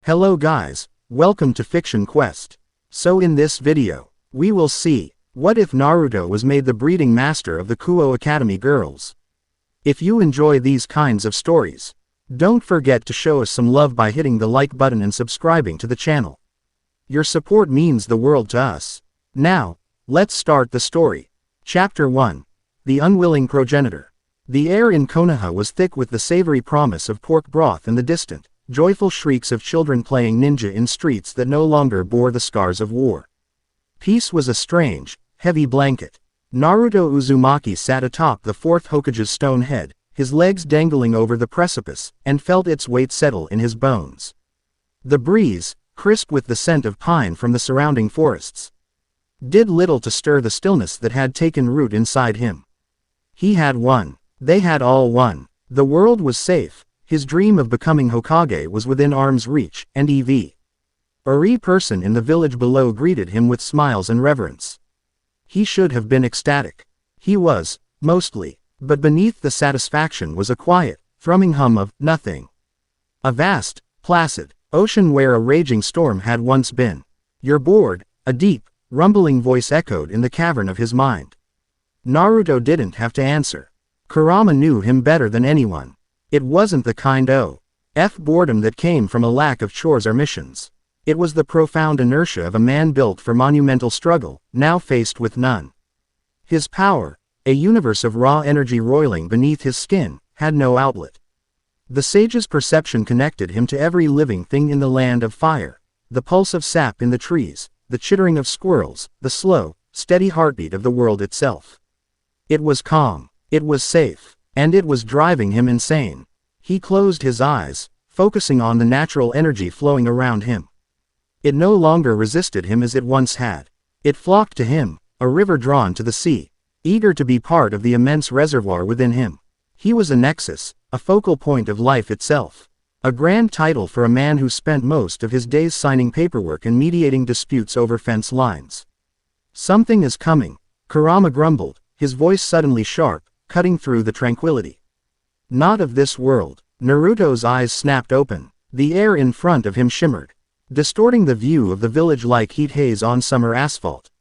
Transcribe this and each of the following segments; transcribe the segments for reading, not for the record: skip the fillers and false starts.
Hello guys, welcome to Fiction Quest. So in this video, we will see, what if Naruto was made the breeding master of the Kuoh Academy girls? If you enjoy these kinds of stories, don't forget to show us some love by hitting the like button and subscribing to the channel. Your support means the world to us. Now, let's start the story. Chapter 1. The Unwilling Progenitor. The air in Konoha was thick with the savory promise of pork broth and the distant, joyful shrieks of children playing ninja in streets that no longer bore the scars of war. Peace was a strange, heavy blanket. Naruto Uzumaki sat atop the fourth Hokage's stone head, his legs dangling over the precipice, and felt its weight settle in his bones. The breeze, crisp with the scent of pine from the surrounding forests, did little to stir the stillness that had taken root inside him. He had won. They had all won. The world was safe. His dream of becoming Hokage was within arm's reach, and every person in the village below greeted him with smiles and reverence. He should have been ecstatic. He was, mostly, but beneath the satisfaction was a quiet, thrumming hum of nothing. A vast, placid ocean where a raging storm had once been. "You're bored," a deep, rumbling voice echoed in the cavern of his mind. Naruto didn't have to answer. Kurama knew him better than anyone. It wasn't the kind of boredom that came from a lack of chores or missions. It was the profound inertia of a man built for monumental struggle, now faced with none. His power, a universe of raw energy roiling beneath his skin, had no outlet. The sage's perception connected him to every living thing in the land of fire, the pulse of sap in the trees, the chittering of squirrels, the slow, steady heartbeat of the world itself. It was calm, it was safe, and it was driving him insane. He closed his eyes, focusing on the natural energy flowing around him. It no longer resisted him as it once had. It flocked to him, a river drawn to the sea, eager to be part of the immense reservoir within him. He was a nexus, a focal point of life itself. A grand title for a man who spent most of his days signing paperwork and mediating disputes over fence lines. "Something is coming," Kurama grumbled, his voice suddenly sharp, cutting through the tranquility. "Not of this world." Naruto's eyes snapped open. The air in front of him shimmered, distorting the view of the village like heat haze on summer asphalt.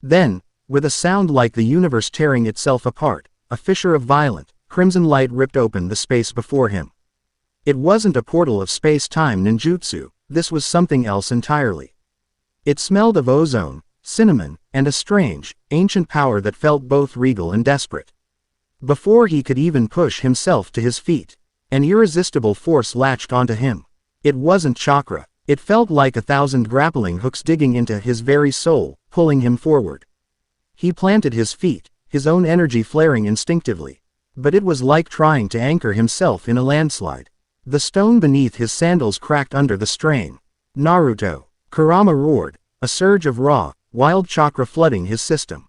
Then, with a sound like the universe tearing itself apart, a fissure of violent, crimson light ripped open the space before him. It wasn't a portal of space-time ninjutsu, this was something else entirely. It smelled of ozone, cinnamon, and a strange, ancient power that felt both regal and desperate. Before he could even push himself to his feet, an irresistible force latched onto him. It wasn't chakra. It felt like 1,000 grappling hooks digging into his very soul, pulling him forward. He planted his feet, his own energy flaring instinctively. But it was like trying to anchor himself in a landslide. The stone beneath his sandals cracked under the strain. "Naruto!" Kurama roared, a surge of raw, wild chakra flooding his system.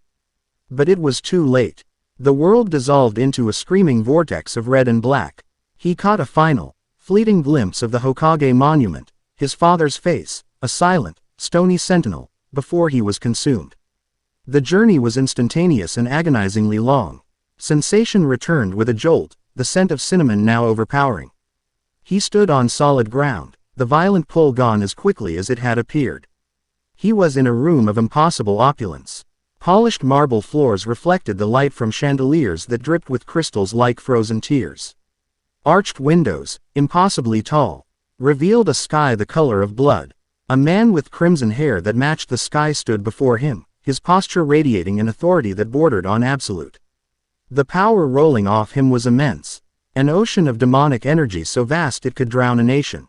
But it was too late. The world dissolved into a screaming vortex of red and black. He caught a final, fleeting glimpse of the Hokage monument, his father's face, a silent, stony sentinel, before he was consumed. The journey was instantaneous and agonizingly long. Sensation returned with a jolt, the scent of cinnamon now overpowering. He stood on solid ground, the violent pull gone as quickly as it had appeared. He was in a room of impossible opulence. Polished marble floors reflected the light from chandeliers that dripped with crystals like frozen tears. Arched windows, impossibly tall, revealed a sky the color of blood. A man with crimson hair that matched the sky stood before him, his posture radiating an authority that bordered on absolute. The power rolling off him was immense, an ocean of demonic energy so vast it could drown a nation.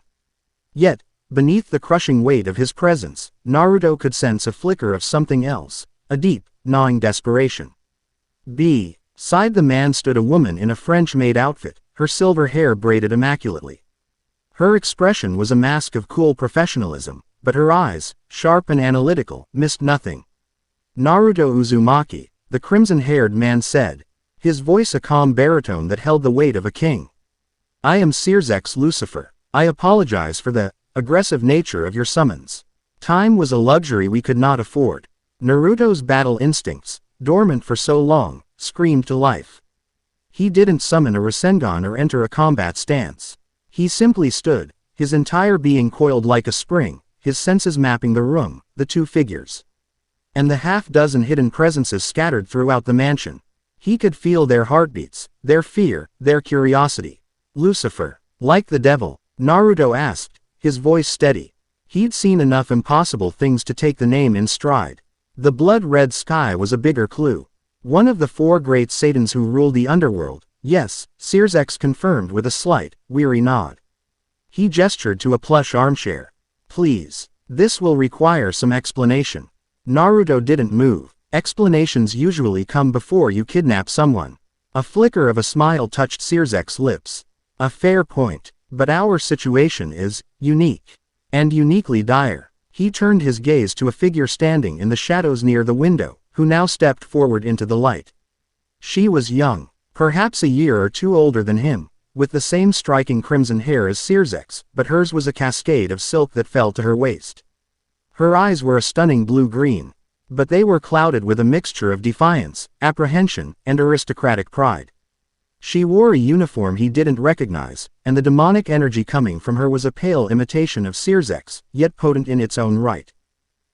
Yet, beneath the crushing weight of his presence, Naruto could sense a flicker of something else, a deep, gnawing desperation. Beside the man stood a woman in a French-made outfit, her silver hair braided immaculately. Her expression was a mask of cool professionalism, but her eyes, sharp and analytical, missed nothing. "Naruto Uzumaki," the crimson-haired man said, his voice a calm baritone that held the weight of a king. "I am Sears's Lucifer. I apologize for the aggressive nature of your summons. Time was a luxury we could not afford." Naruto's battle instincts, dormant for so long, screamed to life. He didn't summon a Rasengan or enter a combat stance. He simply stood, his entire being coiled like a spring, his senses mapping the room, the two figures, and the half-dozen hidden presences scattered throughout the mansion. He could feel their heartbeats, their fear, their curiosity. Lucifer, like the devil? Naruto asked, his voice steady. He'd seen enough impossible things to take the name in stride. The blood-red sky was a bigger clue. One of the four great Satans who ruled the underworld. Yes, Searsex confirmed with a slight, weary nod. He gestured to a plush armchair. Please. This will require some explanation. Naruto didn't move. Explanations usually come before you kidnap someone. A flicker of a smile touched Searsex's lips. A fair point. But our situation is unique. And uniquely dire. He turned his gaze to a figure standing in the shadows near the window, who now stepped forward into the light. She was young, perhaps a year or two older than him, with the same striking crimson hair as Searsex, but hers was a cascade of silk that fell to her waist. Her eyes were a stunning blue-green, but they were clouded with a mixture of defiance, apprehension, and aristocratic pride. She wore a uniform he didn't recognize, and the demonic energy coming from her was a pale imitation of Searsex, yet potent in its own right.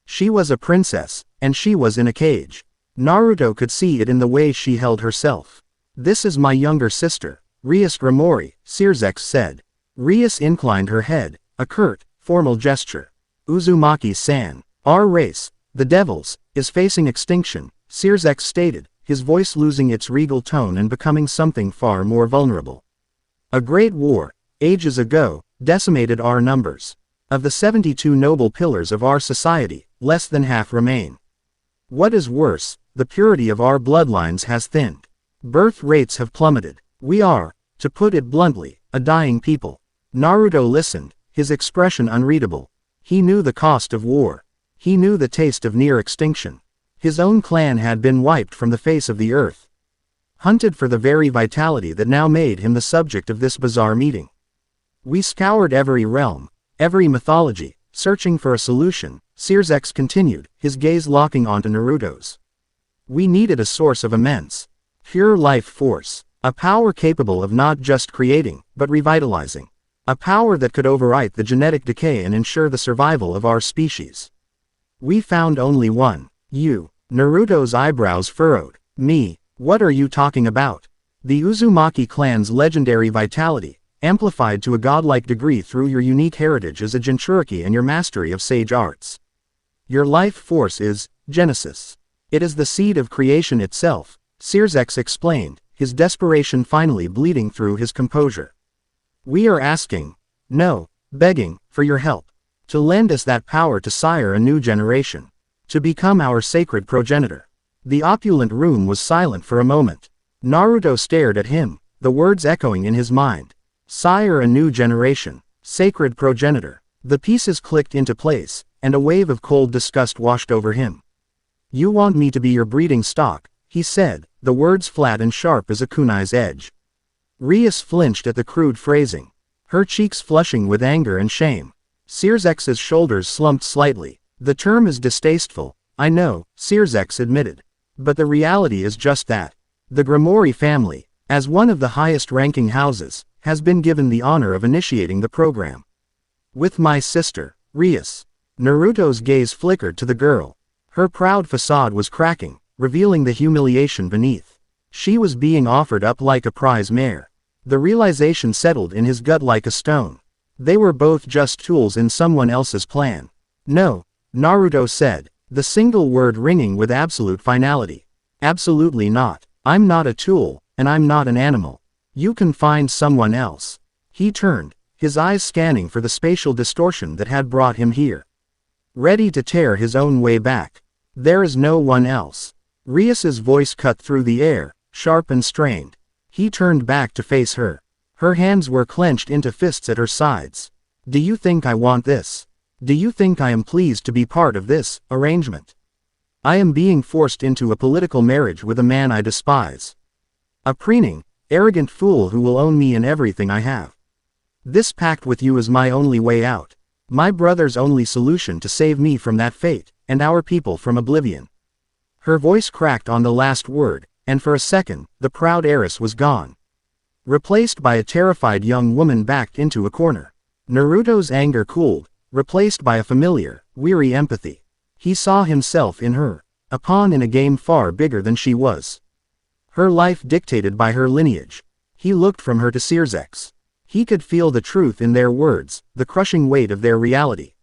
She was a princess, and she was in a cage. Naruto could see it in the way she held herself. This is my younger sister, Rias Grimori, Searsex said. Rias inclined her head, a curt, formal gesture. Uzumaki-san, our race, the Devils, is facing extinction, Searsex stated, his voice losing its regal tone and becoming something far more vulnerable. A great war, ages ago, decimated our numbers. Of the 72 noble pillars of our society, less than half remain. What is worse, the purity of our bloodlines has thinned. Birth rates have plummeted. We are, to put it bluntly, a dying people. Naruto listened, his expression unreadable. He knew the cost of war. He knew the taste of near extinction. His own clan had been wiped from the face of the earth. Hunted for the very vitality that now made him the subject of this bizarre meeting. We scoured every realm, every mythology, searching for a solution, Searsex continued, his gaze locking onto Naruto's. We needed a source of immense, pure life force, a power capable of not just creating, but revitalizing. A power that could overwrite the genetic decay and ensure the survival of our species. We found only one. You. Naruto's eyebrows furrowed. Me. What are you talking about? The Uzumaki clan's legendary vitality, amplified to a godlike degree through your unique heritage as a Jinchuriki and your mastery of sage arts. Your life force is Genesis. It is the seed of creation itself, Searsex explained, his desperation finally bleeding through his composure. We are asking, no, begging, for your help. To lend us that power to sire a new generation. To become our sacred progenitor. The opulent room was silent for a moment. Naruto stared at him, the words echoing in his mind. Sire a new generation. Sacred progenitor. The pieces clicked into place, and a wave of cold disgust washed over him. You want me to be your breeding stock, he said, the words flat and sharp as a kunai's edge. Rias flinched at the crude phrasing, her cheeks flushing with anger and shame. Searsex's shoulders slumped slightly. The term is distasteful, I know, Searsex admitted. But the reality is just that. The Grimori family, as one of the highest-ranking houses, has been given the honor of initiating the program. With my sister, Rias. Naruto's gaze flickered to the girl. Her proud facade was cracking, revealing the humiliation beneath. She was being offered up like a prize mare. The realization settled in his gut like a stone. They were both just tools in someone else's plan. No, Naruto said, the single word ringing with absolute finality. Absolutely not. I'm not a tool, and I'm not an animal. You can find someone else. He turned, his eyes scanning for the spatial distortion that had brought him here. Ready to tear his own way back. There is no one else. Rias's voice cut through the air, sharp and strained. He turned back to face her. Her hands were clenched into fists at her sides. Do you think I want this? Do you think I am pleased to be part of this arrangement? I am being forced into a political marriage with a man I despise. A preening, arrogant fool who will own me and everything I have. This pact with you is my only way out. My brother's only solution to save me from that fate, and our people from oblivion. Her voice cracked on the last word, and for a second, the proud heiress was gone. Replaced by a terrified young woman backed into a corner. Naruto's anger cooled, replaced by a familiar, weary empathy. He saw himself in her, a pawn in a game far bigger than she was. Her life dictated by her lineage. He looked from her to Searzek's. He could feel the truth in their words, the crushing weight of their reality.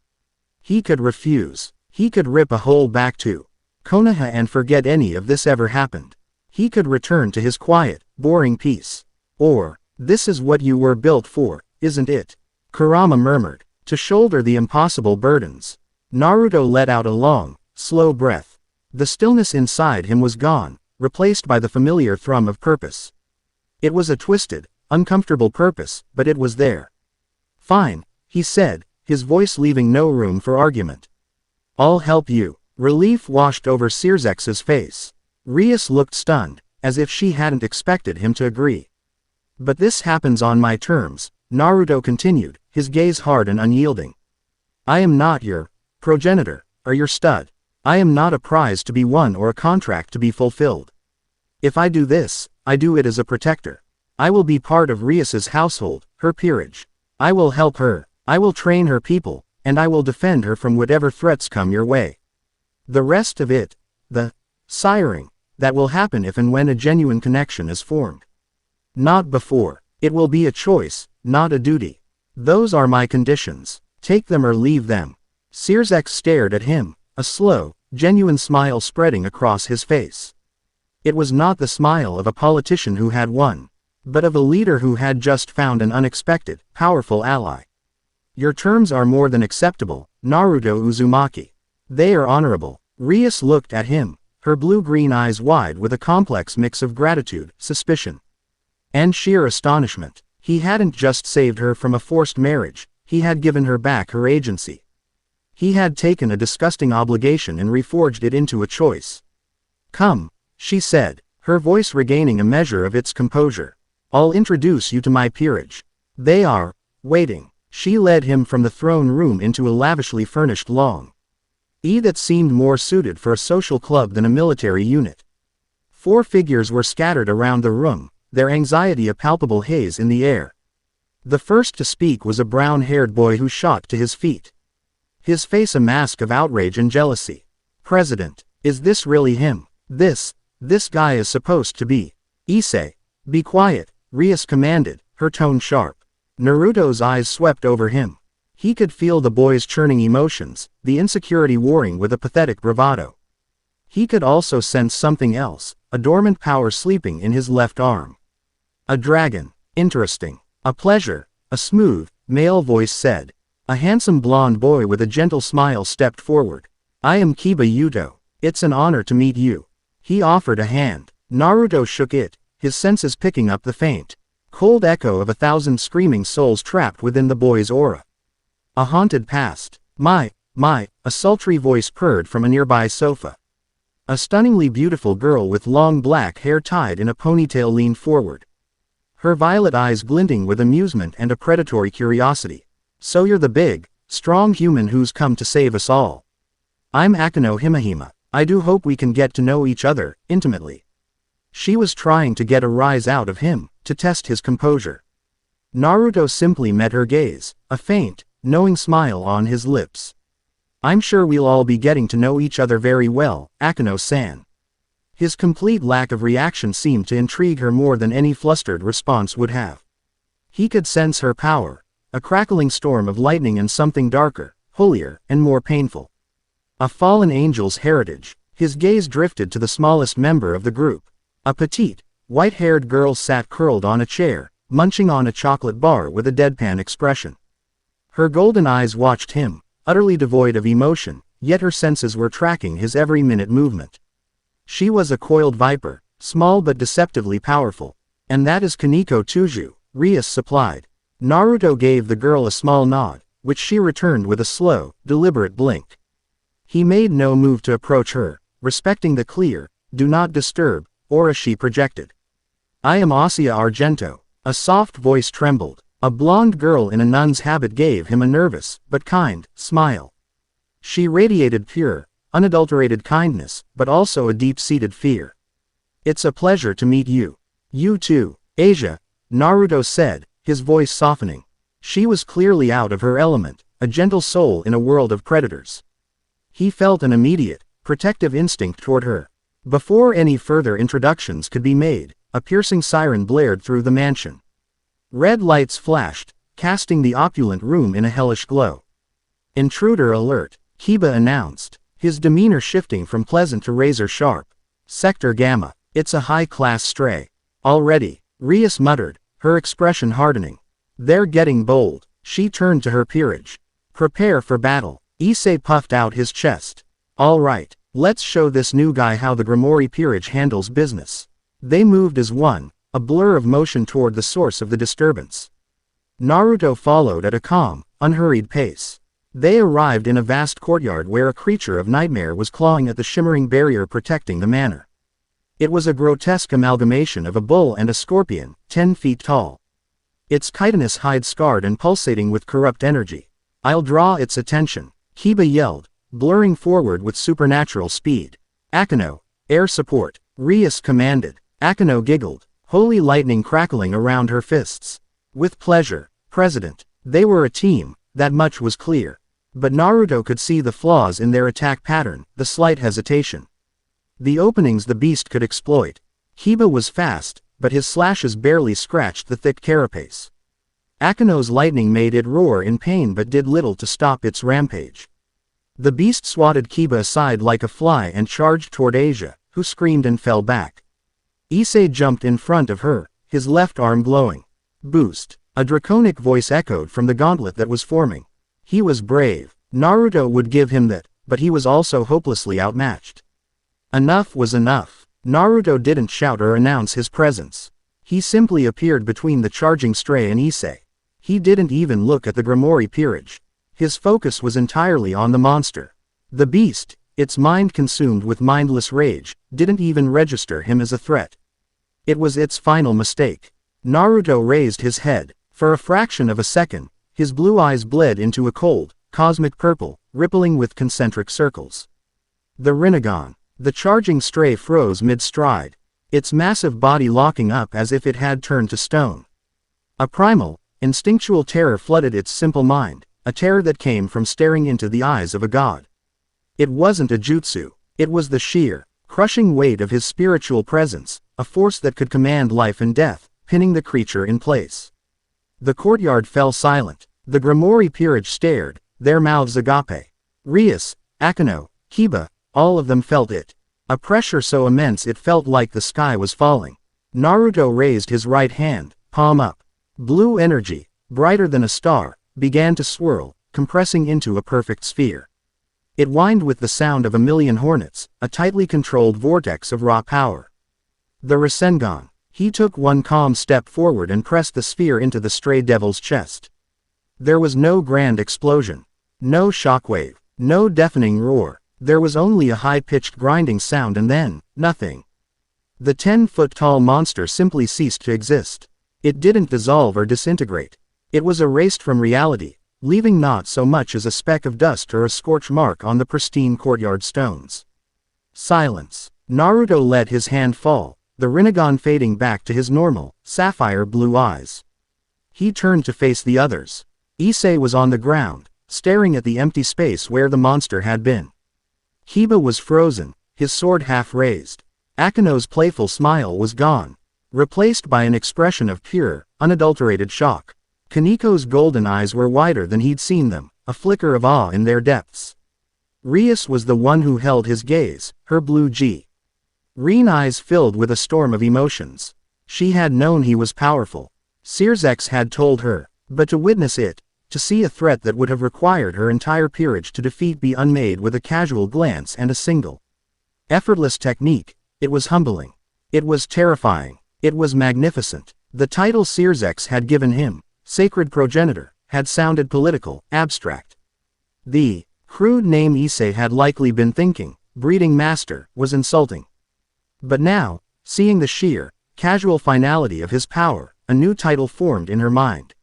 He could refuse. He could rip a hole back to Konoha and forget any of this ever happened. He could return to his quiet, boring peace. Or, this is what you were built for, isn't it? Kurama murmured. To shoulder the impossible burdens. Naruto let out a long, slow breath. The stillness inside him was gone, replaced by the familiar thrum of purpose. It was a twisted, uncomfortable purpose, but it was there. Fine, he said, his voice leaving no room for argument. I'll help you. Relief washed over Searzek's face. Rias looked stunned, as if she hadn't expected him to agree. But this happens on my terms, Naruto continued, his gaze hard and unyielding. I am not your progenitor, or your stud. I am not a prize to be won or a contract to be fulfilled. If I do this, I do it as a protector. I will be part of Rias's household, her peerage. I will help her, I will train her people, and I will defend her from whatever threats come your way. The rest of it, the siring, that will happen if and when a genuine connection is formed. Not before. It will be a choice, not a duty. Those are my conditions. Take them or leave them. Searzek stared at him, a slow, genuine smile spreading across his face. It was not the smile of a politician who had won, but of a leader who had just found an unexpected, powerful ally. Your terms are more than acceptable, Naruto Uzumaki. They are honorable. Rias looked at him, her blue-green eyes wide with a complex mix of gratitude, suspicion, and sheer astonishment. He hadn't just saved her from a forced marriage, he had given her back her agency. He had taken a disgusting obligation and reforged it into a choice. Come, she said, her voice regaining a measure of its composure. I'll introduce you to my peerage. They are waiting. She led him from the throne room into a lavishly furnished long that seemed more suited for a social club than a military unit. 4 figures were scattered around the room, their anxiety a palpable haze in the air. The first to speak was a brown-haired boy who shot to his feet. His face a mask of outrage and jealousy. President, is this really him? This guy is supposed to be. Issei. Be quiet, Rias commanded, her tone sharp. Naruto's eyes swept over him. He could feel the boy's churning emotions, the insecurity warring with a pathetic bravado. He could also sense something else, a dormant power sleeping in his left arm. A dragon. Interesting. A pleasure, a smooth, male voice said. A handsome blonde boy with a gentle smile stepped forward. I am Kiba Yuto. It's an honor to meet you. He offered a hand. Naruto shook it, his senses picking up the faint, cold echo of 1,000 screaming souls trapped within the boy's aura. A haunted past. My, a sultry voice purred from a nearby sofa. A stunningly beautiful girl with long black hair tied in a ponytail leaned forward. Her violet eyes glinting with amusement and a predatory curiosity. So you're the big, strong human who's come to save us all. I'm Akano Himahima. I do hope we can get to know each other, intimately. She was trying to get a rise out of him, to test his composure. Naruto simply met her gaze, a faint, knowing smile on his lips. I'm sure we'll all be getting to know each other very well, Akano-san. His complete lack of reaction seemed to intrigue her more than any flustered response would have. He could sense her power, a crackling storm of lightning and something darker, holier, and more painful. A fallen angel's heritage. His gaze drifted to the smallest member of the group. A petite, white-haired girl sat curled on a chair, munching on a chocolate bar with a deadpan expression. Her golden eyes watched him, utterly devoid of emotion, yet her senses were tracking his every minute movement. She was a coiled viper, small but deceptively powerful. And that is Kaneko Tuju, Rias supplied. Naruto gave the girl a small nod, which she returned with a slow, deliberate blink. He made no move to approach her, respecting the clear, do not disturb, aura she projected. I am Asia Argento. A soft voice trembled. A blonde girl in a nun's habit gave him a nervous, but kind, smile. She radiated pure, unadulterated kindness, but also a deep-seated fear. It's a pleasure to meet you. You too, Asia, Naruto said, his voice softening. She was clearly out of her element, a gentle soul in a world of predators. He felt an immediate, protective instinct toward her. Before any further introductions could be made, a piercing siren blared through the mansion. Red lights flashed, casting the opulent room in a hellish glow. "Intruder alert," Kiba announced, his demeanor shifting from pleasant to razor-sharp. "Sector Gamma, it's a high-class stray." "Already," Rias muttered, her expression hardening. "They're getting bold." She turned to her peerage. "Prepare for battle." Issei puffed out his chest. "All right, let's show this new guy how the Grimoire peerage handles business." They moved as one, a blur of motion toward the source of the disturbance. Naruto followed at a calm, unhurried pace. They arrived in a vast courtyard where a creature of nightmare was clawing at the shimmering barrier protecting the manor. It was a grotesque amalgamation of a bull and a scorpion, 10 feet tall. Its chitinous hide scarred and pulsating with corrupt energy. "I'll draw its attention," Kiba yelled, blurring forward with supernatural speed. "Akeno, air support," Rias commanded. Akeno giggled, holy lightning crackling around her fists. "With pleasure, President." They were a team, that much was clear. But Naruto could see the flaws in their attack pattern, the slight hesitation. The openings the beast could exploit. Kiba was fast, but his slashes barely scratched the thick carapace. Akeno's lightning made it roar in pain but did little to stop its rampage. The beast swatted Kiba aside like a fly and charged toward Asia, who screamed and fell back. Issei jumped in front of her, his left arm glowing. "Boost!" A draconic voice echoed from the gauntlet that was forming. He was brave. Naruto would give him that, but he was also hopelessly outmatched. Enough was enough. Naruto didn't shout or announce his presence. He simply appeared between the charging stray and Issei. He didn't even look at the Grimoire peerage. His focus was entirely on the monster. The beast, its mind consumed with mindless rage, didn't even register him as a threat. It was its final mistake. Naruto raised his head. For a fraction of a second, his blue eyes bled into a cold, cosmic purple, rippling with concentric circles. The Rinnegan. The charging stray froze mid-stride, its massive body locking up as if it had turned to stone. A primal, instinctual terror flooded its simple mind, a terror that came from staring into the eyes of a god. It wasn't a jutsu, it was the sheer, crushing weight of his spiritual presence, a force that could command life and death, pinning the creature in place. The courtyard fell silent. The Grimoire peerage stared, their mouths agape. Rias, Akeno, Kiba, all of them felt it. A pressure so immense it felt like the sky was falling. Naruto raised his right hand, palm up. Blue energy, brighter than a star, began to swirl, compressing into a perfect sphere. It whined with the sound of a million hornets, a tightly controlled vortex of raw power. The Rasengan. He took one calm step forward and pressed the sphere into the stray devil's chest. There was no grand explosion. No shockwave. No deafening roar. There was only a high-pitched grinding sound and then, nothing. The 10-foot-tall monster simply ceased to exist. It didn't dissolve or disintegrate. It was erased from reality, leaving not so much as a speck of dust or a scorch mark on the pristine courtyard stones. Silence. Naruto let his hand fall, the Rinnegan fading back to his normal, sapphire blue eyes. He turned to face the others. Issei was on the ground, staring at the empty space where the monster had been. Kiba was frozen, his sword half raised. Akeno's playful smile was gone, replaced by an expression of pure, unadulterated shock. Kaniko's golden eyes were wider than he'd seen them, a flicker of awe in their depths. Rias was the one who held his gaze, her blue green eyes filled with a storm of emotions. She had known he was powerful. Sirzex had told her, but to witness it, to see a threat that would have required her entire peerage to defeat be unmade with a casual glance and a single, effortless technique, it was humbling. It was terrifying. It was magnificent. The title Sirzex had given him, Sacred Progenitor, had sounded political, abstract. The crude name Issei had likely been thinking, Breeding Master, was insulting. But now, seeing the sheer, casual finality of his power, a new title formed in her mind.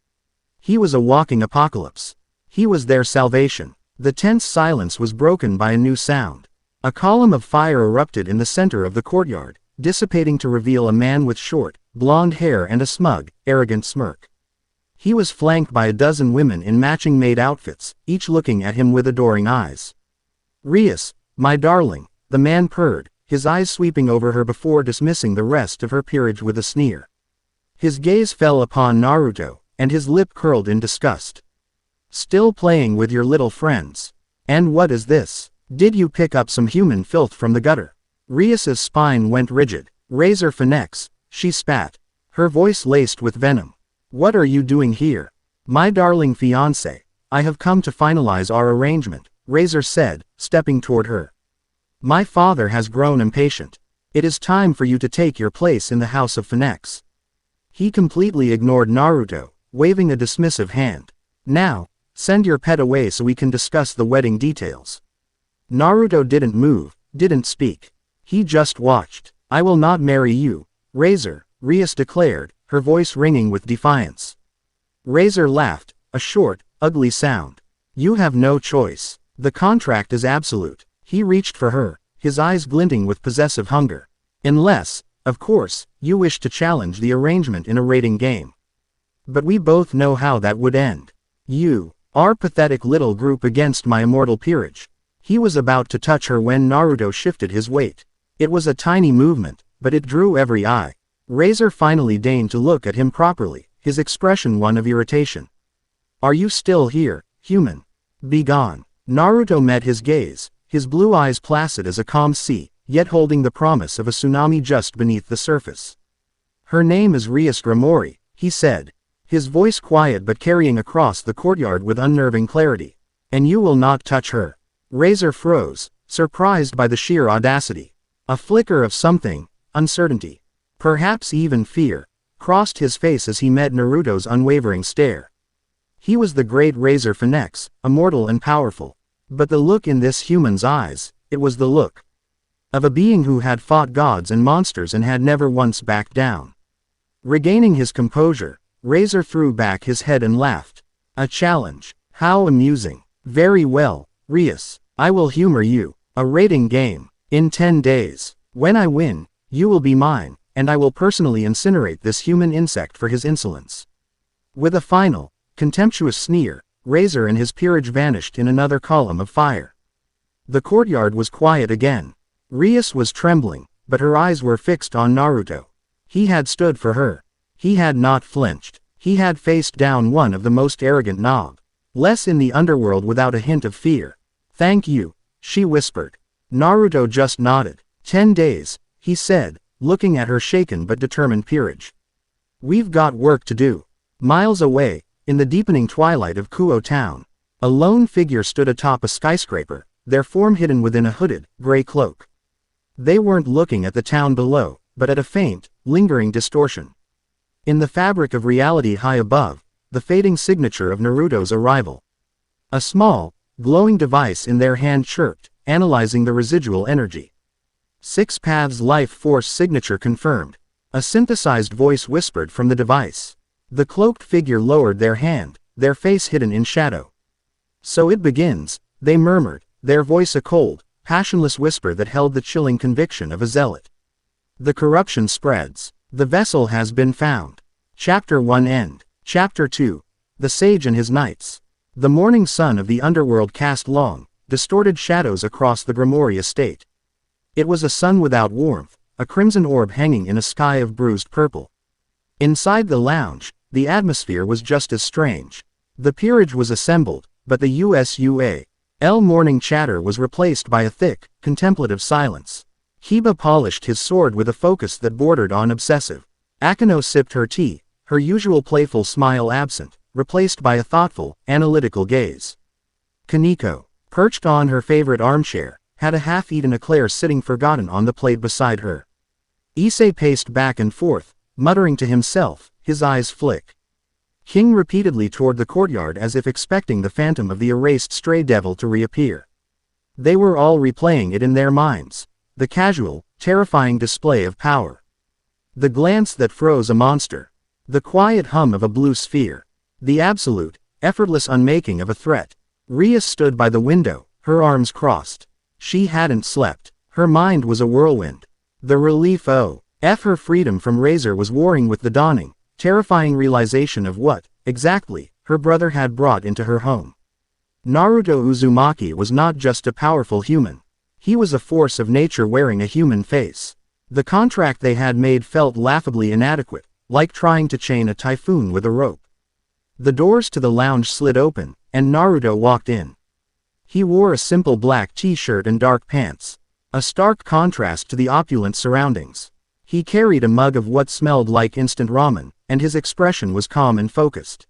He was a walking apocalypse. He was their salvation. The tense silence was broken by a new sound. A column of fire erupted in the center of the courtyard, dissipating to reveal a man with short, blonde hair and a smug, arrogant smirk. He was flanked by a dozen women in matching maid outfits, each looking at him with adoring eyes. "Rias, my darling," the man purred, his eyes sweeping over her before dismissing the rest of her peerage with a sneer. His gaze fell upon Naruto, and his lip curled in disgust. "Still playing with your little friends? And what is this? Did you pick up some human filth from the gutter?" Rias's spine went rigid. "Razor Phoenix," she spat, her voice laced with venom. "What are you doing here?" "My darling fiancé, I have come to finalize our arrangement," Razor said, stepping toward her. "My father has grown impatient. It is time for you to take your place in the House of Phoenix." He completely ignored Naruto, waving a dismissive hand. "Now, send your pet away so we can discuss the wedding details." Naruto didn't move, didn't speak. He just watched. "I will not marry you, Razor," Rias declared, her voice ringing with defiance. Razor laughed, a short, ugly sound. "You have no choice. The contract is absolute." He reached for her, his eyes glinting with possessive hunger. "Unless, of course, you wish to challenge the arrangement in a rating game. But we both know how that would end. You, our pathetic little group against my immortal peerage." He was about to touch her when Naruto shifted his weight. It was a tiny movement, but it drew every eye. Razor finally deigned to look at him properly, his expression one of irritation. "Are you still here, human? Be gone." Naruto met his gaze, his blue eyes placid as a calm sea, yet holding the promise of a tsunami just beneath the surface. "Her name is Rias Gramori," he said, his voice quiet but carrying across the courtyard with unnerving clarity. "And you will not touch her." Razor froze, surprised by the sheer audacity. A flicker of something, uncertainty, perhaps even fear, crossed his face as he met Naruto's unwavering stare. He was the great Razor Phoenix, immortal and powerful. But the look in this human's eyes, it was the look of a being who had fought gods and monsters and had never once backed down. Regaining his composure, Razor threw back his head and laughed. "A challenge. How amusing. Very well, Rias, I will humor you. A rating game. In 10 days. When I win, you will be mine, and I will personally incinerate this human insect for his insolence." With a final, contemptuous sneer, Razor and his peerage vanished in another column of fire. The courtyard was quiet again. Rias was trembling, but her eyes were fixed on Naruto. He had stood for her. He had not flinched. He had faced down one of the most arrogant Nob. Less in the underworld without a hint of fear. "Thank you," she whispered. Naruto just nodded. 10 days, he said, looking at her shaken but determined peerage. "We've got work to do." Miles away, in the deepening twilight of Kuoh town, a lone figure stood atop a skyscraper, their form hidden within a hooded, gray cloak. They weren't looking at the town below, but at a faint, lingering distortion. In the fabric of reality high above, the fading signature of Naruto's arrival. A small, glowing device in their hand chirped, analyzing the residual energy. 6 paths life force signature confirmed. A synthesized voice whispered from the device. The cloaked figure lowered their hand, their face hidden in shadow. "So it begins," they murmured, their voice a cold, passionless whisper that held the chilling conviction of a zealot. "The corruption spreads. The vessel has been found." Chapter 1 end. Chapter 2. The Sage and His Knights. The morning sun of the underworld cast long, distorted shadows across the Gramori estate. It was a sun without warmth, a crimson orb hanging in a sky of bruised purple. Inside the lounge, the atmosphere was just as strange. The peerage was assembled, but the USUA-L morning chatter was replaced by a thick, contemplative silence. Hiba polished his sword with a focus that bordered on obsessive. Akano sipped her tea, her usual playful smile absent, replaced by a thoughtful, analytical gaze. Kaneko, perched on her favorite armchair, had a half-eaten eclair sitting forgotten on the plate beside her. Issei paced back and forth, muttering to himself, his eyes flick. King repeatedly toward the courtyard as if expecting the phantom of the erased stray devil to reappear. They were all replaying it in their minds. The casual, terrifying display of power. The glance that froze a monster. The quiet hum of a blue sphere. The absolute, effortless unmaking of a threat. Rias stood by the window, her arms crossed. She hadn't slept. Her mind was a whirlwind. The relief her freedom from Razor was warring with the dawning, terrifying realization of what, Exactly, her brother had brought into her home. Naruto Uzumaki was not just a powerful human. He was a force of nature wearing a human face. The contract they had made felt laughably inadequate, like trying to chain a typhoon with a rope. The doors to the lounge slid open, and Naruto walked in. He wore a simple black t-shirt and dark pants, a stark contrast to the opulent surroundings. He carried a mug of what smelled like instant ramen, and his expression was calm and focused.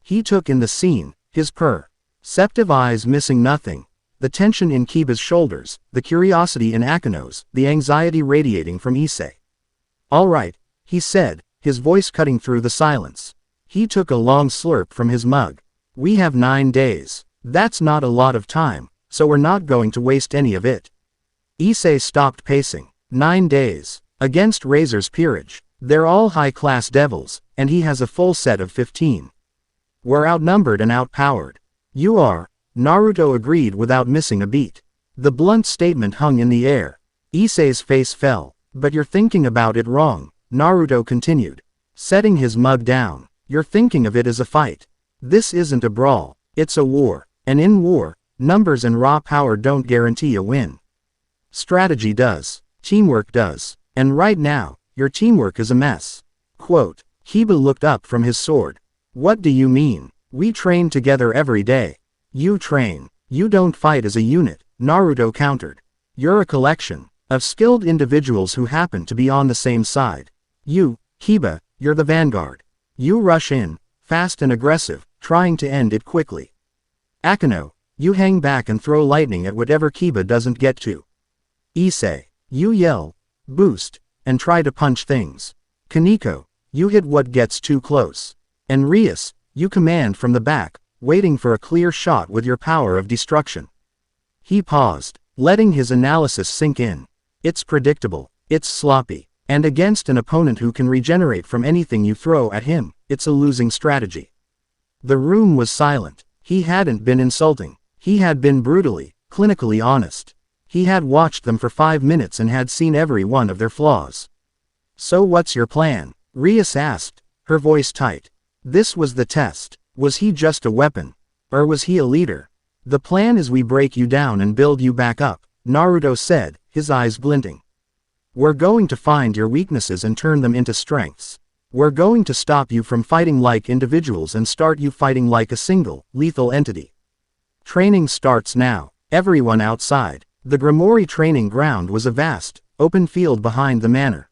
He took in the scene, his perceptive eyes missing nothing, the tension in Kiba's shoulders, the curiosity in Akino's, the anxiety radiating from Issei. "All right," he said, his voice cutting through the silence. He took a long slurp from his mug. "We have 9 days. That's not a lot of time, so we're not going to waste any of it." Issei stopped pacing. 9 days. Against Razor's peerage. They're all high-class devils, and he has a full set of 15. We're outnumbered and outpowered. You are. Naruto agreed without missing a beat. The blunt statement hung in the air. Issei's face fell. "But you're thinking about it wrong," Naruto continued, setting his mug down. "You're thinking of it as a fight. This isn't a brawl. It's a war. And in war, numbers and raw power don't guarantee a win. Strategy does. Teamwork does. And right now, your teamwork is a mess." Quote. Kiba looked up from his sword. "What do you mean? We train together every day." "You train. You don't fight as a unit," Naruto countered. "You're a collection of skilled individuals who happen to be on the same side. You, Kiba, you're the vanguard. You rush in, fast and aggressive, trying to end it quickly. Akino, you hang back and throw lightning at whatever Kiba doesn't get to. Issei, you yell, boost, and try to punch things. Kaneko, you hit what gets too close. And Rias, you command from the back, waiting for a clear shot with your power of destruction." He paused, letting his analysis sink in. "It's predictable, it's sloppy, and against an opponent who can regenerate from anything you throw at him, it's a losing strategy." The room was silent. He hadn't been insulting. He had been brutally, clinically honest. He had watched them for 5 minutes and had seen every one of their flaws. "So what's your plan?" Rias asked, her voice tight. This was the test. Was he just a weapon? Or was he a leader? "The plan is we break you down and build you back up," Naruto said, his eyes glinting. "We're going to find your weaknesses and turn them into strengths. We're going to stop you from fighting like individuals and start you fighting like a single, lethal entity. Training starts now." Everyone outside. The Grimoire training ground was a vast, open field behind the manor,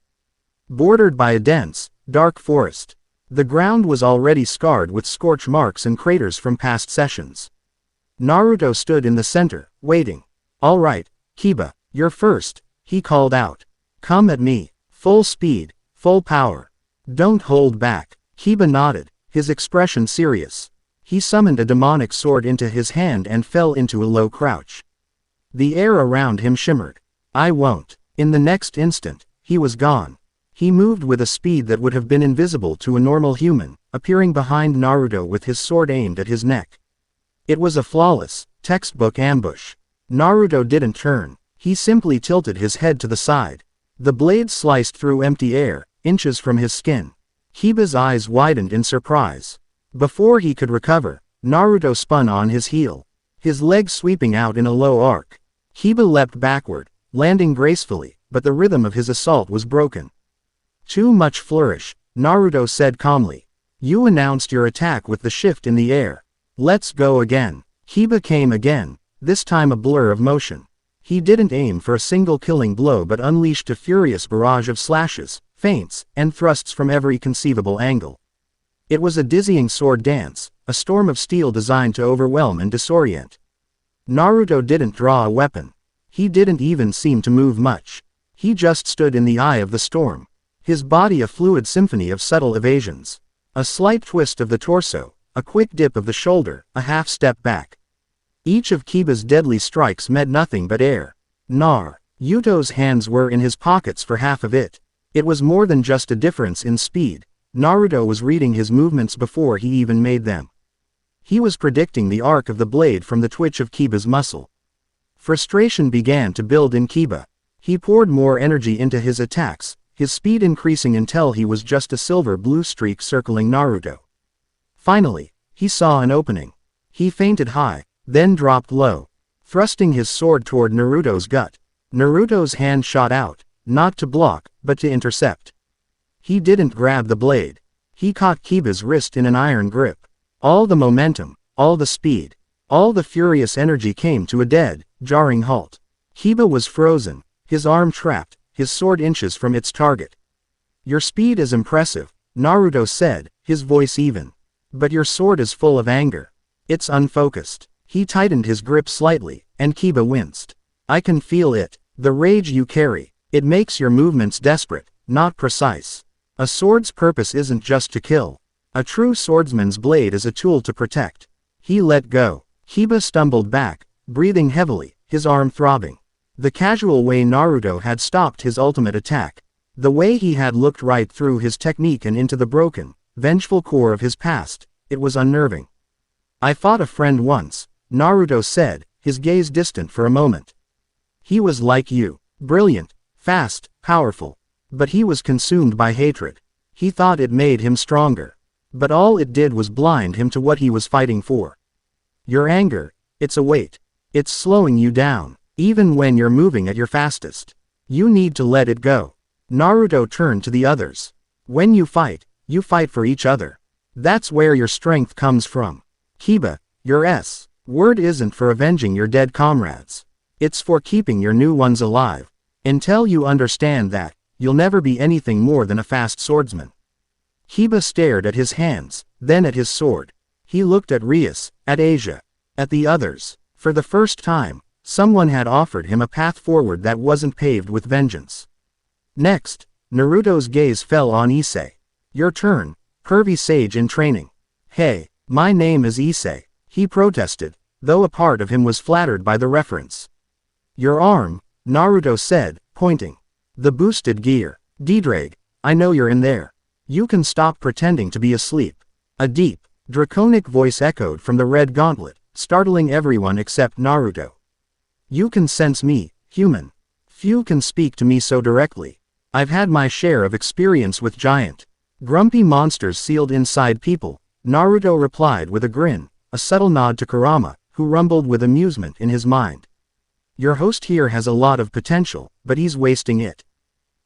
bordered by a dense, dark forest. The ground was already scarred with scorch marks and craters from past sessions. Naruto stood in the center, waiting. "All right, Kiba, you're first," he called out. "Come at me. Full speed, full power. Don't hold back." Kiba nodded, his expression serious. He summoned a demonic sword into his hand and fell into a low crouch. The air around him shimmered. "I won't." In the next instant, he was gone. He moved with a speed that would have been invisible to a normal human, appearing behind Naruto with his sword aimed at his neck. It was a flawless, textbook ambush. Naruto didn't turn. He simply tilted his head to the side. The blade sliced through empty air, inches from his skin. Kiba's eyes widened in surprise. Before he could recover, Naruto spun on his heel, his legs sweeping out in a low arc. Kiba leapt backward, landing gracefully, but the rhythm of his assault was broken. "Too much flourish," Naruto said calmly. "You announced your attack with the shift in the air. Let's go again." Kiba came again, this time a blur of motion. He didn't aim for a single killing blow but unleashed a furious barrage of slashes, feints, and thrusts from every conceivable angle. It was a dizzying sword dance, a storm of steel designed to overwhelm and disorient. Naruto didn't draw a weapon. He didn't even seem to move much. He just stood in the eye of the storm, his body a fluid symphony of subtle evasions. A slight twist of the torso, a quick dip of the shoulder, a half step back. Each of Kiba's deadly strikes met nothing but air. Naruto's hands were in his pockets for half of it. It was more than just a difference in speed. Naruto was reading his movements before he even made them. He was predicting the arc of the blade from the twitch of Kiba's muscle. Frustration began to build in Kiba. He poured more energy into his attacks, his speed increasing until he was just a silver-blue streak circling Naruto. Finally, he saw an opening. He fainted high, then dropped low, thrusting his sword toward Naruto's gut. Naruto's hand shot out, not to block, but to intercept. He didn't grab the blade. He caught Kiba's wrist in an iron grip. All the momentum, all the speed, all the furious energy came to a dead, jarring halt. Kiba was frozen, his arm trapped, his sword inches from its target. "Your speed is impressive," Naruto said, his voice even. "But your sword is full of anger. It's unfocused." He tightened his grip slightly, and Kiba winced. "I can feel it, the rage you carry. It makes your movements desperate, not precise. A sword's purpose isn't just to kill. A true swordsman's blade is a tool to protect." He let go. Kiba stumbled back, breathing heavily, his arm throbbing. The casual way Naruto had stopped his ultimate attack. The way he had looked right through his technique and into the broken, vengeful core of his past, it was unnerving. "I fought a friend once," Naruto said, his gaze distant for a moment. "He was like you, brilliant, fast, powerful. But he was consumed by hatred. He thought it made him stronger. But all it did was blind him to what he was fighting for. Your anger, it's a weight. It's slowing you down, even when you're moving at your fastest. You need to let it go." Naruto turned to the others. "When you fight for each other. That's where your strength comes from. Kiba, your word isn't for avenging your dead comrades. It's for keeping your new ones alive. Until you understand that, you'll never be anything more than a fast swordsman." Kiba stared at his hands, then at his sword. He looked at Rias, at Asia, at the others. For the first time, someone had offered him a path forward that wasn't paved with vengeance. Next, Naruto's gaze fell on Issei. "Your turn, pervy sage in training." "Hey, my name is Issei," he protested, though a part of him was flattered by the reference. "Your arm," Naruto said, pointing. "The boosted gear. Didraig, I know you're in there. You can stop pretending to be asleep." A deep, draconic voice echoed from the red gauntlet, startling everyone except Naruto. "You can sense me, human. Few can speak to me so directly. I've had my share of experience with giant, grumpy monsters sealed inside people," Naruto replied with a grin, a subtle nod to Kurama, who rumbled with amusement in his mind. "Your host here has a lot of potential, but he's wasting it."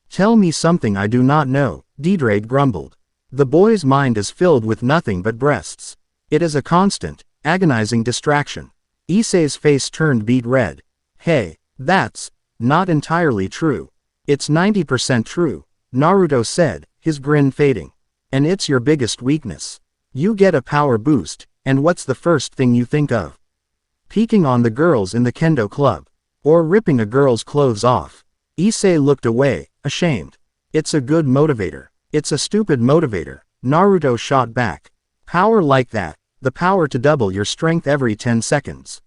"Tell me something I do not know," Didraig grumbled. "The boy's mind is filled with nothing but breasts. It is a constant, agonizing distraction." Issei's face turned beet red. "Hey, that's not entirely true. It's 90% true," Naruto said, his grin fading. "And it's your biggest weakness. You get a power boost, and what's the first thing you think of? Peeking on the girls in the kendo club. Or ripping a girl's clothes off." Issei looked away, ashamed. "It's a good motivator. It's a stupid motivator," Naruto shot back. "Power like that, the power to double your strength every 10 seconds.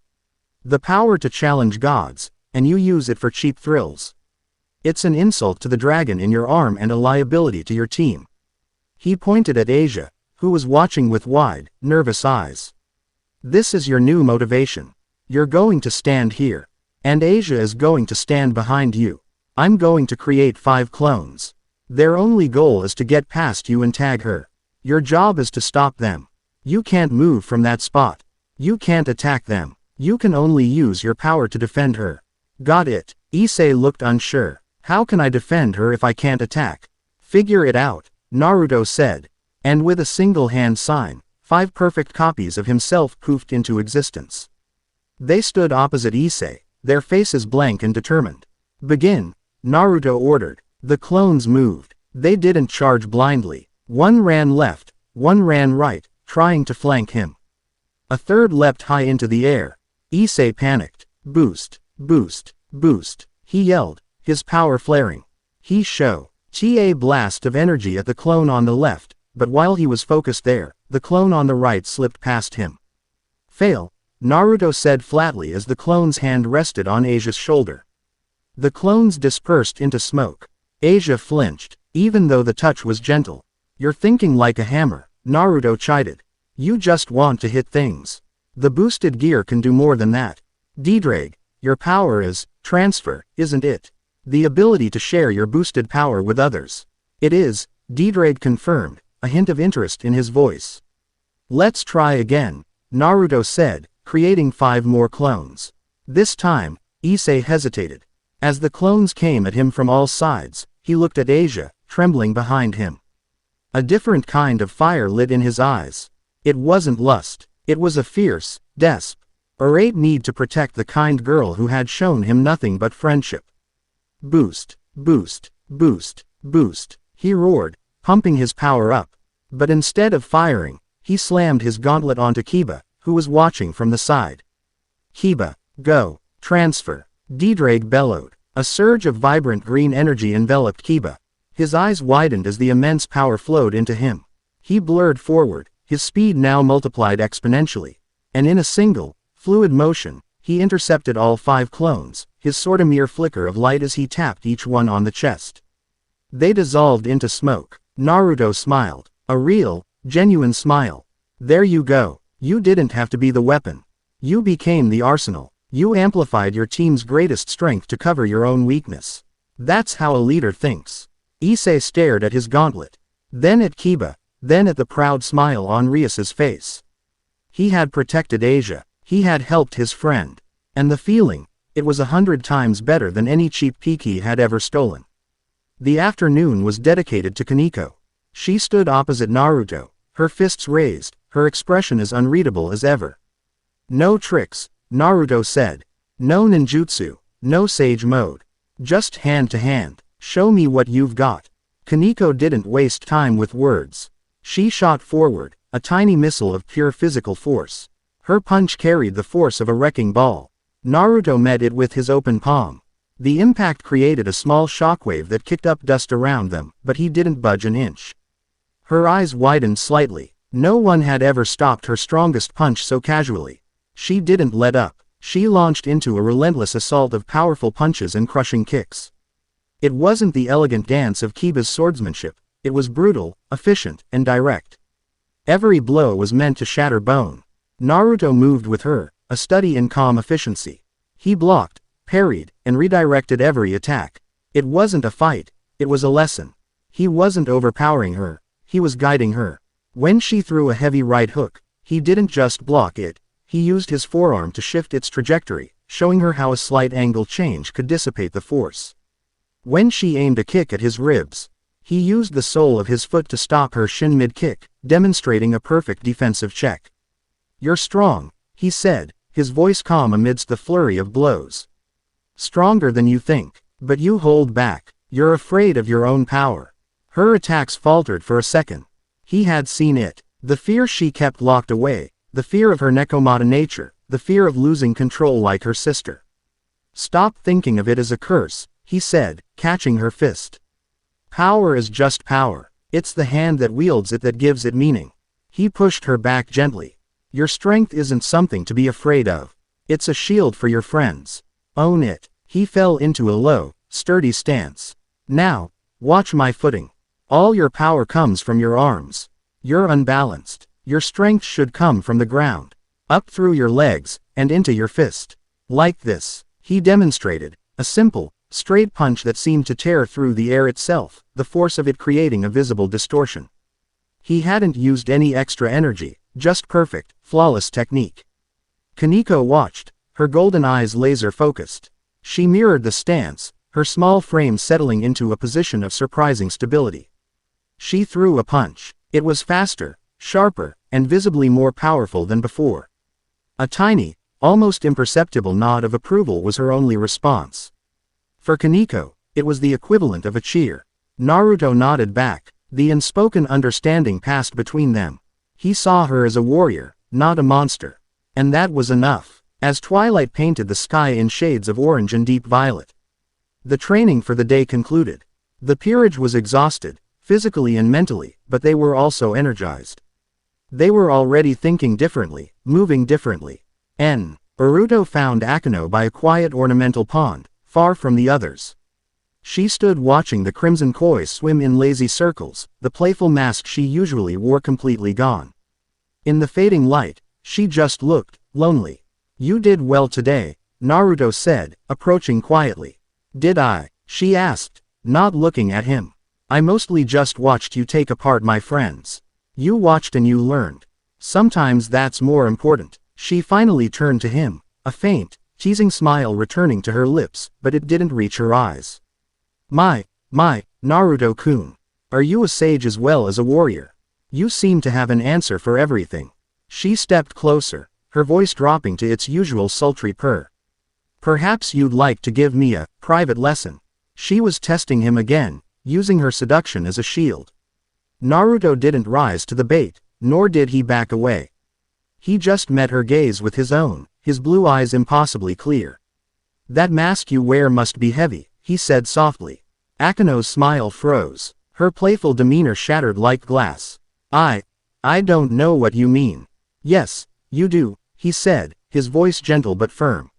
The power to challenge gods, and you use it for cheap thrills. It's an insult to the dragon in your arm and a liability to your team." He pointed at Asia, who was watching with wide, nervous eyes. "This is your new motivation. You're going to stand here. And Asia is going to stand behind you. I'm going to create 5 clones. Their only goal is to get past you and tag her. Your job is to stop them. You can't move from that spot. You can't attack them. You can only use your power to defend her." "Got it." Issei looked unsure. "How can I defend her if I can't attack?" "Figure it out," Naruto said. And with a single hand sign, 5 perfect copies of himself poofed into existence. They stood opposite Issei, their faces blank and determined. "Begin," Naruto ordered. The clones moved. They didn't charge blindly. One ran left, one ran right, trying to flank him. A third leapt high into the air. Issei panicked. "Boost, boost, boost," he yelled, his power flaring. He shot a blast of energy at the clone on the left, but while he was focused there, the clone on the right slipped past him. "Fail," Naruto said flatly as the clone's hand rested on Asia's shoulder. The clones dispersed into smoke. Asia flinched, even though the touch was gentle. "You're thinking like a hammer," Naruto chided. "You just want to hit things. The boosted gear can do more than that. Didraig, your power is transfer, isn't it? The ability to share your boosted power with others." "It is," Didraig confirmed, a hint of interest in his voice. Let's try again, Naruto said, creating 5 more clones. This time, Issei hesitated. As the clones came at him from all sides, he looked at Asia, trembling behind him. A different kind of fire lit in his eyes. It wasn't lust. It was a fierce, desperate need to protect the kind girl who had shown him nothing but friendship. Boost, boost, boost, boost, he roared, pumping his power up. But instead of firing, he slammed his gauntlet onto Kiba, who was watching from the side. Kiba, go, transfer, Didraig bellowed. A surge of vibrant green energy enveloped Kiba. His eyes widened as the immense power flowed into him. He blurred forward, his speed now multiplied exponentially. And in a single, fluid motion, he intercepted all 5 clones, his sword a mere flicker of light as he tapped each one on the chest. They dissolved into smoke. Naruto smiled. A real, genuine smile. There you go. You didn't have to be the weapon. You became the arsenal. You amplified your team's greatest strength to cover your own weakness. That's how a leader thinks. Issei stared at his gauntlet. Then at Kiba, then at the proud smile on Rias's face. He had protected Asia. He had helped his friend. And the feeling, it was 100 times better than any cheap peek he had ever stolen. The afternoon was dedicated to Kaneko. She stood opposite Naruto, her fists raised, her expression as unreadable as ever. No tricks, Naruto said. No ninjutsu, no sage mode. Just hand to hand. Show me what you've got. Kaneko didn't waste time with words. She shot forward, a tiny missile of pure physical force. Her punch carried the force of a wrecking ball. Naruto met it with his open palm. The impact created a small shockwave that kicked up dust around them, but he didn't budge an inch. Her eyes widened slightly. No one had ever stopped her strongest punch so casually. She didn't let up. She launched into a relentless assault of powerful punches and crushing kicks. It wasn't the elegant dance of Kiba's swordsmanship. It was brutal, efficient, and direct. Every blow was meant to shatter bone. Naruto moved with her, a study in calm efficiency. He blocked, parried, and redirected every attack. It wasn't a fight, it was a lesson. He wasn't overpowering her, he was guiding her. When she threw a heavy right hook, he didn't just block it, he used his forearm to shift its trajectory, showing her how a slight angle change could dissipate the force. When she aimed a kick at his ribs, he used the sole of his foot to stop her shin mid-kick, demonstrating a perfect defensive check. You're strong, he said, his voice calm amidst the flurry of blows. Stronger than you think, but you hold back, you're afraid of your own power. Her attacks faltered for a second. He had seen it, the fear she kept locked away, the fear of her Nekomata nature, the fear of losing control like her sister. Stop thinking of it as a curse, he said, catching her fist. Power is just power. It's the hand that wields it that gives it meaning. He pushed her back gently. Your strength isn't something to be afraid of. It's a shield for your friends. Own it. He fell into a low, sturdy stance. Now, watch my footing. All your power comes from your arms. You're unbalanced. Your strength should come from the ground. Up through your legs, and into your fist. Like this. He demonstrated, a simple, straight punch that seemed to tear through the air itself, the force of it creating a visible distortion. He hadn't used any extra energy, just perfect, flawless technique. Kaneko watched, her golden eyes laser-focused. She mirrored the stance, her small frame settling into a position of surprising stability. She threw a punch. It was faster, sharper, and visibly more powerful than before. A tiny, almost imperceptible nod of approval was her only response. For Kaneko, it was the equivalent of a cheer. Naruto nodded back. The unspoken understanding passed between them. He saw her as a warrior, not a monster. And that was enough, as twilight painted the sky in shades of orange and deep violet. The training for the day concluded. The peerage was exhausted, physically and mentally, but they were also energized. They were already thinking differently, moving differently. Naruto found Akano by a quiet ornamental pond, far from the others. She stood watching the crimson koi swim in lazy circles, the playful mask she usually wore completely gone. In the fading light, she just looked lonely. You did well today, Naruto said, approaching quietly. Did I? She asked, not looking at him. I mostly just watched you take apart my friends. You watched and you learned. Sometimes that's more important. She finally turned to him, a faint, teasing smile returning to her lips, but it didn't reach her eyes. My, Naruto-kun. Are you a sage as well as a warrior? You seem to have an answer for everything. She stepped closer, her voice dropping to its usual sultry purr. Perhaps you'd like to give me a private lesson. She was testing him again, using her seduction as a shield. Naruto didn't rise to the bait, nor did he back away. He just met her gaze with his own, his blue eyes impossibly clear. That mask you wear must be heavy, he said softly. Akino's smile froze, her playful demeanor shattered like glass. I don't know what you mean. Yes, you do, he said, his voice gentle but firm.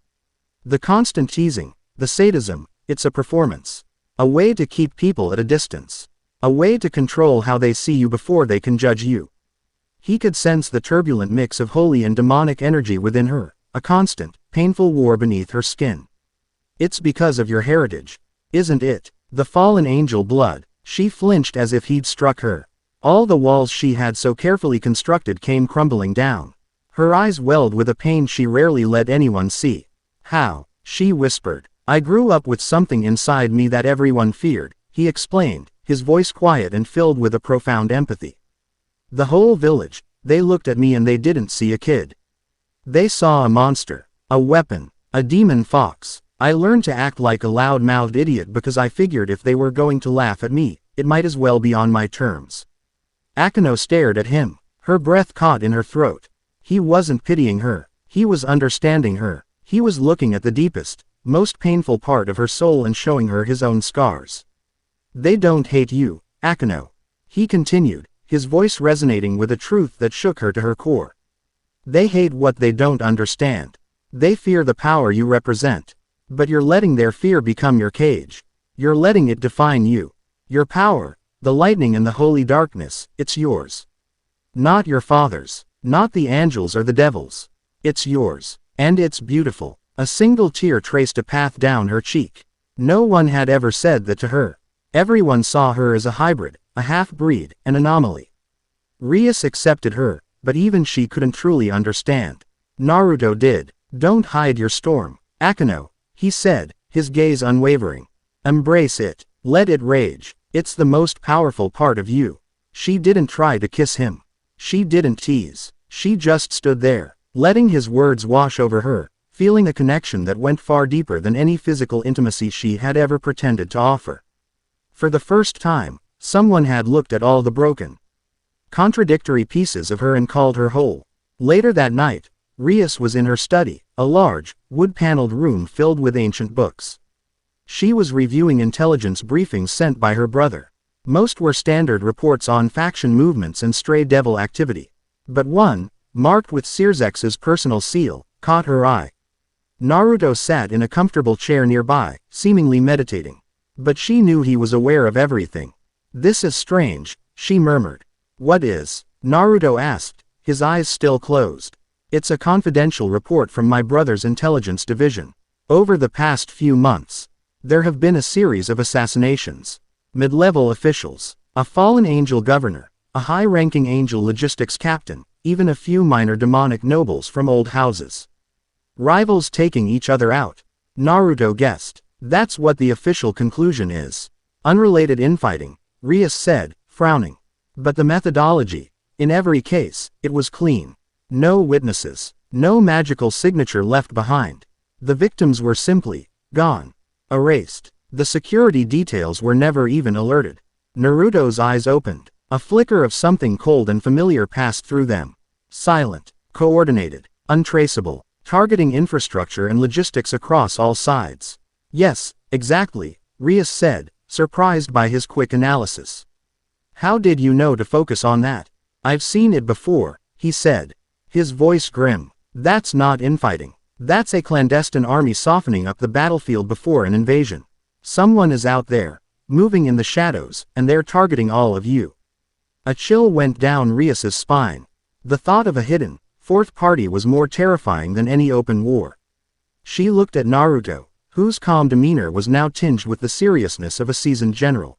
The constant teasing, the sadism, it's a performance. A way to keep people at a distance. A way to control how they see you before they can judge you. He could sense the turbulent mix of holy and demonic energy within her, a constant, painful war beneath her skin. It's because of your heritage, isn't it? The fallen angel blood. She flinched as if he'd struck her. All the walls she had so carefully constructed came crumbling down. Her eyes welled with a pain she rarely let anyone see. How? She whispered. I grew up with something inside me that everyone feared, he explained, his voice quiet and filled with a profound empathy. The whole village, they looked at me and they didn't see a kid. They saw a monster, a weapon, a demon fox. I learned to act like a loud-mouthed idiot because I figured if they were going to laugh at me, it might as well be on my terms. Akino stared at him, her breath caught in her throat. He wasn't pitying her, he was understanding her. He was looking at the deepest, most painful part of her soul and showing her his own scars. They don't hate you, Akino. He continued, his voice resonating with a truth that shook her to her core. They hate what they don't understand. They fear the power you represent. But you're letting their fear become your cage. You're letting it define you. Your power, the lightning and the holy darkness, it's yours. Not your father's, not the angels or the devil's. It's yours. And it's beautiful. A single tear traced a path down her cheek. No one had ever said that to her. Everyone saw her as a hybrid, a half-breed, an anomaly. Rias accepted her, but even she couldn't truly understand. Naruto did. Don't hide your storm, Akino, he said, his gaze unwavering. Embrace it. Let it rage. It's the most powerful part of you. She didn't try to kiss him. She didn't tease. She just stood there, letting his words wash over her, feeling a connection that went far deeper than any physical intimacy she had ever pretended to offer. For the first time, someone had looked at all the broken, contradictory pieces of her and called her whole. Later that night, Rias was in her study, a large, wood-paneled room filled with ancient books. She was reviewing intelligence briefings sent by her brother. Most were standard reports on faction movements and stray devil activity. But one, marked with Searsex's personal seal, caught her eye. Naruto sat in a comfortable chair nearby, seemingly meditating. But she knew he was aware of everything. This is strange, she murmured. What is? Naruto asked, his eyes still closed. It's a confidential report from my brother's intelligence division. Over the past few months, there have been a series of assassinations. Mid-level officials, a fallen angel governor, a high-ranking angel logistics captain, even a few minor demonic nobles from old houses. Rivals taking each other out. Naruto guessed. That's what the official conclusion is. Unrelated infighting, Rias said, frowning. But the methodology, in every case, it was clean. No witnesses, no magical signature left behind. The victims were simply gone, erased. The security details were never even alerted. Naruto's eyes opened. A flicker of something cold and familiar passed through them. Silent, coordinated, untraceable, targeting infrastructure and logistics across all sides. Yes, exactly, Rias said, surprised by his quick analysis. How did you know to focus on that? I've seen it before, he said, his voice grim. That's not infighting. That's a clandestine army softening up the battlefield before an invasion. Someone is out there, moving in the shadows, and they're targeting all of you. A chill went down Rias's spine. The thought of a hidden, fourth party was more terrifying than any open war. She looked at Naruto, whose calm demeanor was now tinged with the seriousness of a seasoned general.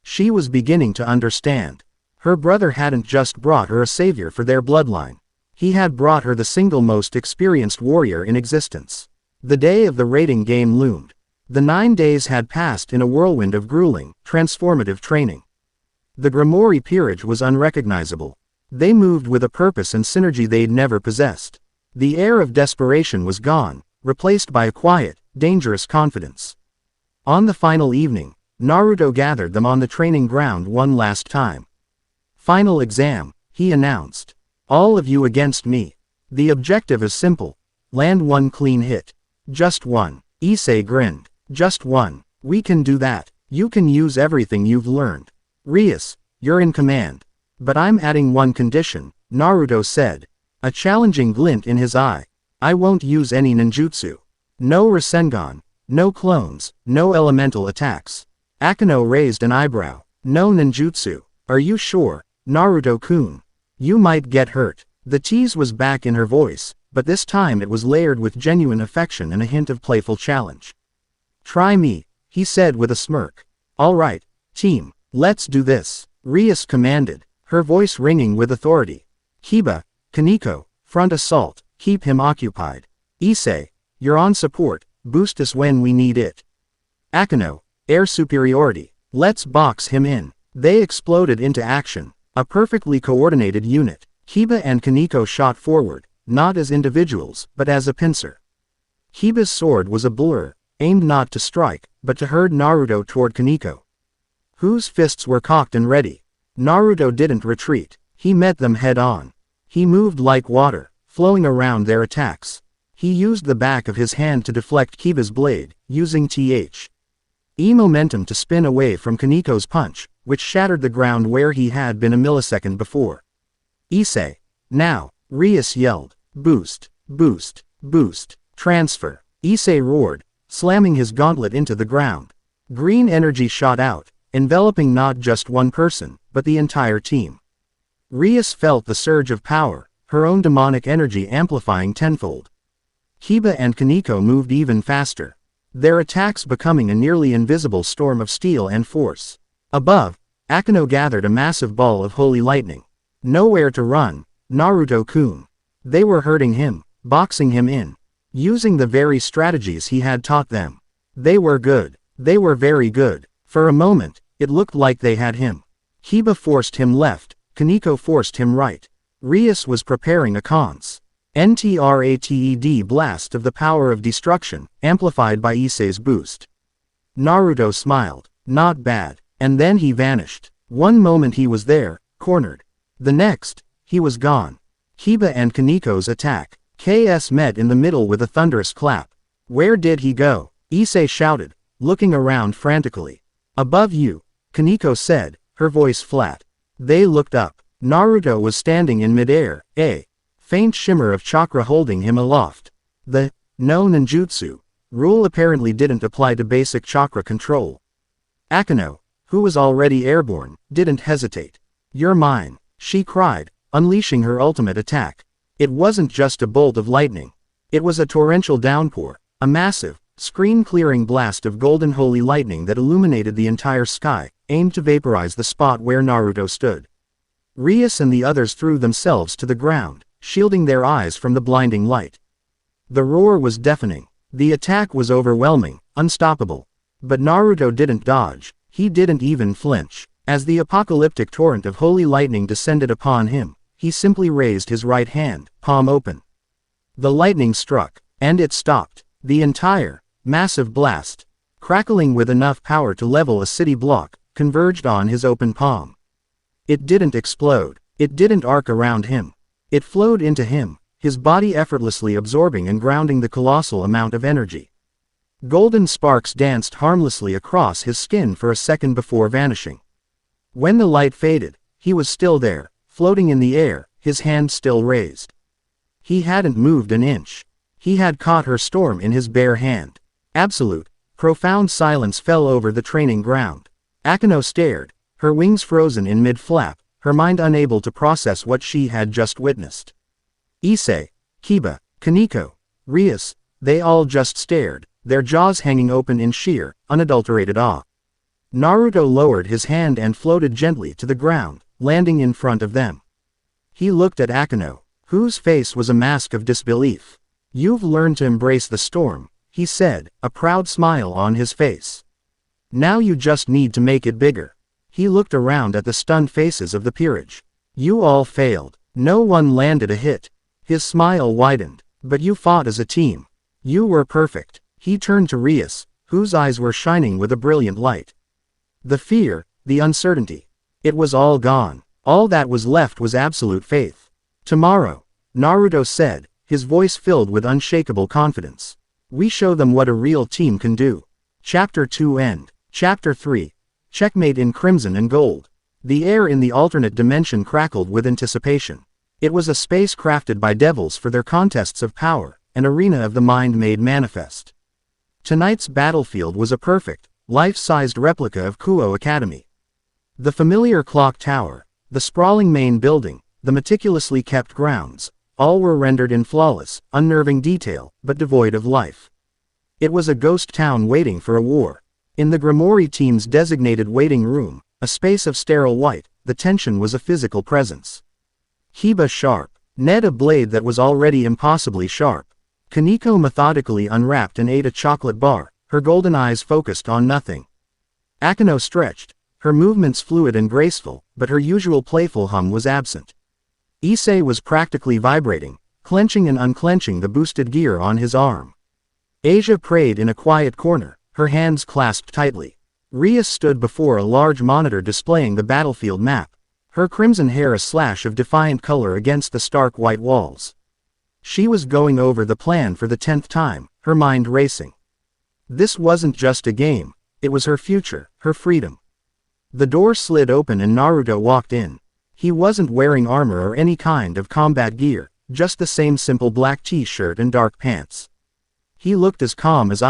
She was beginning to understand. Her brother hadn't just brought her a savior for their bloodline. He had brought her the single most experienced warrior in existence. The day of the raiding game loomed. The 9 days had passed in a whirlwind of grueling, transformative training. The Grimoire peerage was unrecognizable. They moved with a purpose and synergy they'd never possessed. The air of desperation was gone, replaced by a quiet, dangerous confidence. On the final evening, Naruto gathered them on the training ground one last time. "Final exam," he announced. "All of you against me. The objective is simple. Land one clean hit. Just one." Issei grinned. "Just one. We can do that. You can use everything you've learned. Rias, you're in command. But I'm adding one condition," Naruto said, a challenging glint in his eye. "I won't use any ninjutsu. No Rasengan, no clones, no elemental attacks." Akeno raised an eyebrow. "No ninjutsu. Are you sure, Naruto-kun? You might get hurt." The tease was back in her voice, but this time it was layered with genuine affection and a hint of playful challenge. "Try me," he said with a smirk. "All right, team, let's do this," Rias commanded, her voice ringing with authority. "Kiba, Kaneko, front assault, keep him occupied. Issei, you're on support, boost us when we need it. Akeno, air superiority, let's box him in." They exploded into action, a perfectly coordinated unit. Kiba and Kaneko shot forward, not as individuals, but as a pincer. Kiba's sword was a blur, aimed not to strike, but to herd Naruto toward Kaneko, whose fists were cocked and ready. Naruto didn't retreat, he met them head-on. He moved like water, flowing around their attacks. He used the back of his hand to deflect Kiba's blade, using THE momentum to spin away from Kaneko's punch, which shattered the ground where he had been a millisecond before. "Issei, now," Rias yelled. "Boost, boost, boost, transfer." Issei roared, slamming his gauntlet into the ground. Green energy shot out, enveloping not just one person, but the entire team. Rias felt the surge of power, her own demonic energy amplifying tenfold. Kiba and Kaneko moved even faster, their attacks becoming a nearly invisible storm of steel and force. Above, Akeno gathered a massive ball of holy lightning. Nowhere to run, Naruto-kun. They were hurting him, boxing him in, using the very strategies he had taught them. They were good. They were very good. For a moment, it looked like they had him. Kiba forced him left, Kaneko forced him right. Rias was preparing a NTRATED blast of the power of destruction, amplified by Issei's boost. Naruto smiled. Not bad. And then he vanished. One moment he was there, cornered. The next, he was gone. Kiba and Kaneko's attack. KS met in the middle with a thunderous clap. "Where did he go?" Issei shouted, looking around frantically. "Above you," Kaneko said, her voice flat. They looked up. Naruto was standing in midair, a faint shimmer of chakra holding him aloft. The no ninjutsu rule apparently didn't apply to basic chakra control. Akeno, who was already airborne, didn't hesitate. "You're mine," she cried, unleashing her ultimate attack. It wasn't just a bolt of lightning. It was a torrential downpour, a massive, screen-clearing blast of golden holy lightning that illuminated the entire sky, aimed to vaporize the spot where Naruto stood. Rias and the others threw themselves to the ground, shielding their eyes from the blinding light. The roar was deafening. The attack was overwhelming, unstoppable. But Naruto didn't dodge, he didn't even flinch. As the apocalyptic torrent of holy lightning descended upon him, he simply raised his right hand, palm open. The lightning struck, and it stopped. The entire, massive blast, crackling with enough power to level a city block, converged on his open palm. It didn't explode. It didn't arc around him. It flowed into him, his body effortlessly absorbing and grounding the colossal amount of energy. Golden sparks danced harmlessly across his skin for a second before vanishing. When the light faded, he was still there, floating in the air, his hand still raised. He hadn't moved an inch. He had caught her storm in his bare hand. Absolute, profound silence fell over the training ground. Akeno stared, her wings frozen in mid-flap, her mind unable to process what she had just witnessed. Issei, Kiba, Kaneko, Rias, they all just stared, their jaws hanging open in sheer, unadulterated awe. Naruto lowered his hand and floated gently to the ground, landing in front of them. He looked at Akeno, whose face was a mask of disbelief. "You've learned to embrace the storm," he said, a proud smile on his face. "Now you just need to make it bigger." He looked around at the stunned faces of the peerage. "You all failed. No one landed a hit." His smile widened. "But you fought as a team. You were perfect." He turned to Rias, whose eyes were shining with a brilliant light. The fear, the uncertainty. It was all gone. All that was left was absolute faith. "Tomorrow," Naruto said, his voice filled with unshakable confidence, "we show them what a real team can do." Chapter 2 End. Chapter 3. Checkmate in Crimson and Gold. The air in the alternate dimension crackled with anticipation. It was a space crafted by devils for their contests of power, an arena of the mind made manifest. Tonight's battlefield was a perfect, life-sized replica of Kuoh Academy. The familiar clock tower, the sprawling main building, the meticulously kept grounds, all were rendered in flawless, unnerving detail, but devoid of life. It was a ghost town waiting for a war. In the Grimoire team's designated waiting room, a space of sterile white, the tension was a physical presence. Hiba sharp. Ned a blade that was already impossibly sharp. Kaneko methodically unwrapped and ate a chocolate bar, her golden eyes focused on nothing. Akeno stretched, her movements fluid and graceful, but her usual playful hum was absent. Issei was practically vibrating, clenching and unclenching the boosted gear on his arm. Asia prayed in a quiet corner, her hands clasped tightly. Rias stood before a large monitor displaying the battlefield map, her crimson hair a slash of defiant color against the stark white walls. She was going over the plan for the 10th time, her mind racing. This wasn't just a game, it was her future, her freedom. The door slid open and Naruto walked in. He wasn't wearing armor or any kind of combat gear, just the same simple black t-shirt and dark pants. He looked as calm as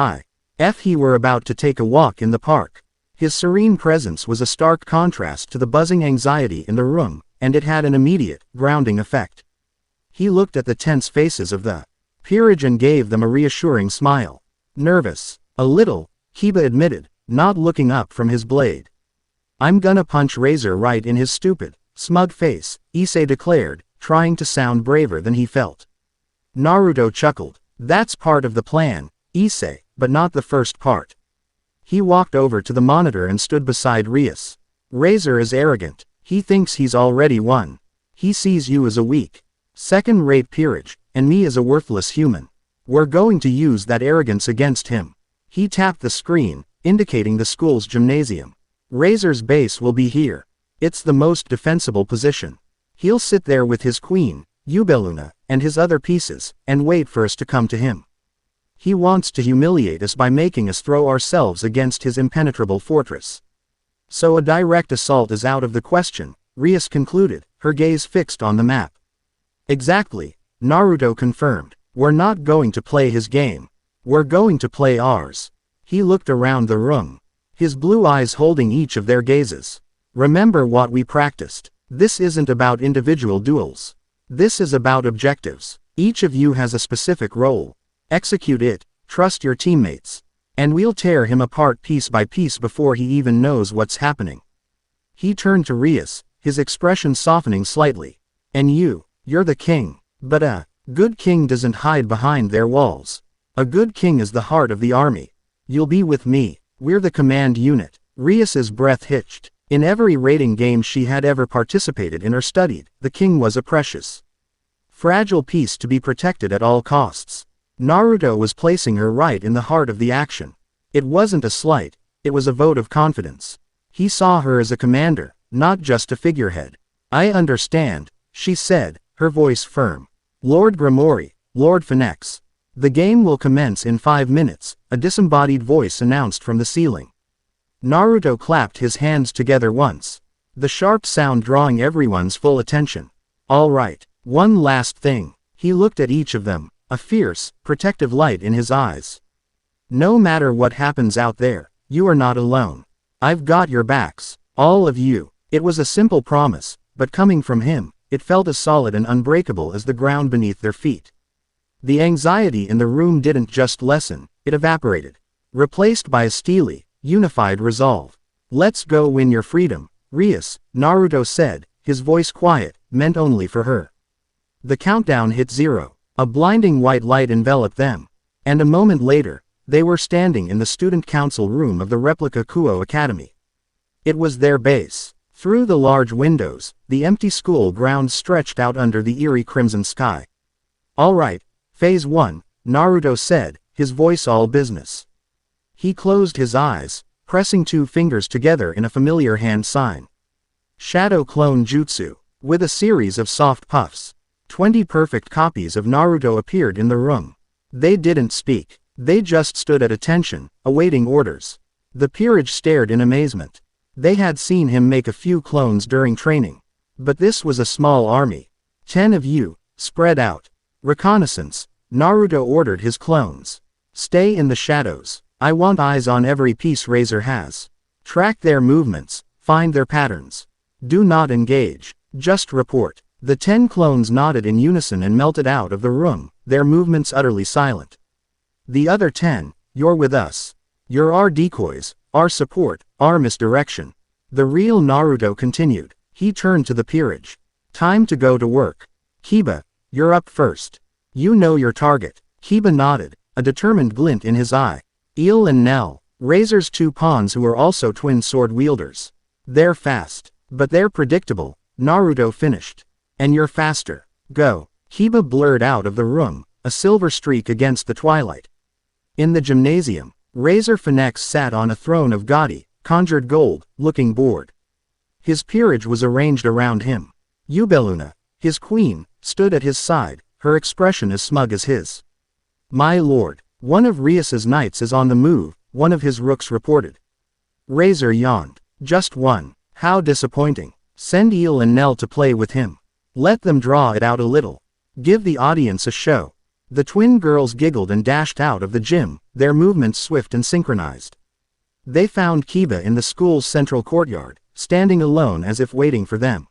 if he were about to take a walk in the park. His serene presence was a stark contrast to the buzzing anxiety in the room, and it had an immediate, grounding effect. He looked at the tense faces of the peerage and gave them a reassuring smile. "Nervous. A little," Hiba admitted, not looking up from his blade. "I'm gonna punch Razor right in his stupid, smug face," Issei declared, trying to sound braver than he felt. Naruto chuckled. "That's part of the plan, Issei, but not the first part." He walked over to the monitor and stood beside Rias. "Razor is arrogant. He thinks he's already won. He sees you as a weak, second-rate peerage, and me as a worthless human. We're going to use that arrogance against him." He tapped the screen, indicating the school's gymnasium. "Razor's base will be here. It's the most defensible position. He'll sit there with his queen, Yubeluna, and his other pieces, and wait for us to come to him. He wants to humiliate us by making us throw ourselves against his impenetrable fortress. So a direct assault is out of the question," Rias concluded, her gaze fixed on the map. "Exactly," Naruto confirmed. "We're not going to play his game. We're going to play ours." He looked around the room, his blue eyes holding each of their gazes. "Remember what we practiced. This isn't about individual duels. This is about objectives. Each of you has a specific role. Execute it, trust your teammates. And we'll tear him apart piece by piece before he even knows what's happening." He turned to Rias, his expression softening slightly. "And you're the king. But a good king doesn't hide behind their walls. A good king is the heart of the army. You'll be with me. We're the command unit." Rias's breath hitched. In every raiding game she had ever participated in or studied, the king was a precious, fragile piece to be protected at all costs. Naruto was placing her right in the heart of the action. It wasn't a slight, it was a vote of confidence. He saw her as a commander, not just a figurehead. "I understand," she said, her voice firm. "Lord Grimoire, Lord Phoenix. The game will commence in 5 minutes, a disembodied voice announced from the ceiling. Naruto clapped his hands together once, the sharp sound drawing everyone's full attention. "All right, one last thing." He looked at each of them, a fierce, protective light in his eyes. "No matter what happens out there, you are not alone. I've got your backs, all of you." It was a simple promise, but coming from him, it felt as solid and unbreakable as the ground beneath their feet. The anxiety in the room didn't just lessen, it evaporated, replaced by a steely, unified resolve. "Let's go win your freedom, Rias," Naruto said, his voice quiet, meant only for her. The countdown hit 0. A blinding white light enveloped them. And a moment later, they were standing in the student council room of the replica Kuoh Academy. It was their base. Through the large windows, the empty school grounds stretched out under the eerie crimson sky. "All right, Phase 1, Naruto said, his voice all business. He closed his eyes, pressing 2 fingers together in a familiar hand sign. Shadow Clone Jutsu. With a series of soft puffs, 20 perfect copies of Naruto appeared in the room. They didn't speak. They just stood at attention, awaiting orders. The peerage stared in amazement. They had seen him make a few clones during training. But this was a small army. 10 of you, spread out. Reconnaissance, Naruto ordered his clones. Stay in the shadows. I want eyes on every piece Razor has. Track their movements, find their patterns. Do not engage, just report. The 10 clones nodded in unison and melted out of the room, their movements utterly silent. The other 10, you're with us. You're our decoys, our support, our misdirection. The real Naruto continued. He turned to the peerage. Time to go to work. Kiba, you're up first. You know your target. Kiba nodded, a determined glint in his eye. Eel and Nell, Razor's 2 pawns who are also twin sword wielders. They're fast, but they're predictable, Naruto finished. And you're faster. Go. Kiba blurred out of the room, a silver streak against the twilight. In the gymnasium, Razor Phoenix sat on a throne of gaudy, conjured gold, looking bored. His peerage was arranged around him. Ubeluna, his queen, stood at his side, her expression as smug as his. My lord, one of Rias's knights is on the move, one of his rooks reported. Razor yawned. Just one. How disappointing. Send Eel and Nell to play with him. Let them draw it out a little. Give the audience a show. The twin girls giggled and dashed out of the gym, their movements swift and synchronized. They found Kiba in the school's central courtyard, standing alone as if waiting for them.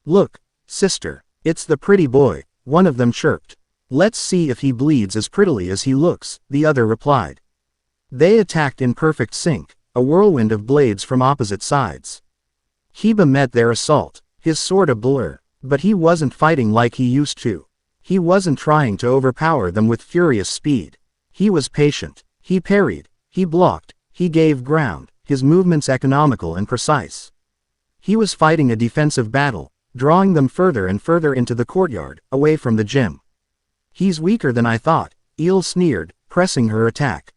Look, sister, it's the pretty boy, one of them chirped. Let's see if he bleeds as prettily as he looks, the other replied. They attacked in perfect sync, a whirlwind of blades from opposite sides. Kiba met their assault, his sword a blur, but he wasn't fighting like he used to. He wasn't trying to overpower them with furious speed. He was patient. He parried. He blocked. He gave ground, his movements economical and precise. He was fighting a defensive battle, drawing them further and further into the courtyard, away from the gym. He's weaker than I thought, Eel sneered, pressing her attack.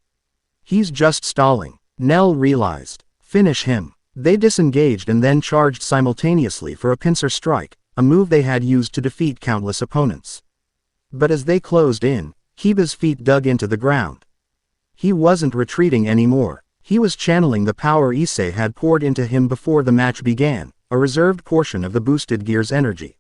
He's just stalling, Nell realized. Finish him. They disengaged and then charged simultaneously for a pincer strike, a move they had used to defeat countless opponents. But as they closed in, Kiba's feet dug into the ground. He wasn't retreating anymore. He was channeling the power Issei had poured into him before the match began, a reserved portion of the boosted gear's energy.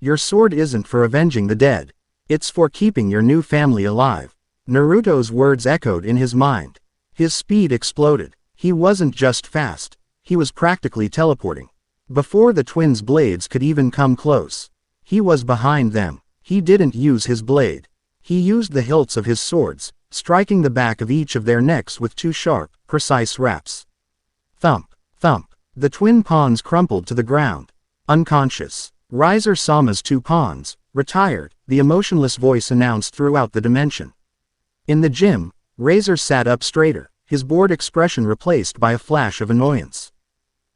Your sword isn't for avenging the dead. It's for keeping your new family alive. Naruto's words echoed in his mind. His speed exploded. He wasn't just fast. He was practically teleporting. Before the twins' blades could even come close, he was behind them. He didn't use his blade. He used the hilts of his swords, striking the back of each of their necks with 2 sharp, precise raps. Thump, thump. The twin pawns crumpled to the ground. Unconscious. Riser Sama's 2 pawns, retired, the emotionless voice announced throughout the dimension. In the gym, Razor sat up straighter, his bored expression replaced by a flash of annoyance.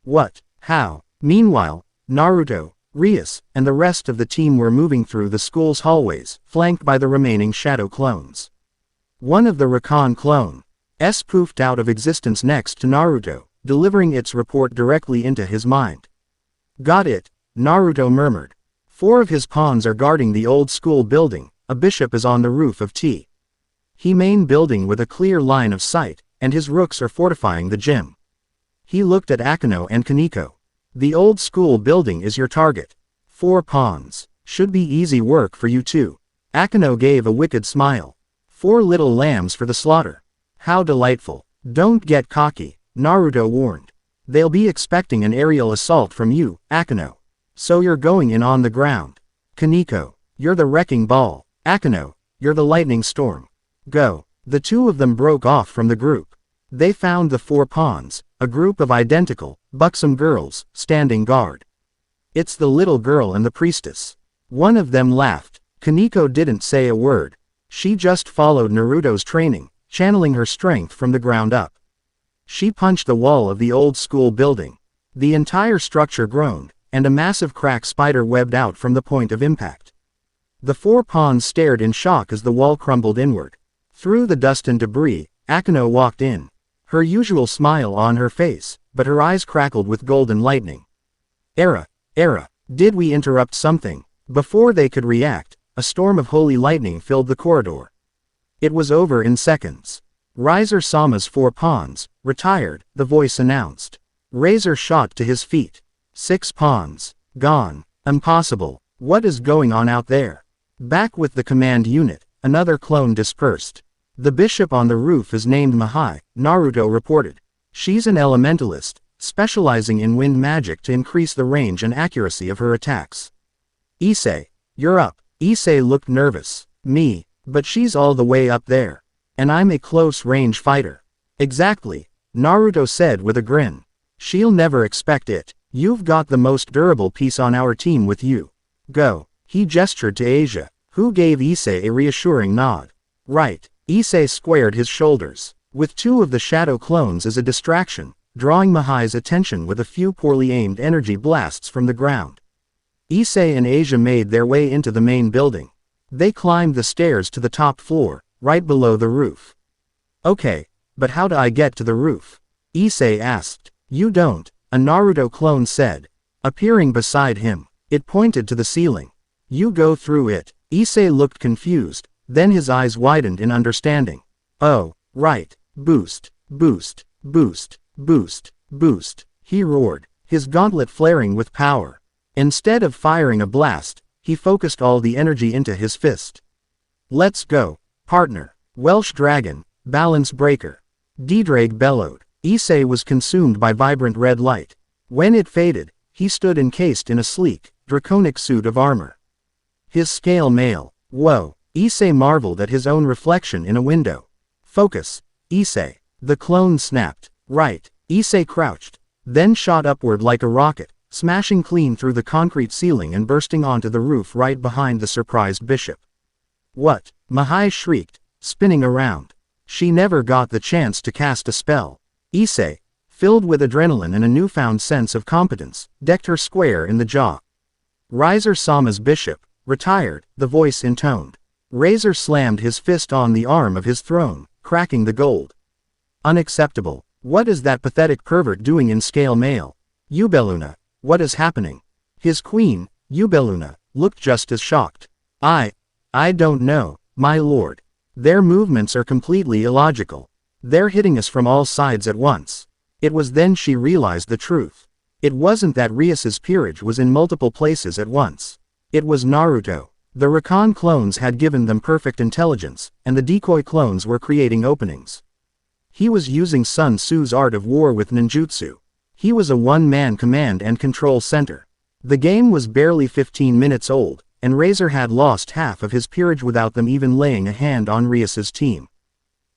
What? How? Meanwhile, Naruto, Rias, and the rest of the team were moving through the school's hallways, flanked by the remaining shadow clones. One of the Rakan clones poofed out of existence next to Naruto, delivering its report directly into his mind. Got it, Naruto murmured. 4 of his pawns are guarding the old school building, a bishop is on the roof of He main building with a clear line of sight, and his rooks are fortifying the gym. He looked at Akino and Kaneko. The old school building is your target. 4 pawns. Should be easy work for you too. Akino gave a wicked smile. 4 little lambs for the slaughter. How delightful. Don't get cocky, Naruto warned. They'll be expecting an aerial assault from you, Akino. So you're going in on the ground. Kaneko, you're the wrecking ball. Akino, you're the lightning storm. Go. The 2 of them broke off from the group. They found the 4 pawns, a group of identical, buxom girls, standing guard. It's the little girl and the priestess. One of them laughed. Kaneko didn't say a word. She just followed Naruto's training, channeling her strength from the ground up. She punched the wall of the old school building. The entire structure groaned, and a massive crack spider webbed out from the point of impact. The four pawns stared in shock as the wall crumbled inward. Through the dust and debris, Akeno walked in. Her usual smile on her face, but her eyes crackled with golden lightning. Era, did we interrupt something? Before they could react, a storm of holy lightning filled the corridor. It was over in seconds. Riser-sama's four pawns, retired, the voice announced. Razor shot to his feet. 6 pawns, gone. Impossible. What is going on out there? Back with the command unit, another clone dispersed. The bishop on the roof is named Mahai, Naruto reported. She's an elementalist, specializing in wind magic to increase the range and accuracy of her attacks. Issei, you're up. Issei looked nervous. Me, but she's all the way up there. And I'm a close-range fighter. Exactly, Naruto said with a grin. She'll never expect it. You've got the most durable piece on our team with you. Go. He gestured to Asia, who gave Issei a reassuring nod. Right. Issei squared his shoulders, with 2 of the shadow clones as a distraction, drawing Mahai's attention with a few poorly aimed energy blasts from the ground. Issei and Asia made their way into the main building. They climbed the stairs to the top floor, right below the roof. Okay, but how do I get to the roof? Issei asked. You don't, a Naruto clone said. Appearing beside him, it pointed to the ceiling. You go through it. Issei looked confused, then his eyes widened in understanding. Oh, right. Boost, boost, boost, boost, boost, he roared, his gauntlet flaring with power. Instead of firing a blast, he focused all the energy into his fist. Let's go, partner. Welsh Dragon, Balance Breaker. D-Drake bellowed. Issei was consumed by vibrant red light. When it faded, he stood encased in a sleek, draconic suit of armor. His scale mail. Whoa, Issei marveled at his own reflection in a window. Focus, Issei. The clone snapped. Right, Issei crouched, then shot upward like a rocket, smashing clean through the concrete ceiling and bursting onto the roof right behind the surprised bishop. What? Mahai shrieked, spinning around. She never got the chance to cast a spell. Issei, filled with adrenaline and a newfound sense of competence, decked her square in the jaw. Riser-sama's bishop, retired, the voice intoned. Razor slammed his fist on the arm of his throne, cracking the gold. Unacceptable. What is that pathetic pervert doing in scale mail? Yubeluna, what is happening? His queen, Yubeluna, looked just as shocked. I don't know, my lord. Their movements are completely illogical. They're hitting us from all sides at once. It was then she realized the truth. It wasn't that Rias's peerage was in multiple places at once. It was Naruto. The Rakan clones had given them perfect intelligence, and the decoy clones were creating openings. He was using Sun Tzu's art of war with ninjutsu. He was a one-man command and control center. The game was barely 15 minutes old, and Razor had lost half of his peerage without them even laying a hand on Rias's team.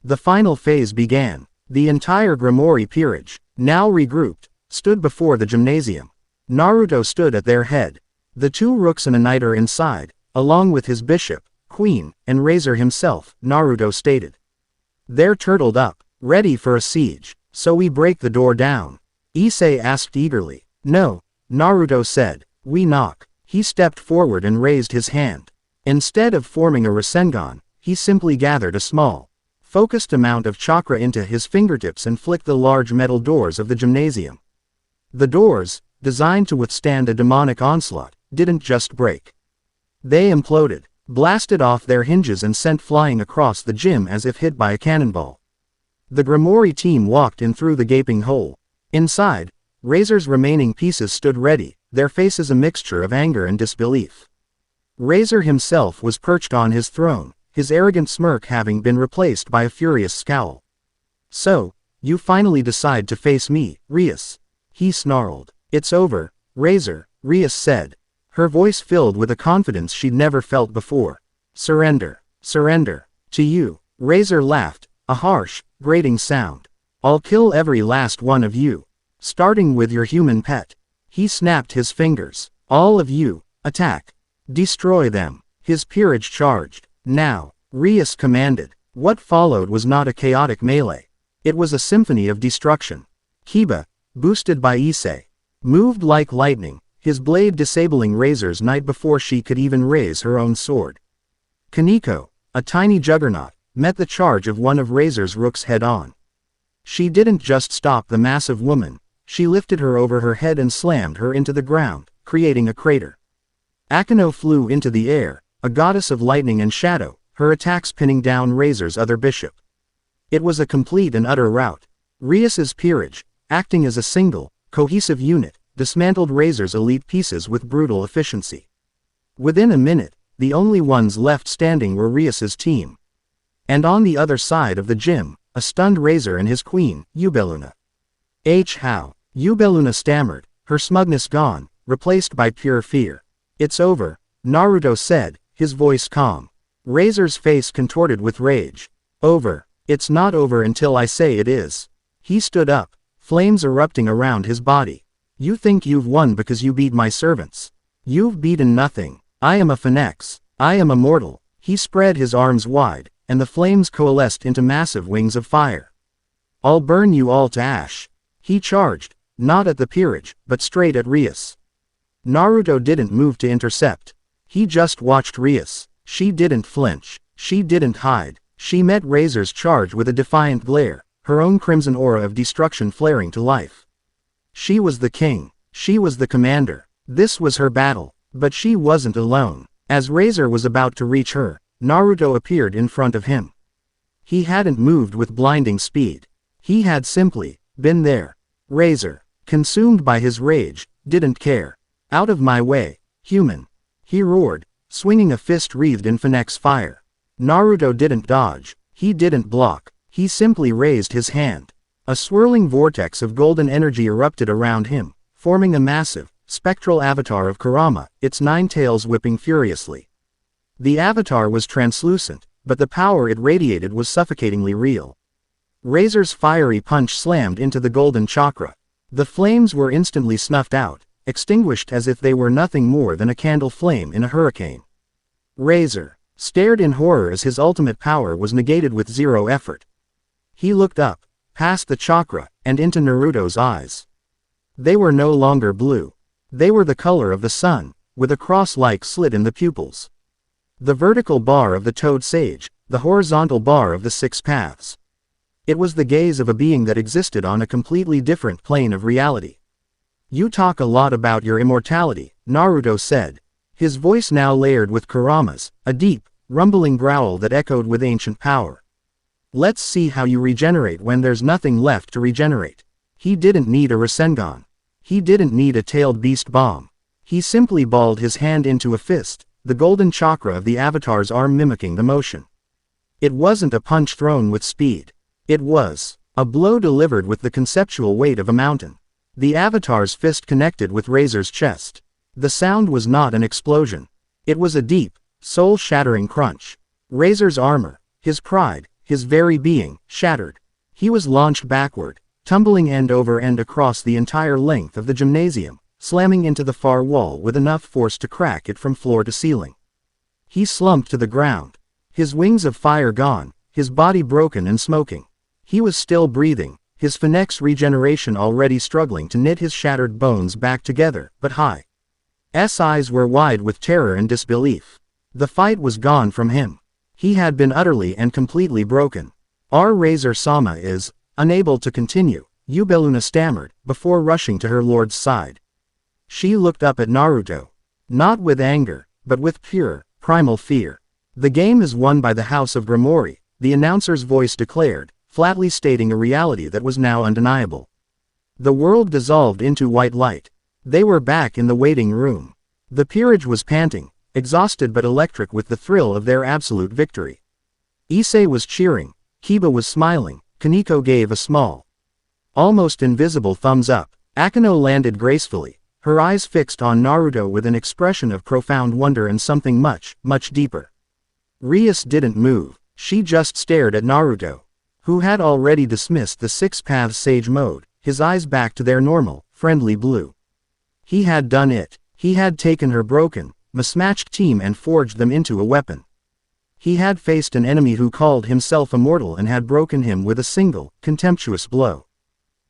The final phase began. The entire Grimoire peerage, now regrouped, stood before the gymnasium. Naruto stood at their head. The 2 rooks and a knight are inside, along with his bishop, queen, and Razor himself, Naruto stated. They're turtled up, ready for a siege, so we break the door down. Issei asked eagerly. No, Naruto said, we knock. He stepped forward and raised his hand. Instead of forming a Rasengan, he simply gathered a small, focused amount of chakra into his fingertips and flicked the large metal doors of the gymnasium. The doors, designed to withstand a demonic onslaught, didn't just break. They imploded, blasted off their hinges and sent flying across the gym as if hit by a cannonball. The Grimoire team walked in through the gaping hole. Inside, Razor's remaining pieces stood ready, their faces a mixture of anger and disbelief. Razor himself was perched on his throne, his arrogant smirk having been replaced by a furious scowl. So, you finally decide to face me, Rias. He snarled. It's over, Razor, Rias said, her voice filled with a confidence she'd never felt before. Surrender. Surrender. To you. Razor laughed, a harsh, grating sound. I'll kill every last one of you. Starting with your human pet. He snapped his fingers. All of you, attack. Destroy them. His peerage charged. Now, Rias commanded. What followed was not a chaotic melee. It was a symphony of destruction. Kiba, boosted by Issei, moved like lightning, his blade disabling Razor's knight before she could even raise her own sword. Kaneko, a tiny juggernaut, met the charge of one of Razor's rooks head-on. She didn't just stop the massive woman, she lifted her over her head and slammed her into the ground, creating a crater. Akeno flew into the air, a goddess of lightning and shadow, her attacks pinning down Razor's other bishop. It was a complete and utter rout. Rias's peerage, acting as a single, cohesive unit, dismantled Razor's elite pieces with brutal efficiency. Within a minute, the only ones left standing were Rias's team. And on the other side of the gym, a stunned Razor and his queen, Yubeluna. How? Yubeluna stammered, her smugness gone, replaced by pure fear. It's over, Naruto said, his voice calm. Razor's face contorted with rage. Over. It's not over until I say it is. He stood up, flames erupting around his body. You think you've won because you beat my servants. You've beaten nothing. I am a phoenix. I am immortal. He spread his arms wide, and the flames coalesced into massive wings of fire. I'll burn you all to ash. He charged, not at the peerage, but straight at Rias. Naruto didn't move to intercept. He just watched Rias. She didn't flinch. She didn't hide. She met Razor's charge with a defiant glare, her own crimson aura of destruction flaring to life. She was the king. She was the commander. This was her battle. But she wasn't alone. As Razor was about to reach her, Naruto appeared in front of him. He hadn't moved with blinding speed. He had simply been there. Razor, consumed by his rage, didn't care. Out of my way, human. He roared, swinging a fist wreathed in phoenix fire. Naruto didn't dodge. He didn't block. He simply raised his hand. A swirling vortex of golden energy erupted around him, forming a massive, spectral avatar of Kurama, its 9 tails whipping furiously. The avatar was translucent, but the power it radiated was suffocatingly real. Razor's fiery punch slammed into the golden chakra. The flames were instantly snuffed out, extinguished as if they were nothing more than a candle flame in a hurricane. Razor stared in horror as his ultimate power was negated with zero effort. He looked up, past the chakra, and into Naruto's eyes. They were no longer blue. They were the color of the sun, with a cross-like slit in the pupils. The vertical bar of the Toad Sage, the horizontal bar of the 6 paths. It was the gaze of a being that existed on a completely different plane of reality. You talk a lot about your immortality, Naruto said. His voice now layered with Kurama's, a deep, rumbling growl that echoed with ancient power. Let's see how you regenerate when there's nothing left to regenerate. He didn't need a Rasengan. He didn't need a tailed beast bomb. He simply balled his hand into a fist, the golden chakra of the avatar's arm mimicking the motion. It wasn't a punch thrown with speed. It was a blow delivered with the conceptual weight of a mountain. The avatar's fist connected with Razor's chest. The sound was not an explosion. It was a deep, soul-shattering crunch. Razor's armor, his pride, his very being, shattered. He was launched backward, tumbling end over end across the entire length of the gymnasium, slamming into the far wall with enough force to crack it from floor to ceiling. He slumped to the ground. His wings of fire gone, his body broken and smoking. He was still breathing, his phoenix regeneration already struggling to knit his shattered bones back together, but Hi's eyes were wide with terror and disbelief. The fight was gone from him. He had been utterly and completely broken. Our Razor-sama is unable to continue, Yubeluna stammered, before rushing to her lord's side. She looked up at Naruto. Not with anger, but with pure, primal fear. The game is won by the House of Grimori, the announcer's voice declared, flatly stating a reality that was now undeniable. The world dissolved into white light. They were back in the waiting room. The peerage was panting, exhausted but electric with the thrill of their absolute victory. Issei was cheering, Kiba was smiling, Kaneko gave a small, almost invisible thumbs up. Akeno landed gracefully, her eyes fixed on Naruto with an expression of profound wonder and something much, much deeper. Rias didn't move, she just stared at Naruto, who had already dismissed the 6 paths sage mode, his eyes back to their normal, friendly blue. He had done it. He had taken her broken, mismatched team and forged them into a weapon. He had faced an enemy who called himself immortal and had broken him with a single, contemptuous blow.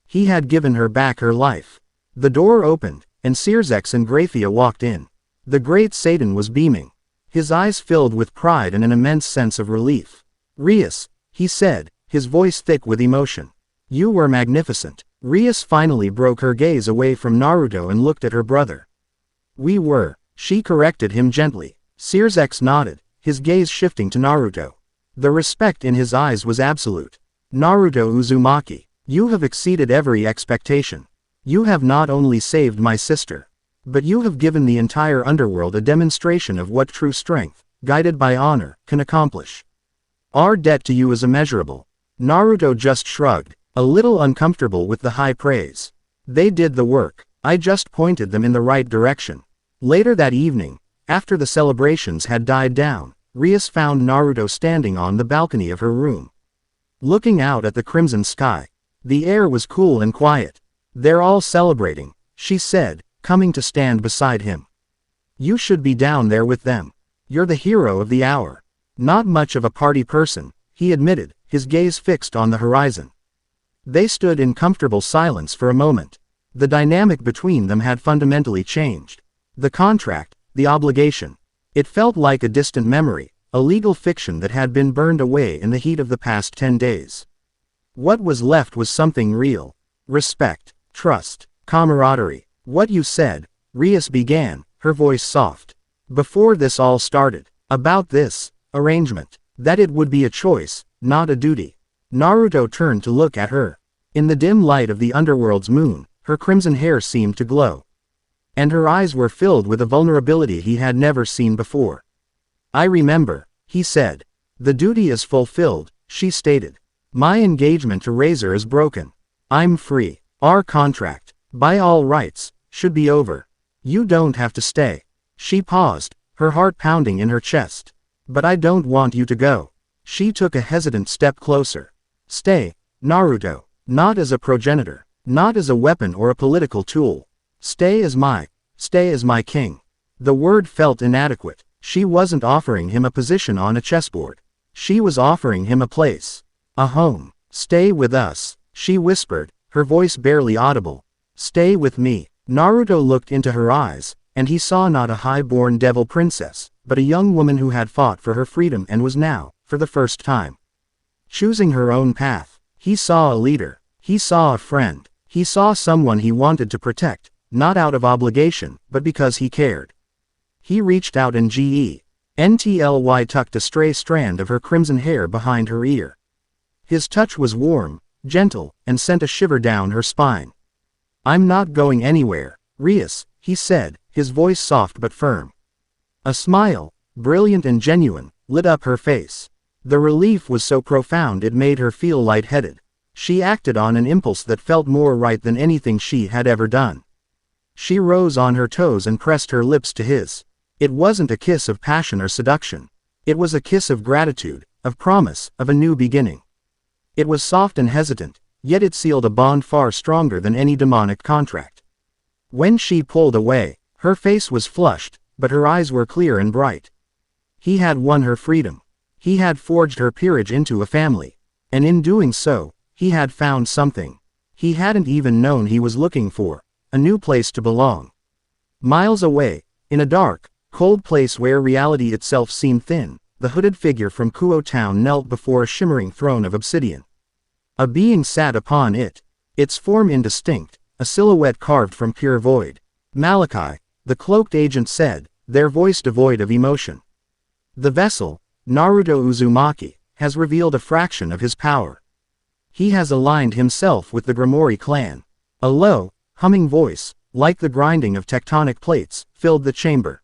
He had given her back her life. The door opened, and Circex and Graphia walked in. The great Satan was beaming. His eyes filled with pride and an immense sense of relief. "Rias," he said, his voice thick with emotion. "You were magnificent." Rias finally broke her gaze away from Naruto and looked at her brother. "We were," she corrected him gently. Circex nodded, his gaze shifting to Naruto. The respect in his eyes was absolute. "Naruto Uzumaki, you have exceeded every expectation. You have not only saved my sister, but you have given the entire underworld a demonstration of what true strength, guided by honor, can accomplish. Our debt to you is immeasurable." Naruto just shrugged, a little uncomfortable with the high praise. "They did the work. I just pointed them in the right direction." Later that evening, after the celebrations had died down, Rias found Naruto standing on the balcony of her room. Looking out at the crimson sky. The air was cool and quiet. "They're all celebrating," she said, coming to stand beside him. "You should be down there with them. You're the hero of the hour." "Not much of a party person," he admitted, his gaze fixed on the horizon. They stood in comfortable silence for a moment. The dynamic between them had fundamentally changed. The contract, the obligation. It felt like a distant memory, a legal fiction that had been burned away in the heat of the past 10 days. What was left was something real. Respect, trust, camaraderie. "What you said," Rias began, her voice soft. "Before this all started. About this arrangement. That it would be a choice, not a duty." Naruto turned to look at her. In the dim light of the underworld's moon, her crimson hair seemed to glow. And her eyes were filled with a vulnerability he had never seen before. "I remember," he said. "The duty is fulfilled," she stated. "My engagement to Razor is broken. I'm free. Our contract, by all rights, should be over. You don't have to stay." She paused, her heart pounding in her chest. "But I don't want you to go." She took a hesitant step closer. "Stay, Naruto. Not as a progenitor. Not as a weapon or a political tool. Stay as my king." The word felt inadequate. She wasn't offering him a position on a chessboard. She was offering him a place. A home. "Stay with us," she whispered, her voice barely audible. "Stay with me." Naruto looked into her eyes, and he saw not a high-born devil princess, but a young woman who had fought for her freedom and was now, for the first time, choosing her own path. He saw a leader. He saw a friend. He saw someone he wanted to protect, not out of obligation, but because he cared. He reached out and gently tucked a stray strand of her crimson hair behind her ear. His touch was warm, gentle, and sent a shiver down her spine. "I'm not going anywhere, Rias," he said, his voice soft but firm. A smile, brilliant and genuine, lit up her face. The relief was so profound it made her feel lightheaded. She acted on an impulse that felt more right than anything she had ever done. She rose on her toes and pressed her lips to his. It wasn't a kiss of passion or seduction. It was a kiss of gratitude, of promise, of a new beginning. It was soft and hesitant, yet it sealed a bond far stronger than any demonic contract. When she pulled away, her face was flushed, but her eyes were clear and bright. He had won her freedom. He had forged her peerage into a family. And in doing so, he had found something he hadn't even known he was looking for, a new place to belong. Miles away, in a dark, cold place where reality itself seemed thin, the hooded figure from Kuoh town knelt before a shimmering throne of obsidian. A being sat upon it, its form indistinct, a silhouette carved from pure void. "Malachi," the cloaked agent said, their voice devoid of emotion. "The vessel, Naruto Uzumaki, has revealed a fraction of his power. He has aligned himself with the Grimoire clan." A low, humming voice, like the grinding of tectonic plates, filled the chamber.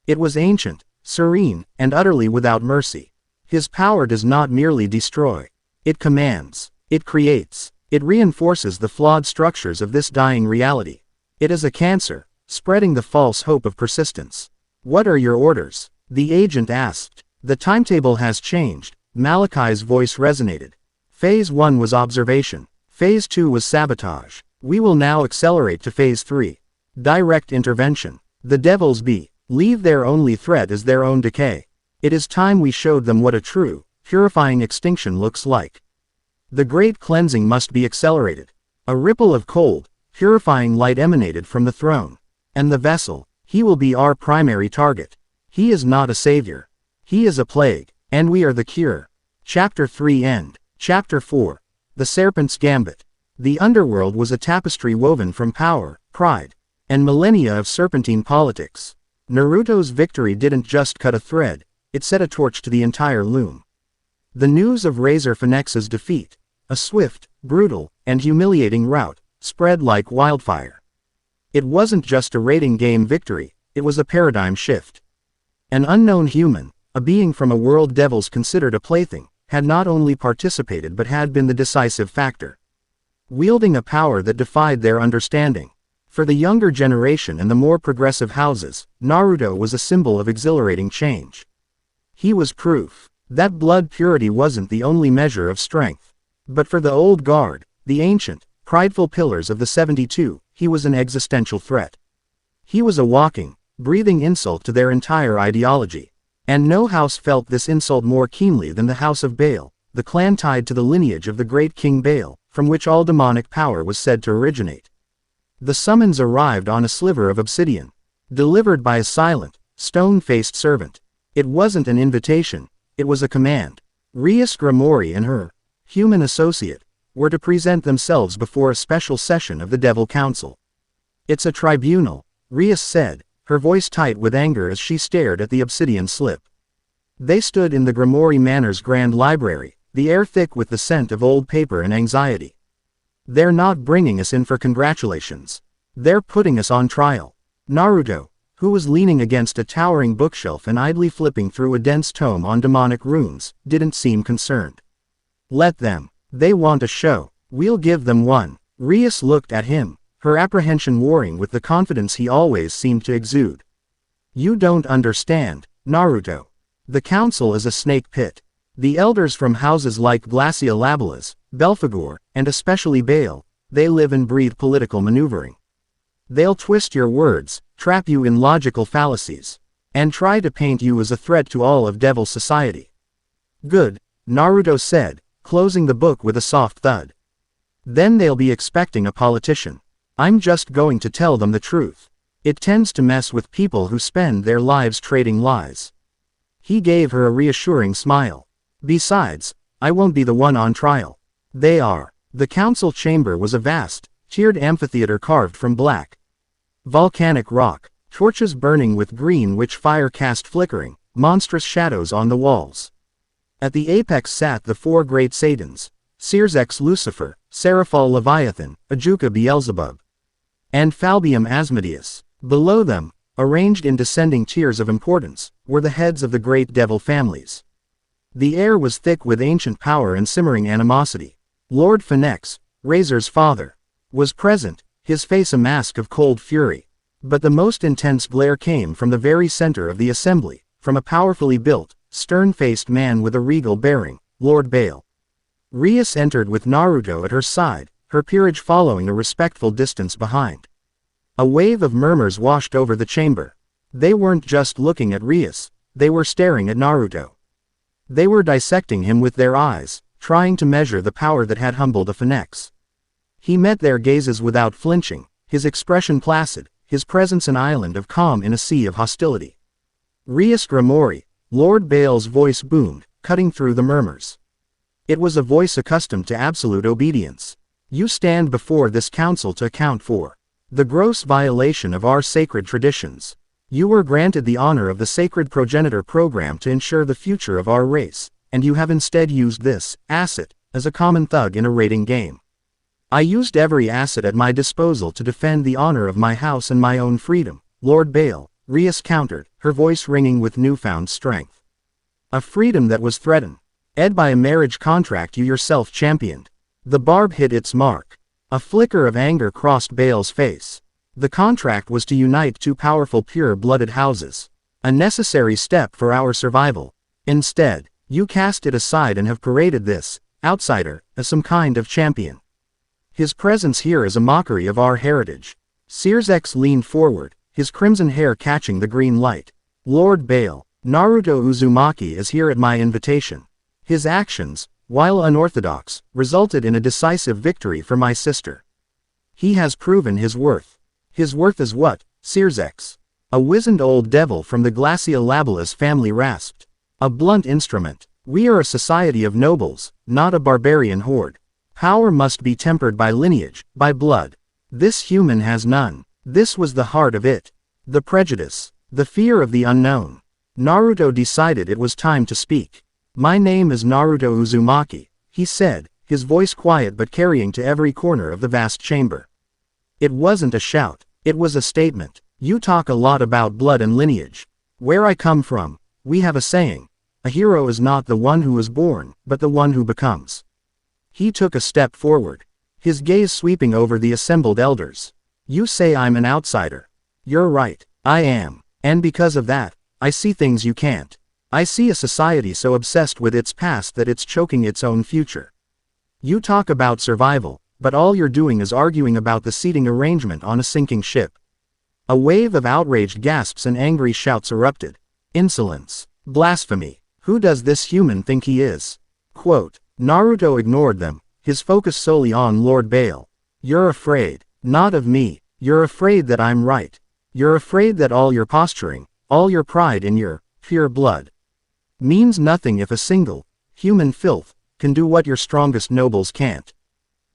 It was ancient, serene, and utterly without mercy. His power does not merely destroy. It commands. It creates. It reinforces the flawed structures of this dying reality. It is a cancer, spreading the false hope of persistence. "What are your orders?" the agent asked. "The timetable has changed," Malachi's voice resonated. Phase 1 was observation. Phase 2 was sabotage. We will now accelerate to Phase 3. Direct intervention. The devils leave their only threat is their own decay. It is time we showed them what a true, purifying extinction looks like. The great cleansing must be accelerated. A ripple of cold, purifying light emanated from the throne. And the vessel, he will be our primary target. He is not a savior. He is a plague, and we are the cure. Chapter 3 End. Chapter 4. The Serpent's Gambit. The underworld was a tapestry woven from power, pride, and millennia of serpentine politics. Naruto's victory didn't just cut a thread, it set a torch to the entire loom. The news of Razor Phoenix's defeat, a swift, brutal, and humiliating rout, spread like wildfire. It wasn't just a rating game victory, it was a paradigm shift. An unknown human, a being from a world devils considered a plaything, had not only participated but had been the decisive factor. Wielding a power that defied their understanding. For the younger generation and the more progressive houses, Naruto was a symbol of exhilarating change. He was proof that blood purity wasn't the only measure of strength. But for the old guard, the ancient, prideful pillars of the 72, he was an existential threat. He was a walking, breathing insult to their entire ideology. And no house felt this insult more keenly than the House of Baal, the clan tied to the lineage of the great King Baal, from which all demonic power was said to originate. The summons arrived on a sliver of obsidian, delivered by a silent, stone-faced servant. It wasn't an invitation, it was a command. Rias Grimori and her human associate were to present themselves before a special session of the Devil Council. It's a tribunal, Rias said, her voice tight with anger as she stared at the obsidian slip. They stood in the Grimori Manor's grand library, the air thick with the scent of old paper and anxiety. They're not bringing us in for congratulations. They're putting us on trial. Naruto, who was leaning against a towering bookshelf and idly flipping through a dense tome on demonic runes, didn't seem concerned. Let them. They want a show. We'll give them one. Rias looked at him, her apprehension warring with the confidence he always seemed to exude. You don't understand, Naruto. The council is a snake pit. The elders from houses like Glacia Labelas, Belphegor, and especially Baal, they live and breathe political maneuvering. They'll twist your words, trap you in logical fallacies, and try to paint you as a threat to all of Devil Society. Good, Naruto said, closing the book with a soft thud. Then they'll be expecting a politician. I'm just going to tell them the truth. It tends to mess with people who spend their lives trading lies. He gave her a reassuring smile. Besides, I won't be the one on trial. They are. The council chamber was a vast, tiered amphitheater carved from black volcanic rock, torches burning with green witch fire cast flickering, monstrous shadows on the walls. At the apex sat the four great Satans, Searsx Lucifer, Seraphol Leviathan, Ajuka Beelzebub, and Falbium Asmodeus. Below them, arranged in descending tiers of importance, were the heads of the great devil families. The air was thick with ancient power and simmering animosity. Lord Phoenix, Razor's father, was present, his face a mask of cold fury. But the most intense glare came from the very center of the assembly, from a powerfully built, stern-faced man with a regal bearing, Lord Baal. Rias entered with Naruto at her side, her peerage following a respectful distance behind. A wave of murmurs washed over the chamber. They weren't just looking at Rias, they were staring at Naruto. They were dissecting him with their eyes, trying to measure the power that had humbled a Phoenix. He met their gazes without flinching, his expression placid, his presence an island of calm in a sea of hostility. Rias Grimori, Lord Baal's voice boomed, cutting through the murmurs. It was a voice accustomed to absolute obedience. You stand before this council to account for the gross violation of our sacred traditions. You were granted the honor of the sacred progenitor program to ensure the future of our race, and you have instead used this asset as a common thug in a raiding game. I used every asset at my disposal to defend the honor of my house and my own freedom, Lord Baal, Rias countered, her voice ringing with newfound strength. A freedom that was threatened, by a marriage contract you yourself championed. The barb hit its mark. A flicker of anger crossed Baal's face. The contract was to unite two powerful pure-blooded houses. A necessary step for our survival. Instead, you cast it aside and have paraded this outsider as some kind of champion. His presence here is a mockery of our heritage. Searsx leaned forward, his crimson hair catching the green light. Lord Bale, Naruto Uzumaki is here at my invitation. His actions, while unorthodox, resulted in a decisive victory for my sister. He has proven his worth. His worth is what? Sirzex. A wizened old devil from the Glaciolabalis family rasped. A blunt instrument. We are a society of nobles, not a barbarian horde. Power must be tempered by lineage, by blood. This human has none. This was the heart of it. The prejudice. The fear of the unknown. Naruto decided it was time to speak. My name is Naruto Uzumaki, he said, his voice quiet but carrying to every corner of the vast chamber. It wasn't a shout, it was a statement. You talk a lot about blood and lineage. Where I come from, we have a saying. A hero is not the one who is born, but the one who becomes. He took a step forward, his gaze sweeping over the assembled elders. You say I'm an outsider. You're right, I am. And because of that, I see things you can't. I see a society so obsessed with its past that it's choking its own future. You talk about survival, but all you're doing is arguing about the seating arrangement on a sinking ship. A wave of outraged gasps and angry shouts erupted. Insolence. Blasphemy. Who does this human think he is? Quote. Naruto ignored them, his focus solely on Lord Bale. You're afraid. Not of me. You're afraid that I'm right. You're afraid that all your posturing, all your pride in your pure blood, means nothing if a single, human filth, can do what your strongest nobles can't.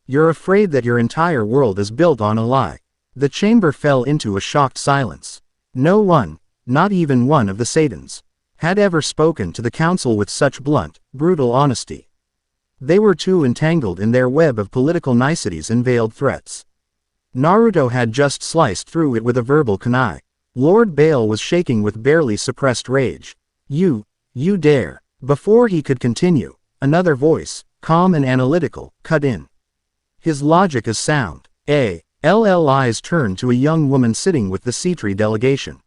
You're afraid that your entire world is built on a lie. The chamber fell into a shocked silence. No one, not even one of the Satans, had ever spoken to the council with such blunt, brutal honesty. They were too entangled in their web of political niceties and veiled threats. Naruto had just sliced through it with a verbal kunai. Lord Bale was shaking with barely suppressed rage. You dare. Before he could continue, another voice, calm and analytical, cut in. His logic is sound. A.L.L. eyes turned to a young woman sitting with the Cetri delegation.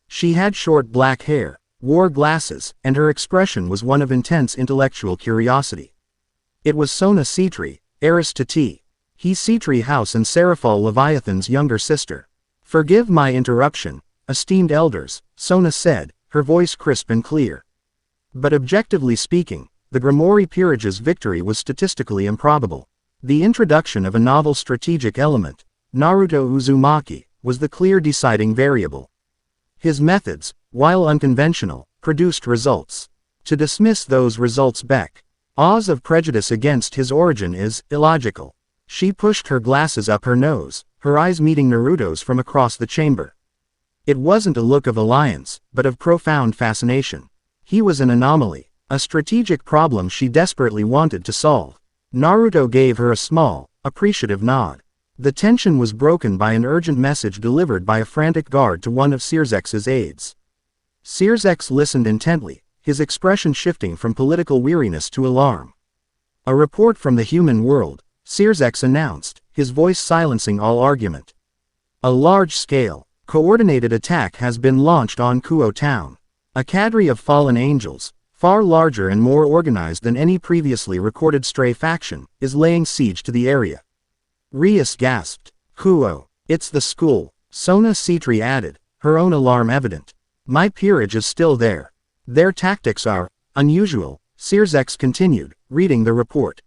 She had short black hair, wore glasses, and her expression was one of intense intellectual curiosity. It was Sona Cetri, heiress to T. He Cetri House and Seraphal Leviathan's younger sister. Forgive my interruption, esteemed elders, Sona said, her voice crisp and clear. But objectively speaking, the Grimoire peerage's victory was statistically improbable. The introduction of a novel strategic element, Naruto Uzumaki, was the clear deciding variable. His methods, while unconventional, produced results. To dismiss those results because of prejudice against his origin is illogical. She pushed her glasses up her nose, her eyes meeting Naruto's from across the chamber. It wasn't a look of alliance, but of profound fascination. He was an anomaly, a strategic problem she desperately wanted to solve. Naruto gave her a small, appreciative nod. The tension was broken by an urgent message delivered by a frantic guard to one of Sirzex's aides. Sirzex listened intently, his expression shifting from political weariness to alarm. A report from the human world, Sirzex announced, his voice silencing all argument. A large-scale, coordinated attack has been launched on Kuoh town. A cadre of fallen angels, far larger and more organized than any previously recorded stray faction, is laying siege to the area. Rias gasped. Kuoh, it's the school, Sona Cetri added, her own alarm evident. My peerage is still there. Their tactics are unusual, Sirzex continued, reading the report.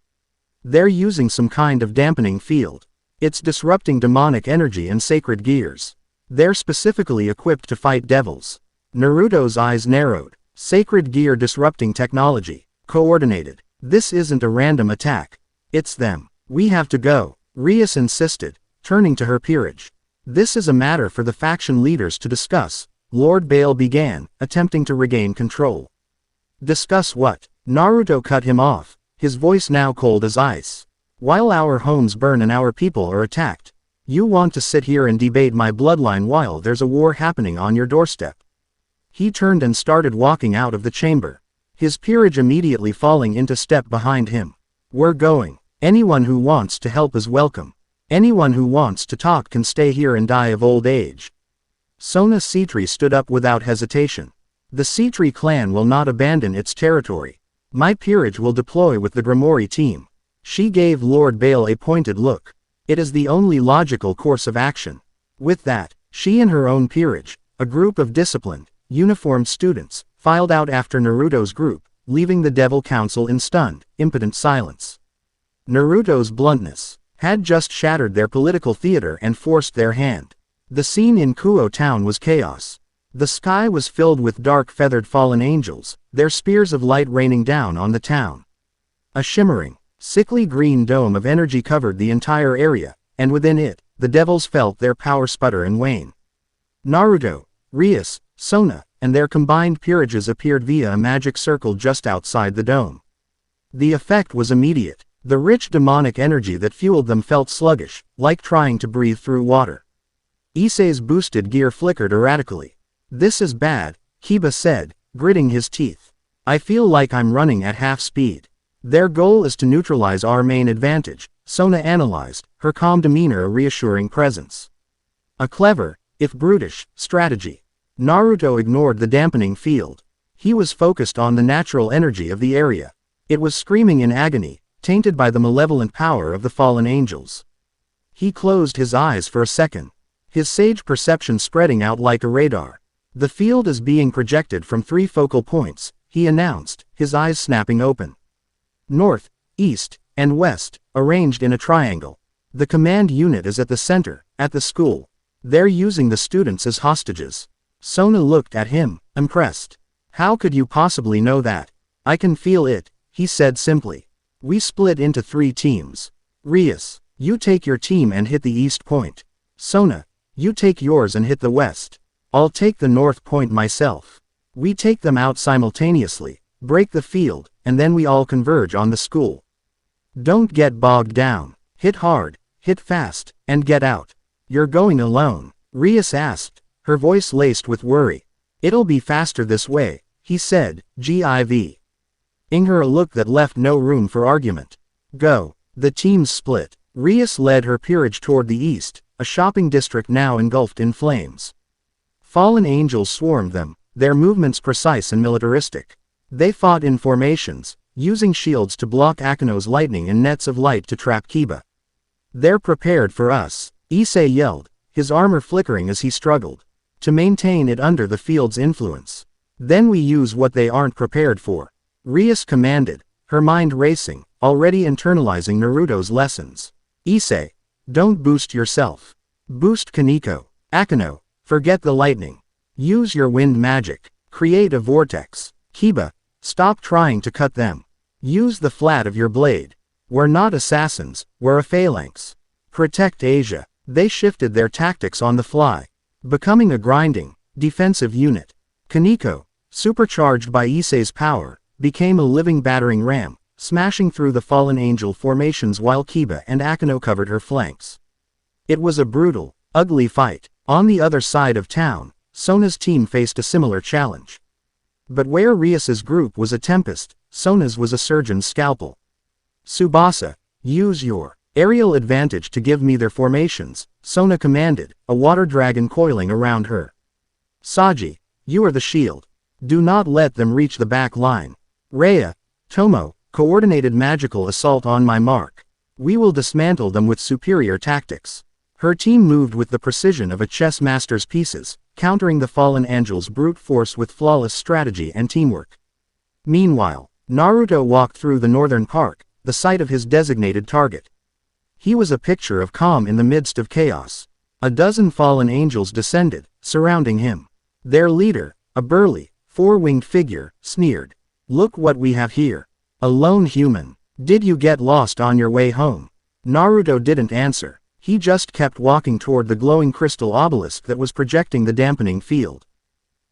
They're using some kind of dampening field. It's disrupting demonic energy and sacred gears. They're specifically equipped to fight devils. Naruto's eyes narrowed. Sacred gear disrupting technology. Coordinated. This isn't a random attack. It's them. We have to go, Rias insisted, turning to her peerage. This is a matter for the faction leaders to discuss, Lord Bale began, attempting to regain control. Discuss what? Naruto cut him off, his voice now cold as ice. While our homes burn and our people are attacked, you want to sit here and debate my bloodline while there's a war happening on your doorstep. He turned and started walking out of the chamber, his peerage immediately falling into step behind him. We're going. Anyone who wants to help is welcome. Anyone who wants to talk can stay here and die of old age. Sona Cetri stood up without hesitation. The Cetri clan will not abandon its territory. My peerage will deploy with the Grimoire team. She gave Lord Bale a pointed look. It is the only logical course of action. With that, She and her own peerage, a group of disciplined, uniformed students, filed out after Naruto's group, leaving the Devil Council in stunned, impotent silence. Naruto's bluntness had just shattered their political theater and forced their hand. The scene in Kuoh town was chaos. The sky was filled with dark feathered fallen angels, their spears of light raining down on the town. A shimmering, sickly green dome of energy covered the entire area, and within it, the devils felt their power sputter and wane. Naruto, Rias, Sona, and their combined peerages appeared via a magic circle just outside the dome. The effect was immediate. The rich demonic energy that fueled them felt sluggish, like trying to breathe through water. Issei's boosted gear flickered erratically. "This is bad," Kiba said, gritting his teeth. "I feel like I'm running at half speed." "Their goal is to neutralize our main advantage," Sona analyzed, her calm demeanor a reassuring presence. A clever, if brutish, strategy. Naruto ignored the dampening field. He was focused on the natural energy of the area. It was screaming in agony, tainted by the malevolent power of the fallen angels. He closed his eyes for a second, his sage perception spreading out like a radar. "The field is being projected from 3 focal points," he announced, his eyes snapping open. "North, east, and west, arranged in a triangle. The command unit is at the center, at the school. They're using the students as hostages." Sona looked at him, impressed. "How could you possibly know that?" "I can feel it," he said simply. "We split into 3 teams. Rias, you take your team and hit the east point. Sona, you take yours and hit the west. I'll take the north point myself. We take them out simultaneously, break the field, and then we all converge on the school. Don't get bogged down. Hit hard, hit fast, and get out." "You're going alone?" Rias asked, her voice laced with worry. "It'll be faster this way," he said, giving her a look that left no room for argument. "Go." The teams split. Rias led her peerage toward the east, a shopping district now engulfed in flames. Fallen angels swarmed them, their movements precise and militaristic. They fought in formations, using shields to block Akino's lightning and nets of light to trap Kiba. "They're prepared for us," Issei yelled, his armor flickering as he struggled to maintain it under the field's influence. "Then we use what they aren't prepared for," Rias commanded, her mind racing, already internalizing Naruto's lessons. "Issei, don't boost yourself. Boost Kaneko. Akino, forget the lightning. Use your wind magic. Create a vortex. Kiba, stop trying to cut them. Use the flat of your blade. We're not assassins, we're a phalanx. Protect Asia." They shifted their tactics on the fly, becoming a grinding, defensive unit. Kaneko, supercharged by Issei's power, became a living battering ram, smashing through the fallen angel formations while Kiba and Akino covered her flanks. It was a brutal, ugly fight. On the other side of town, Sona's team faced a similar challenge. But where Rias's group was a tempest, Sona's was a surgeon's scalpel. "Tsubasa, use your aerial advantage to give me their formations," Sona commanded, a water dragon coiling around her. "Saji, you are the shield. Do not let them reach the back line. Rhea, Tomo, coordinated magical assault on my mark. We will dismantle them with superior tactics." Her team moved with the precision of a chess master's pieces, countering the fallen angel's brute force with flawless strategy and teamwork. Meanwhile, Naruto walked through the northern park, the site of his designated target. He was a picture of calm in the midst of chaos. A dozen fallen angels descended, surrounding him. Their leader, a burly, 4-winged figure, sneered. "Look what we have here. A lone human. Did you get lost on your way home?" Naruto didn't answer. He just kept walking toward the glowing crystal obelisk that was projecting the dampening field.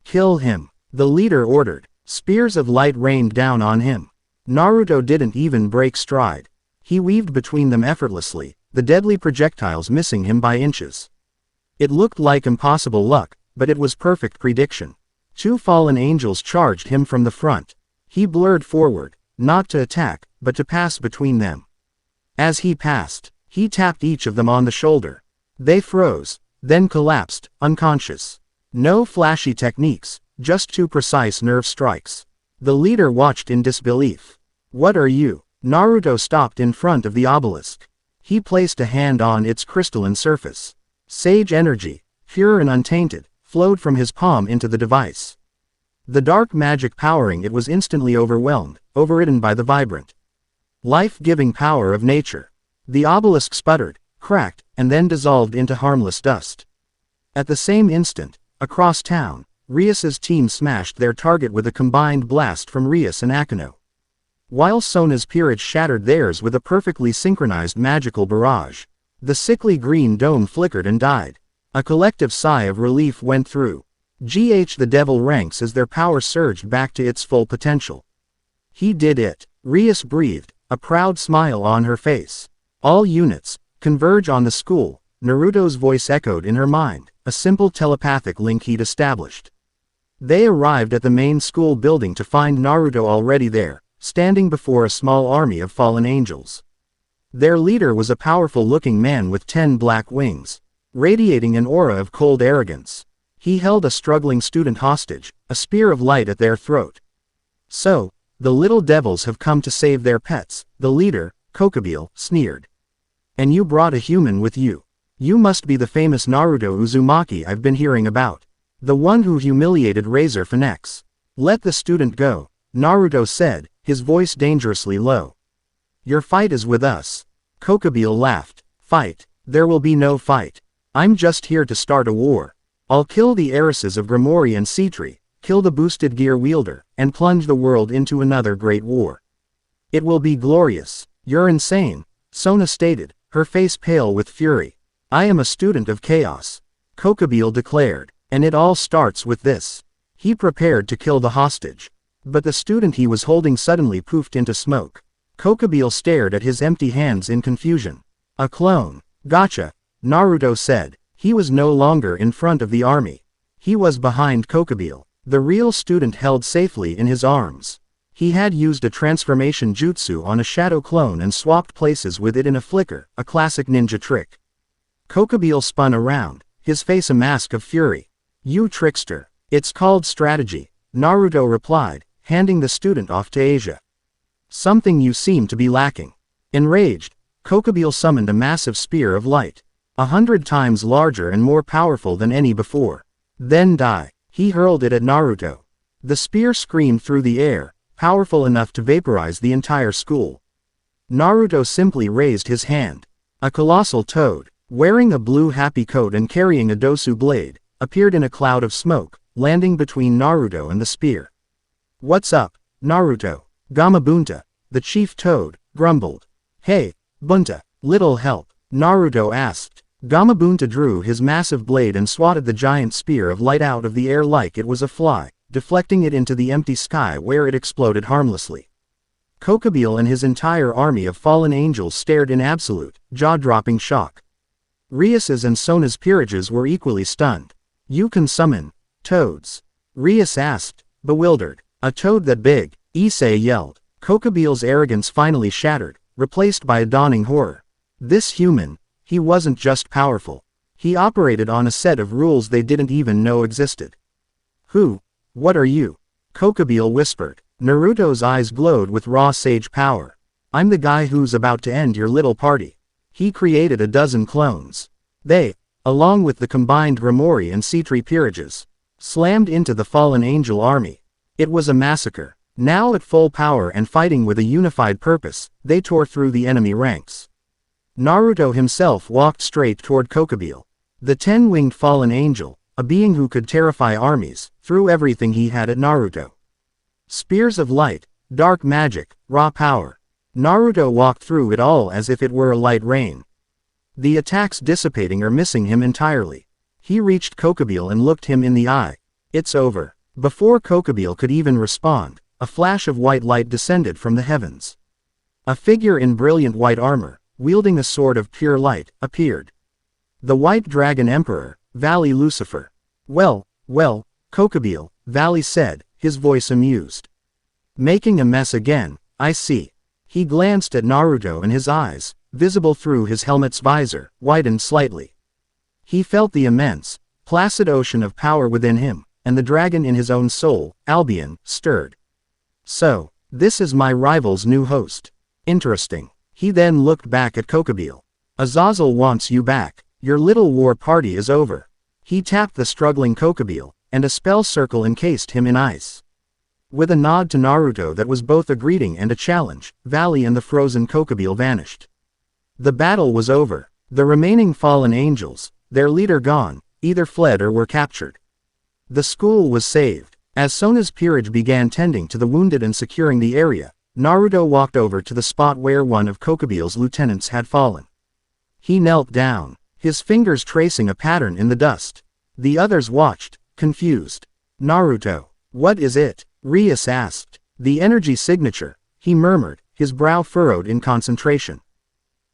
"Kill him," the leader ordered. Spears of light rained down on him. Naruto didn't even break stride. He weaved between them effortlessly, the deadly projectiles missing him by inches. It looked like impossible luck, but it was perfect prediction. 2 fallen angels charged him from the front. He blurred forward, not to attack, but to pass between them. As he passed, he tapped each of them on the shoulder. They froze, then collapsed, unconscious. No flashy techniques, just 2 precise nerve strikes. The leader watched in disbelief. "What are you?" Naruto stopped in front of the obelisk. He placed a hand on its crystalline surface. "Sage energy," pure and untainted, flowed from his palm into the device. The dark magic powering it was instantly overwhelmed, overridden by the vibrant, life-giving power of nature. The obelisk sputtered, cracked, and then dissolved into harmless dust. At the same instant, across town, Rias's team smashed their target with a combined blast from Rias and Akino, while Sona's peerage shattered theirs with a perfectly synchronized magical barrage. The sickly green dome flickered and died. A collective sigh of relief went through the devil ranks as their power surged back to its full potential. He did it, Rias breathed, a proud smile on her face. All units, converge on the school, Naruto's voice echoed in her mind, a simple telepathic link he'd established. They arrived at the main school building to find Naruto already there, standing before a small army of fallen angels. Their leader was a powerful-looking man with 10 black wings, radiating an aura of cold arrogance. He held a struggling student hostage, a spear of light at their throat. So, the little devils have come to save their pets, the leader, Kokobile, sneered. And you brought a human with you. You must be the famous Naruto Uzumaki I've been hearing about. The one who humiliated Razor Phoenix. Let the student go, Naruto said, his voice dangerously low. Your fight is with us. Kokobile laughed. Fight? There will be no fight. I'm just here to start a war. I'll kill the heiresses of Grimori and Citri, kill the boosted gear wielder, and plunge the world into another great war. It will be glorious. You're insane, Sona stated, her face pale with fury. I am a student of chaos, Kokobile declared, and it all starts with this. He prepared to kill the hostage. But the student he was holding suddenly poofed into smoke. Kokobile stared at his empty hands in confusion. A clone. Gotcha, Naruto said. He was no longer in front of the army. He was behind Kokobile, the real student held safely in his arms. He had used a transformation jutsu on a shadow clone and swapped places with it in a flicker, a classic ninja trick. Kokobile spun around, his face a mask of fury. You trickster. It's called strategy, Naruto replied, handing the student off to Asia. Something you seem to be lacking. Enraged, Kokobile summoned a massive spear of light, 100 times larger and more powerful than any before. Then die. He hurled it at Naruto. The spear screamed through the air, powerful enough to vaporize the entire school. Naruto simply raised his hand. A colossal toad, wearing a blue happy coat and carrying a dosu blade, appeared in a cloud of smoke, landing between Naruto and the spear. What's up, Naruto? Gamabunta, the chief toad, grumbled. Hey, Bunta, little help, Naruto asked. Gamabunta drew his massive blade and swatted the giant spear of light out of the air like it was a fly, deflecting it into the empty sky where it exploded harmlessly. Kokobile and his entire army of fallen angels stared in absolute, jaw-dropping shock. Rias's and Sona's peerages were equally stunned. You can summon toads? Rias asked, bewildered. A toad that big, Issei yelled. Kokobile's arrogance finally shattered, replaced by a dawning horror. This human, he wasn't just powerful. He operated on a set of rules they didn't even know existed. Who? What are you? Kokobile whispered. Naruto's eyes glowed with raw sage power. I'm the guy who's about to end your little party. He created a dozen clones. They, along with the combined Grimori and Citri peerages, slammed into the fallen angel army. It was a massacre. Now at full power and fighting with a unified purpose, they tore through the enemy ranks. Naruto himself walked straight toward Kokobile. The 10-winged fallen angel, a being who could terrify armies, threw everything he had at Naruto. Spears of light, dark magic, raw power. Naruto walked through it all as if it were a light rain. The attacks dissipating or missing him entirely. He reached Kokobile and looked him in the eye. It's over. Before Kokobile could even respond, a flash of white light descended from the heavens. A figure in brilliant white armor, wielding a sword of pure light, appeared. The White Dragon Emperor, Valley Lucifer. Well, Kokobile, Valley said, his voice amused. Making a mess again, I see. He glanced at Naruto and his eyes, visible through his helmet's visor, widened slightly. He felt the immense, placid ocean of power within him, and the dragon in his own soul, Albion, stirred. So, this is my rival's new host. Interesting. He then looked back at Kokobile. Azazel wants you back. Your little war party is over. He tapped the struggling Kokobile, and a spell circle encased him in ice. With a nod to Naruto that was both a greeting and a challenge, Valley and the frozen Kokobile vanished. The battle was over. The remaining fallen angels, their leader gone, either fled or were captured. The school was saved. As Sona's peerage began tending to the wounded and securing the area, Naruto walked over to the spot where one of Kokobile's lieutenants had fallen. He knelt down, his fingers tracing a pattern in the dust. The others watched, confused. Naruto, what is it? Rias asked. The energy signature, he murmured, his brow furrowed in concentration.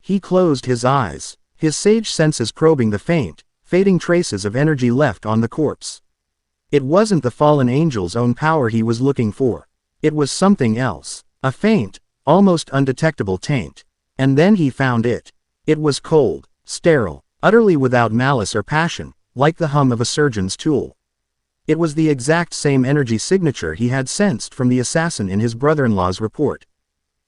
He closed his eyes, his sage senses probing the faint, fading traces of energy left on the corpse. It wasn't the fallen angel's own power he was looking for. It was something else. A faint, almost undetectable taint. And then he found it. It was cold, sterile, utterly without malice or passion, like the hum of a surgeon's tool. It was the exact same energy signature he had sensed from the assassin in his brother-in-law's report.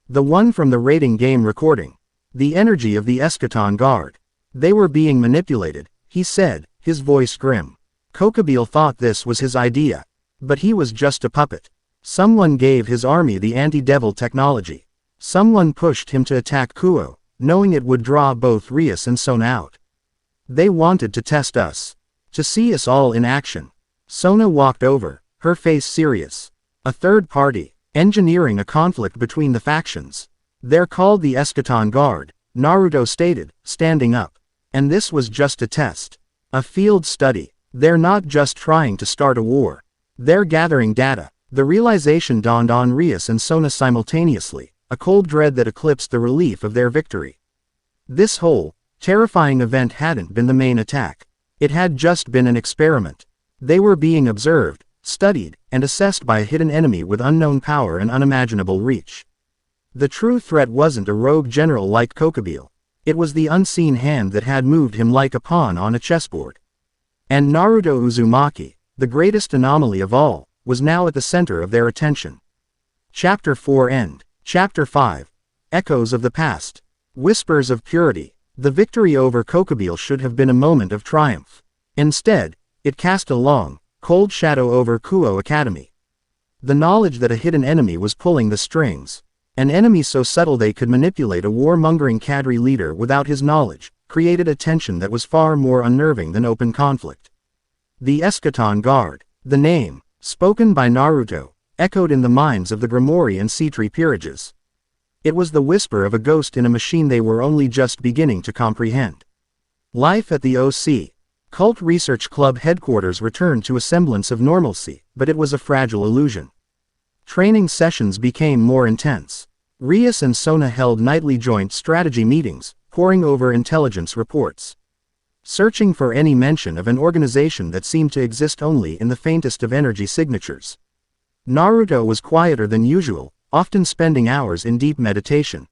The one from the rating game recording. The energy of the Eschaton Guard. They were being manipulated, he said, his voice grim. Kokobile thought this was his idea. But he was just a puppet. Someone gave his army the anti-devil technology. Someone pushed him to attack Kuoh, knowing it would draw both Rias and Sona out. They wanted to test us. To see us all in action. Sona walked over, her face serious. A third party, engineering a conflict between the factions. They're called the Eschaton Guard, Naruto stated, standing up. And this was just a test. A field study. They're not just trying to start a war. They're gathering data. The realization dawned on Rias and Sona simultaneously, a cold dread that eclipsed the relief of their victory. This whole, terrifying event hadn't been the main attack. It had just been an experiment. They were being observed, studied, and assessed by a hidden enemy with unknown power and unimaginable reach. The true threat wasn't a rogue general like Kokobile. It was the unseen hand that had moved him like a pawn on a chessboard. And Naruto Uzumaki, the greatest anomaly of all, was now at the center of their attention. Chapter 4 End. Chapter 5. Echoes of the Past. Whispers of Purity. The victory over Kokobile should have been a moment of triumph. Instead, it cast a long, cold shadow over Kuoh Academy. The knowledge that a hidden enemy was pulling the strings, an enemy so subtle they could manipulate a warmongering cadre leader without his knowledge, created a tension that was far more unnerving than open conflict. The Eschaton Guard. The name, spoken by Naruto, echoed in the minds of the Grimoire and C3 peerages. It was the whisper of a ghost in a machine they were only just beginning to comprehend. Life at the OC. Cult Research Club headquarters returned to a semblance of normalcy, but it was a fragile illusion. Training sessions became more intense. Rias and Sona held nightly joint strategy meetings, poring over intelligence reports. Searching for any mention of an organization that seemed to exist only in the faintest of energy signatures. Naruto was quieter than usual, often spending hours in deep meditation.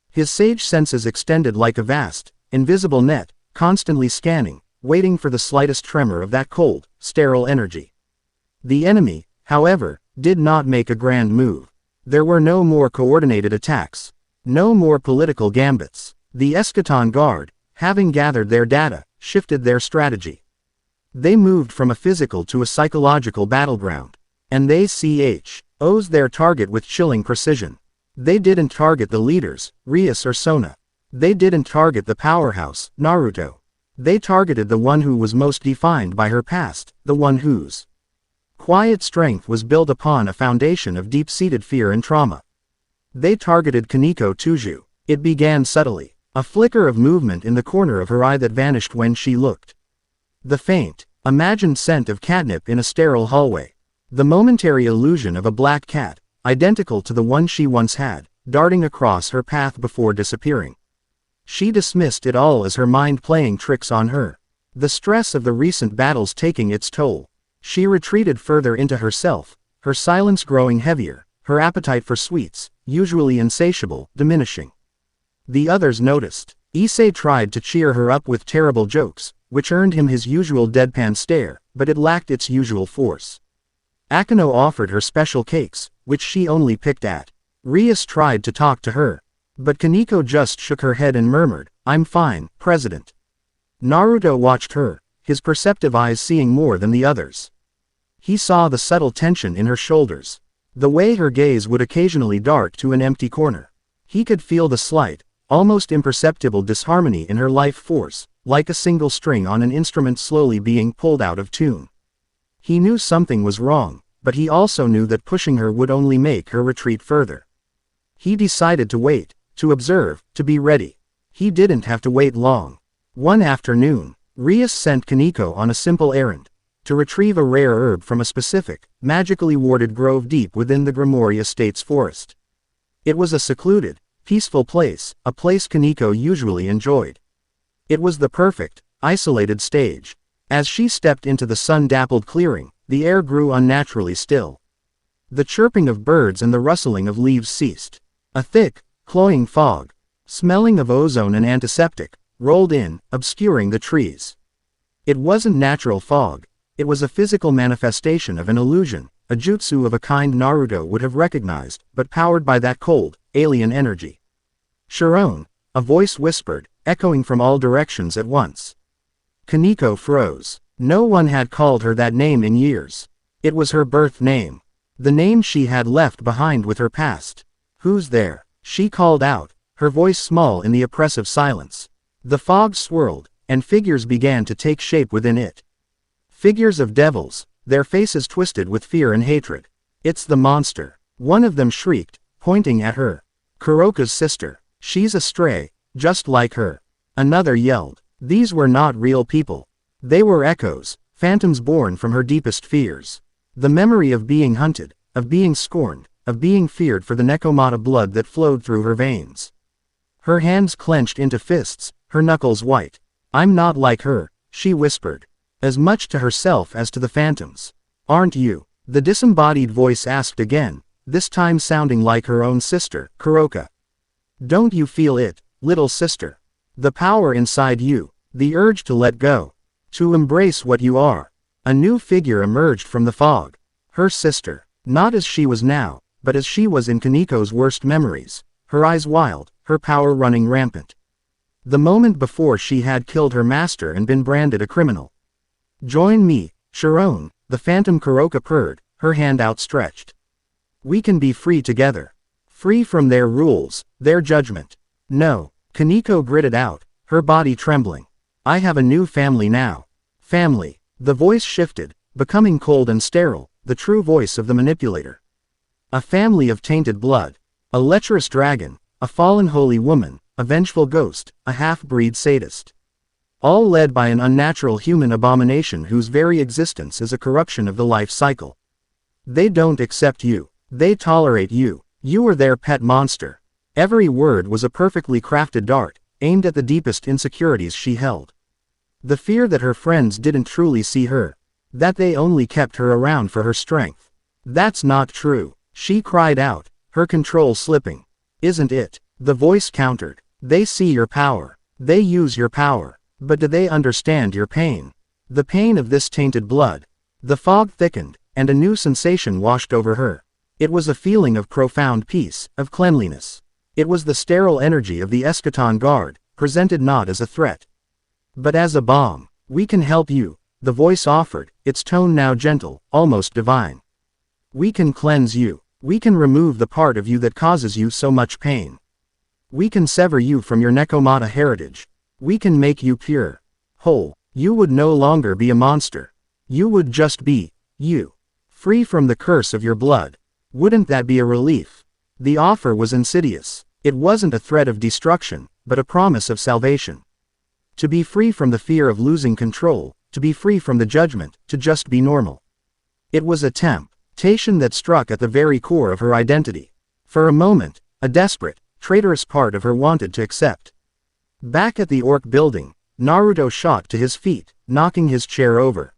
His sage senses extended like a vast, invisible net, constantly scanning, waiting for the slightest tremor of that cold, sterile energy. The enemy, however, did not make a grand move. There were no more coordinated attacks. No more political gambits. The Eschaton Guard, having gathered their data, shifted their strategy. They moved from a physical to a psychological battleground. And they chose their target with chilling precision. They didn't target the leaders, Rias or Sona. They didn't target the powerhouse, Naruto. They targeted the one who was most defined by her past, the one whose quiet strength was built upon a foundation of deep-seated fear and trauma. They targeted Kaneko Tuju. It began subtly, a flicker of movement in the corner of her eye that vanished when she looked. The faint, imagined scent of catnip in a sterile hallway. The momentary illusion of a black cat, identical to the one she once had, darting across her path before disappearing. She dismissed it all as her mind playing tricks on her. The stress of the recent battles taking its toll. She retreated further into herself, her silence growing heavier, her appetite for sweets, usually insatiable, diminishing. The others noticed. Issei tried to cheer her up with terrible jokes, which earned him his usual deadpan stare, but it lacked its usual force. Akano offered her special cakes, which she only picked at. Rias tried to talk to her. But Kaneko just shook her head and murmured, "I'm fine, President." Naruto watched her, his perceptive eyes seeing more than the others. He saw the subtle tension in her shoulders. The way her gaze would occasionally dart to an empty corner. He could feel the slight, almost imperceptible disharmony in her life force, like a single string on an instrument slowly being pulled out of tune. He knew something was wrong, but he also knew that pushing her would only make her retreat further. He decided to wait, to observe, to be ready. He didn't have to wait long. One afternoon, Rias sent Kaneko on a simple errand, to retrieve a rare herb from a specific, magically warded grove deep within the Grimoire Estate's forest. It was a secluded, peaceful place, a place Kaneko usually enjoyed. It was the perfect, isolated stage. As she stepped into the sun-dappled clearing, the air grew unnaturally still. The chirping of birds and the rustling of leaves ceased. A thick, cloying fog, smelling of ozone and antiseptic, rolled in, obscuring the trees. It wasn't natural fog. It was a physical manifestation of an illusion, a jutsu of a kind Naruto would have recognized, but powered by that cold, alien energy. Sharon, a voice whispered, echoing from all directions at once. Kaneko froze. No one had called her that name in years. It was her birth name. The name she had left behind with her past. "Who's there?" she called out, her voice small in the oppressive silence. The fog swirled, and figures began to take shape within it. Figures of devils, their faces twisted with fear and hatred. "It's the monster," one of them shrieked, pointing at her. "Kuroka's sister. She's a stray, just like her." Another yelled. These were not real people. They were echoes, phantoms born from her deepest fears. The memory of being hunted, of being scorned, of being feared for the Nekomata blood that flowed through her veins. Her hands clenched into fists, her knuckles white. "I'm not like her," she whispered, as much to herself as to the phantoms. "Aren't you?" the disembodied voice asked again, this time sounding like her own sister, Kuroka. "Don't you feel it, little sister? The power inside you, the urge to let go, to embrace what you are." A new figure emerged from the fog. Her sister, not as she was now, but as she was in Kaneko's worst memories, her eyes wild, her power running rampant. The moment before she had killed her master and been branded a criminal. "Join me, Sharon," the phantom Kuroka purred, her hand outstretched. "We can be free together. Free from their rules, their judgment." "No," Kaneko gritted out, her body trembling. "I have a new family now." "Family." The voice shifted, becoming cold and sterile, the true voice of the manipulator. "A family of tainted blood. A lecherous dragon, a fallen holy woman, a vengeful ghost, a half-breed sadist. All led by an unnatural human abomination whose very existence is a corruption of the life cycle. They don't accept you. They tolerate you. You are their pet monster." Every word was a perfectly crafted dart, aimed at the deepest insecurities she held. The fear that her friends didn't truly see her. That they only kept her around for her strength. "That's not true," she cried out, her control slipping. "Isn't it?" the voice countered. "They see your power. They use your power. But do they understand your pain? The pain of this tainted blood." The fog thickened, and a new sensation washed over her. It was a feeling of profound peace, of cleanliness. It was the sterile energy of the Eschaton Guard, presented not as a threat, but as a balm. "We can help you," the voice offered, its tone now gentle, almost divine. "We can cleanse you. We can remove the part of you that causes you so much pain. We can sever you from your Nekomata heritage. We can make you pure. Whole. You would no longer be a monster. You would just be you. Free from the curse of your blood. Wouldn't that be a relief?" The offer was insidious. It wasn't a threat of destruction, but a promise of salvation. To be free from the fear of losing control, to be free from the judgment, to just be normal. It was a temptation that struck at the very core of her identity. For a moment, a desperate, traitorous part of her wanted to accept. Back at the Orc building, Naruto shot to his feet, knocking his chair over.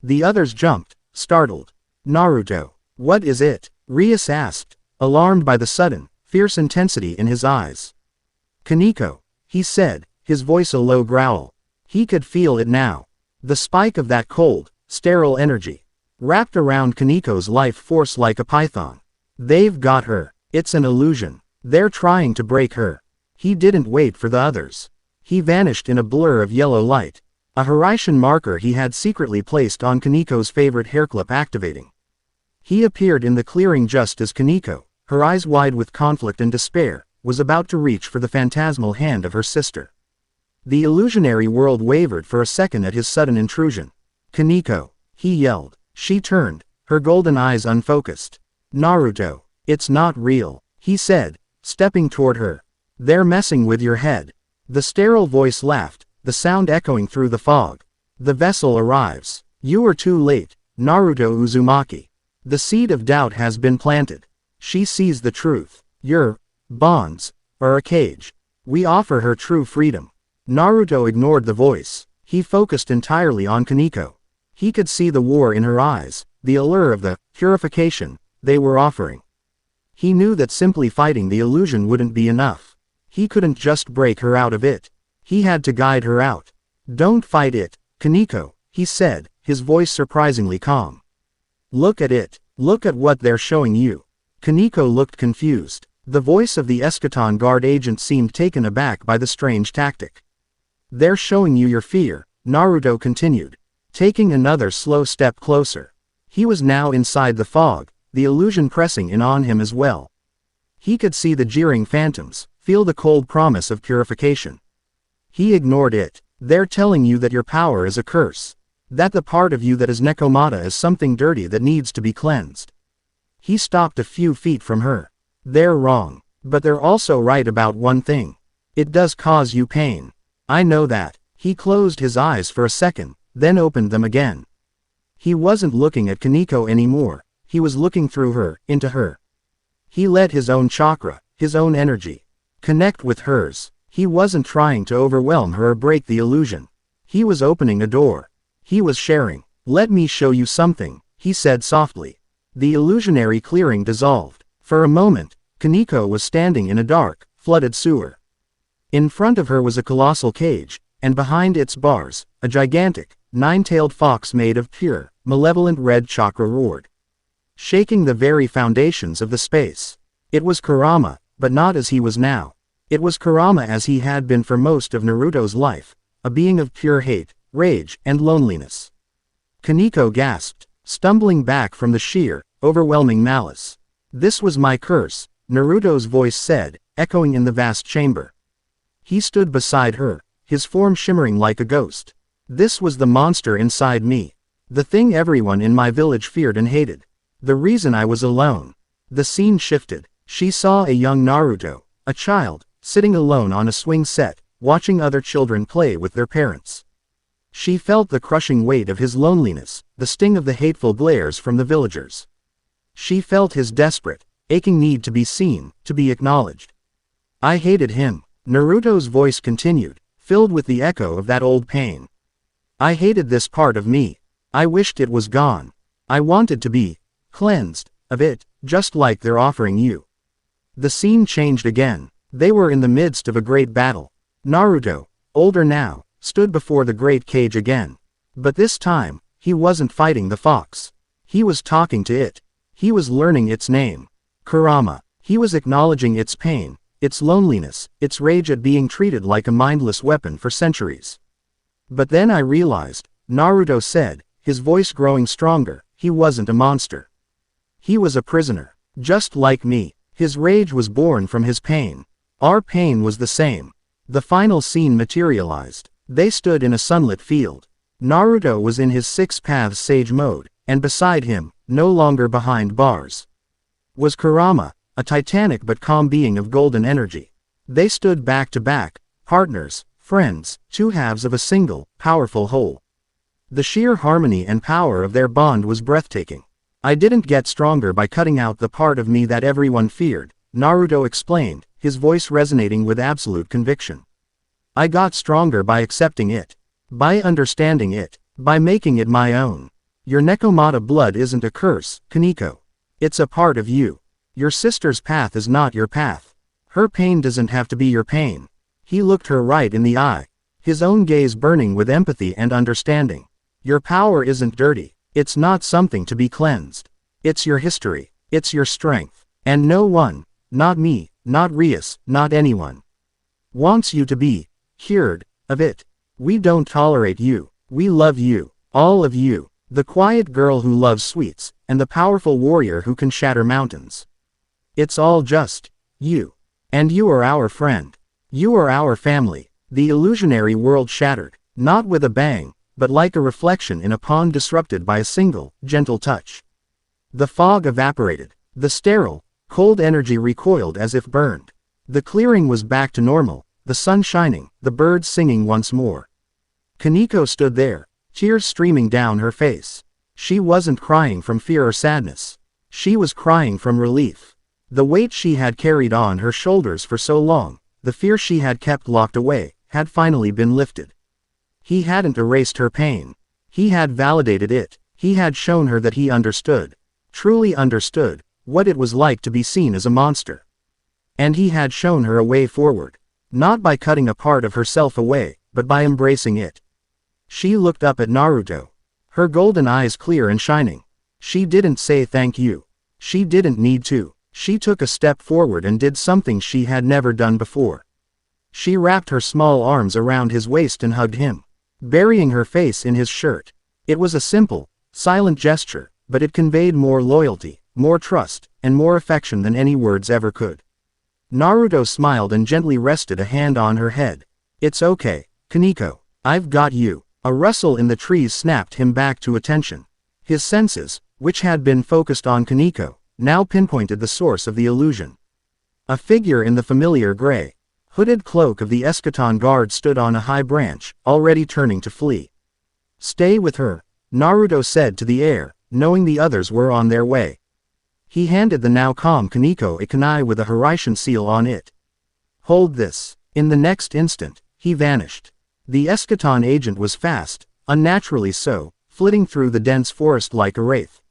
The others jumped, startled. "Naruto, what is it?" Rias asked, alarmed by the sudden, fierce intensity in his eyes. "Kaneko," he said, his voice a low growl. He could feel it now. The spike of that cold, sterile energy, wrapped around Kaneko's life force like a python. "They've got her. It's an illusion. They're trying to break her." He didn't wait for the others. He vanished in a blur of yellow light. A Hiraishin marker he had secretly placed on Kaniko's favorite hairclip activating. He appeared in the clearing just as Kaniko, her eyes wide with conflict and despair, was about to reach for the phantasmal hand of her sister. The illusionary world wavered for a second at his sudden intrusion. "Kaniko!" he yelled. She turned, her golden eyes unfocused. "Naruto, it's not real," he said, stepping toward her. "They're messing with your head." The sterile voice laughed, the sound echoing through the fog. "The vessel arrives. You are too late, Naruto Uzumaki. The seed of doubt has been planted. She sees the truth. Your bonds are a cage. We offer her true freedom." Naruto ignored the voice. He focused entirely on Kaniko. He could see the war in her eyes, the allure of the purification they were offering. He knew that simply fighting the illusion wouldn't be enough. He couldn't just break her out of it. He had to guide her out. "Don't fight it, Kaniko," he said, his voice surprisingly calm. "Look at it. Look at what they're showing you." Kaniko looked confused. The voice of the Eschaton guard agent seemed taken aback by the strange tactic. "They're showing you your fear," Naruto continued, taking another slow step closer. He was now inside the fog, the illusion pressing in on him as well. He could see the jeering phantoms, feel the cold promise of purification. He ignored it. "They're telling you that your power is a curse. That the part of you that is Nekomata is something dirty that needs to be cleansed." He stopped a few feet from her. "They're wrong. But they're also right about one thing. It does cause you pain. I know that." He closed his eyes for a second, then opened them again. He wasn't looking at Kaniko anymore, he was looking through her, into her. He let his own chakra, his own energy, connect with hers. He wasn't trying to overwhelm her or break the illusion. He was opening a door. He was sharing. "Let me show you something," he said softly. The illusionary clearing dissolved. For a moment, Kaniko was standing in a dark, flooded sewer. In front of her was a colossal cage, and behind its bars, a gigantic, nine-tailed fox made of pure, malevolent red chakra roared, shaking the very foundations of the space. It was Kurama, but not as he was now. It was Kurama as he had been for most of Naruto's life, a being of pure hate, rage, and loneliness. Kaniko gasped, stumbling back from the sheer, overwhelming malice. "This was my curse," Naruto's voice said, echoing in the vast chamber. He stood beside her, his form shimmering like a ghost. "This was the monster inside me. The thing everyone in my village feared and hated. The reason I was alone." The scene shifted. She saw a young Naruto, a child, sitting alone on a swing set, watching other children play with their parents. She felt the crushing weight of his loneliness, the sting of the hateful glares from the villagers. She felt his desperate, aching need to be seen, to be acknowledged. "I hated him," Naruto's voice continued, filled with the echo of that old pain. "I hated this part of me. I wished it was gone. I wanted to be cleansed of it, just like they're offering you." The scene changed again. They were in the midst of a great battle. Naruto, older now, stood before the great cage again. But this time, he wasn't fighting the fox. He was talking to it. He was learning its name. Kurama. He was acknowledging its pain, its loneliness, its rage at being treated like a mindless weapon for centuries. "But then I realized," Naruto said, his voice growing stronger, "he wasn't a monster. He was a prisoner. Just like me. His rage was born from his pain. Our pain was the same." The final scene materialized. They stood in a sunlit field. Naruto was in his six paths sage mode, and beside him, no longer behind bars, was Kurama, a titanic but calm being of golden energy. They stood back to back, partners, friends, two halves of a single, powerful whole. The sheer harmony and power of their bond was breathtaking. "I didn't get stronger by cutting out the part of me that everyone feared," Naruto explained, his voice resonating with absolute conviction. "I got stronger by accepting it. By understanding it. By making it my own. Your Nekomata blood isn't a curse, Kaniko. It's a part of you. Your sister's path is not your path. Her pain doesn't have to be your pain." He looked her right in the eye, his own gaze burning with empathy and understanding. "Your power isn't dirty. It's not something to be cleansed. It's your history. It's your strength. And no one, not me, not Rias, not anyone, wants you to be cured of it." We don't tolerate you. We love you. All of you. The quiet girl who loves sweets, and the powerful warrior who can shatter mountains. It's all just you. And you are our friend. You are our family. The illusionary world shattered, not with a bang, but like a reflection in a pond disrupted by a single, gentle touch. The fog evaporated. The sterile, cold energy recoiled as if burned. The clearing was back to normal, the sun shining, the birds singing once more. Kaneko stood there, tears streaming down her face. She wasn't crying from fear or sadness. She was crying from relief. The weight she had carried on her shoulders for so long, the fear she had kept locked away, had finally been lifted. He hadn't erased her pain. He had validated it. He had shown her that he understood, truly understood, what it was like to be seen as a monster. And he had shown her a way forward, not by cutting a part of herself away, but by embracing it. She looked up at Naruto, her golden eyes clear and shining. She didn't say thank you. She didn't need to. She took a step forward and did something she had never done before. She wrapped her small arms around his waist and hugged him, burying her face in his shirt. It was a simple, silent gesture, but it conveyed more loyalty, more trust, and more affection than any words ever could. Naruto smiled and gently rested a hand on her head. It's okay, Kaneko. I've got you. A rustle in the trees snapped him back to attention. His senses, which had been focused on Kaneko, now pinpointed the source of the illusion. A figure in the familiar gray, hooded cloak of the eschaton guard stood on a high branch, already turning to flee. Stay with her, Naruto said to the air, knowing the others were on their way. He handed the now calm Kaneko a kunai with a Hiraishin seal on it. Hold this. In the next instant, he vanished. The eschaton agent was fast, unnaturally so, flitting through the dense forest like a wraith.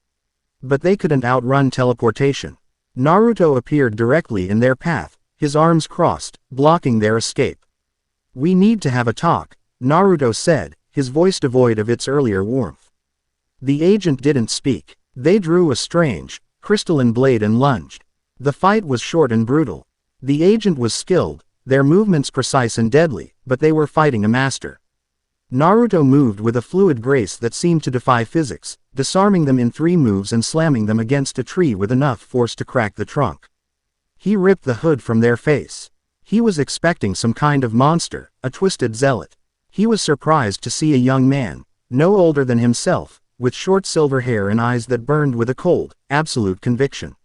But they couldn't outrun teleportation. Naruto appeared directly in their path, his arms crossed, blocking their escape. We need to have a talk, Naruto said, his voice devoid of its earlier warmth. The agent didn't speak. They drew a strange, crystalline blade and lunged. The fight was short and brutal. The agent was skilled, their movements precise and deadly, but they were fighting a master. Naruto moved with a fluid grace that seemed to defy physics, disarming them in 3 moves and slamming them against a tree with enough force to crack the trunk. He ripped the hood from their face. He was expecting some kind of monster, a twisted zealot. He was surprised to see a young man, no older than himself, with short silver hair and eyes that burned with a cold, absolute conviction.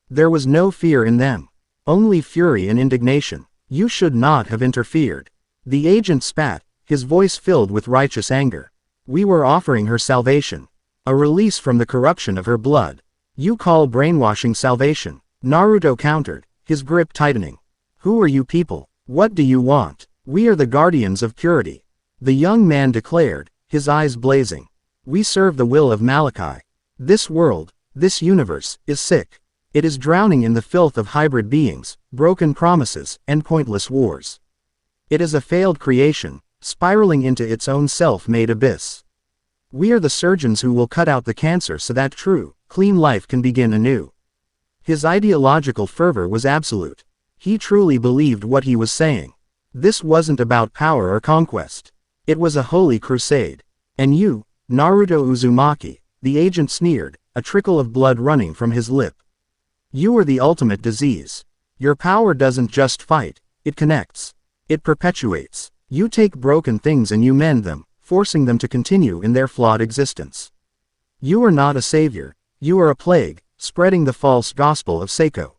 There was no fear in them. Only fury and indignation. You should not have interfered. The agent spat, his voice filled with righteous anger. We were offering her salvation. A release from the corruption of her blood. You call brainwashing salvation? Naruto countered, his grip tightening. Who are you people? What do you want? We are the guardians of purity. The young man declared, his eyes blazing. We serve the will of Malachi. This world, this universe, is sick. It is drowning in the filth of hybrid beings, broken promises, and pointless wars. It is a failed creation, spiraling into its own self-made abyss. We are the surgeons who will cut out the cancer so that true, clean life can begin anew. His ideological fervor was absolute. He truly believed what he was saying. This wasn't about power or conquest. It was a holy crusade. And you, Naruto Uzumaki, the agent sneered, a trickle of blood running from his lip. You are the ultimate disease. Your power doesn't just fight, it connects. It perpetuates. You take broken things and you mend them, forcing them to continue in their flawed existence. You are not a savior. You are a plague, spreading the false gospel of Seiko.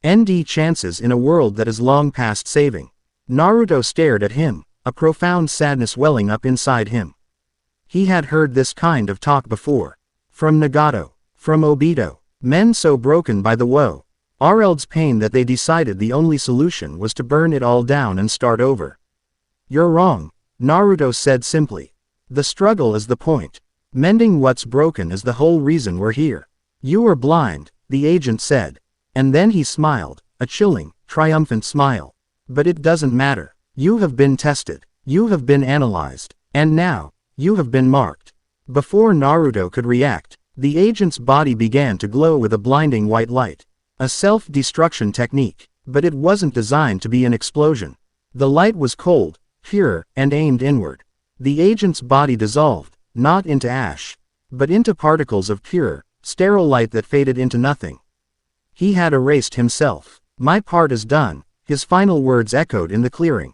ND chances in a world that is long past saving. Naruto stared at him, a profound sadness welling up inside him. He had heard this kind of talk before. From Nagato. From Obito. Men so broken by the woe. RL's pain that they decided the only solution was to burn it all down and start over. You're wrong, Naruto said simply. The struggle is the point. Mending what's broken is the whole reason we're here. You are blind, the agent said. And then he smiled, a chilling, triumphant smile. But it doesn't matter. You have been tested. You have been analyzed. And now, you have been marked. Before Naruto could react, the agent's body began to glow with a blinding white light. A self-destruction technique. But it wasn't designed to be an explosion. The light was cold, pure, and aimed inward. The agent's body dissolved, not into ash, but into particles of pure, sterile light that faded into nothing. He had erased himself. My part is done, his final words echoed in the clearing.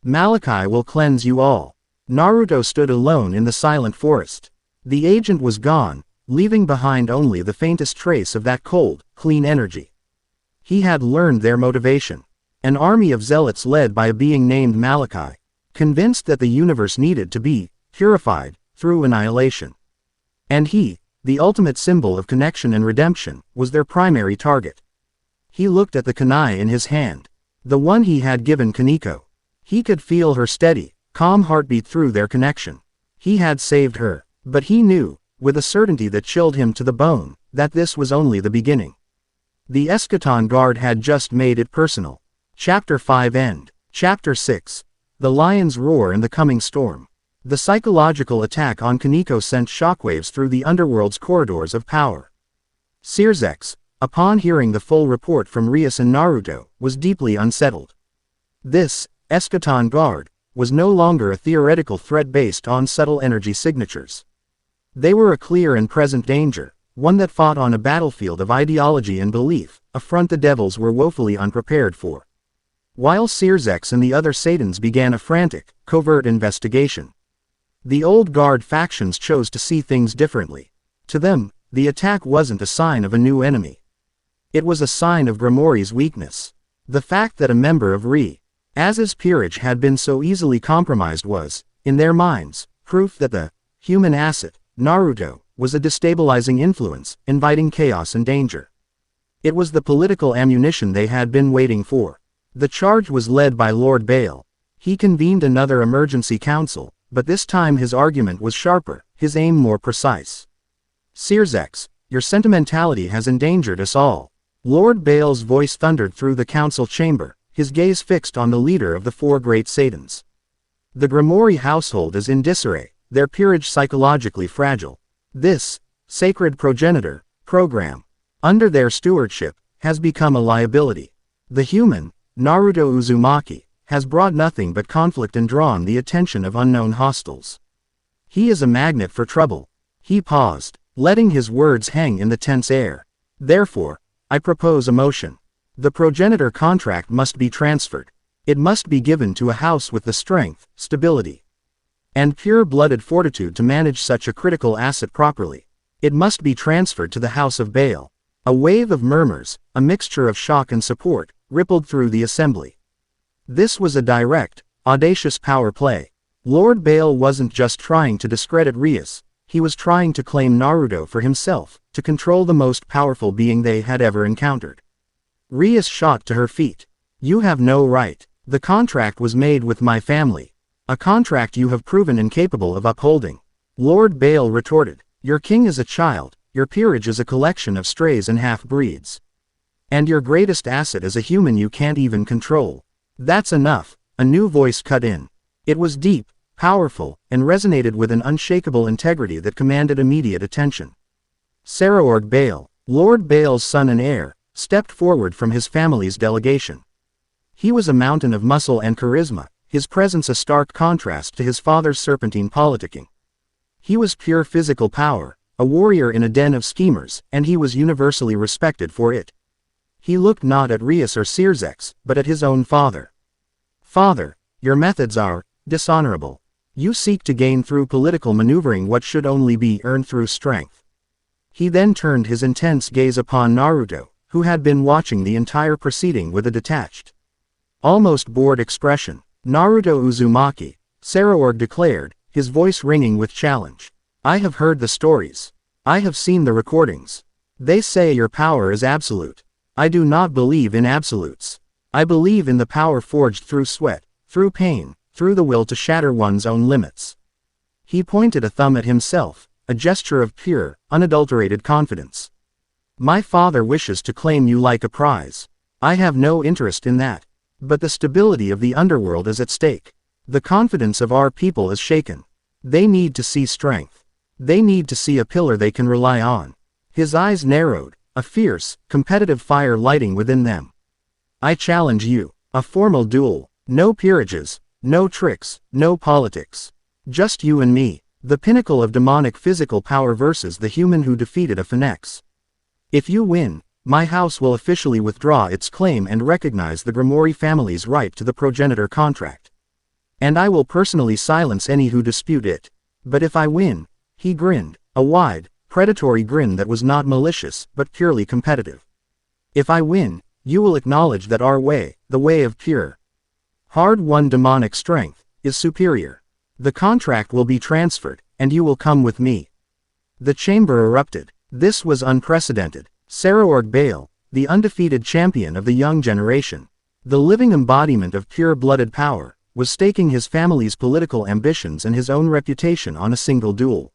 Malachi will cleanse you all. Naruto stood alone in the silent forest. The agent was gone, leaving behind only the faintest trace of that cold, clean energy. He had learned their motivation. An army of zealots led by a being named Malachi, convinced that the universe needed to be purified through annihilation. And he, the ultimate symbol of connection and redemption, was their primary target. He looked at the kunai in his hand, the one he had given Kaneko. He could feel her steady, calm heartbeat through their connection. He had saved her, but he knew, with a certainty that chilled him to the bone, that this was only the beginning. The Eschaton Guard had just made it personal. Chapter 5 End. Chapter 6. The Lion's Roar and the Coming Storm. The psychological attack on Kaneko sent shockwaves through the underworld's corridors of power. Sirzex, upon hearing the full report from Rias and Naruto, was deeply unsettled. This, Eschaton Guard, was no longer a theoretical threat based on subtle energy signatures. They were a clear and present danger, one that fought on a battlefield of ideology and belief, a front the devils were woefully unprepared for. While Sirzex and the other Satans began a frantic, covert investigation, the old guard factions chose to see things differently. To them, the attack wasn't a sign of a new enemy. It was a sign of Grimori's weakness. The fact that a member of Rias's peerage had been so easily compromised was, in their minds, proof that the human asset, Naruto, was a destabilizing influence, inviting chaos and danger. It was the political ammunition they had been waiting for. The charge was led by Lord Bale. He convened another emergency council, but this time his argument was sharper, his aim more precise. Sirzex, your sentimentality has endangered us all. Lord Bale's voice thundered through the council chamber, his gaze fixed on the leader of the four great Satans. The Grimori household is in disarray, their peerage psychologically fragile. This sacred progenitor program, under their stewardship, has become a liability. The human, Naruto Uzumaki, has brought nothing but conflict and drawn the attention of unknown hostiles. He is a magnet for trouble. He paused, letting his words hang in the tense air. Therefore, I propose a motion. The progenitor contract must be transferred. It must be given to a house with the strength, stability, and pure-blooded fortitude to manage such a critical asset properly. It must be transferred to the House of Bale. A wave of murmurs, a mixture of shock and support, rippled through the assembly. This was a direct, audacious power play. Lord Bale wasn't just trying to discredit Rias, he was trying to claim Naruto for himself, to control the most powerful being they had ever encountered. Rias shot to her feet. You have no right. The contract was made with my family. A contract you have proven incapable of upholding. Lord Bale retorted. Your king is a child, your peerage is a collection of strays and half-breeds. And your greatest asset is a human you can't even control. That's enough, a new voice cut in. It was deep, powerful, and resonated with an unshakable integrity that commanded immediate attention. Saraorg Bale, Lord Bale's son and heir, stepped forward from his family's delegation. He was a mountain of muscle and charisma, his presence a stark contrast to his father's serpentine politicking. He was pure physical power, a warrior in a den of schemers, and he was universally respected for it. He looked not at Rias or Sirzex, but at his own father. Father, your methods are dishonorable. You seek to gain through political maneuvering what should only be earned through strength. He then turned his intense gaze upon Naruto, who had been watching the entire proceeding with a detached, almost bored expression. Naruto Uzumaki, Saraorg declared, his voice ringing with challenge. I have heard the stories. I have seen the recordings. They say your power is absolute. I do not believe in absolutes. I believe in the power forged through sweat, through pain, through the will to shatter one's own limits. He pointed a thumb at himself, a gesture of pure, unadulterated confidence. My father wishes to claim you like a prize. I have no interest in that. But the stability of the underworld is at stake. The confidence of our people is shaken. They need to see strength. They need to see a pillar they can rely on. His eyes narrowed, a fierce, competitive fire lighting within them. I challenge you. A formal duel. No peerages, No tricks, no politics. Just you and me, the pinnacle of demonic physical power versus the human who defeated a phoenix. If you win, my house will officially withdraw its claim and recognize the Grimoire family's right to the progenitor contract. And I will personally silence any who dispute it. But if I win, he grinned, a wide, predatory grin that was not malicious but purely competitive. If I win, you will acknowledge that our way, the way of pure, hard-won demonic strength, is superior. The contract will be transferred, and you will come with me. The chamber erupted. This was unprecedented. Saraorg Bale, the undefeated champion of the young generation, the living embodiment of pure-blooded power, was staking his family's political ambitions and his own reputation on a single duel.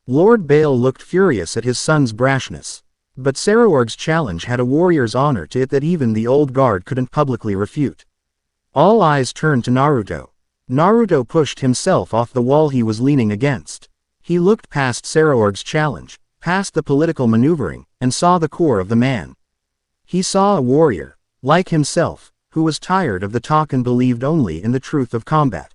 Lord Bale looked furious at his son's brashness. But Saraorg's challenge had a warrior's honor to it that even the old guard couldn't publicly refute. All eyes turned to Naruto. Naruto pushed himself off the wall he was leaning against. He looked past Saraorg's challenge, past the political maneuvering, and saw the core of the man. He saw a warrior, like himself, who was tired of the talk and believed only in the truth of combat.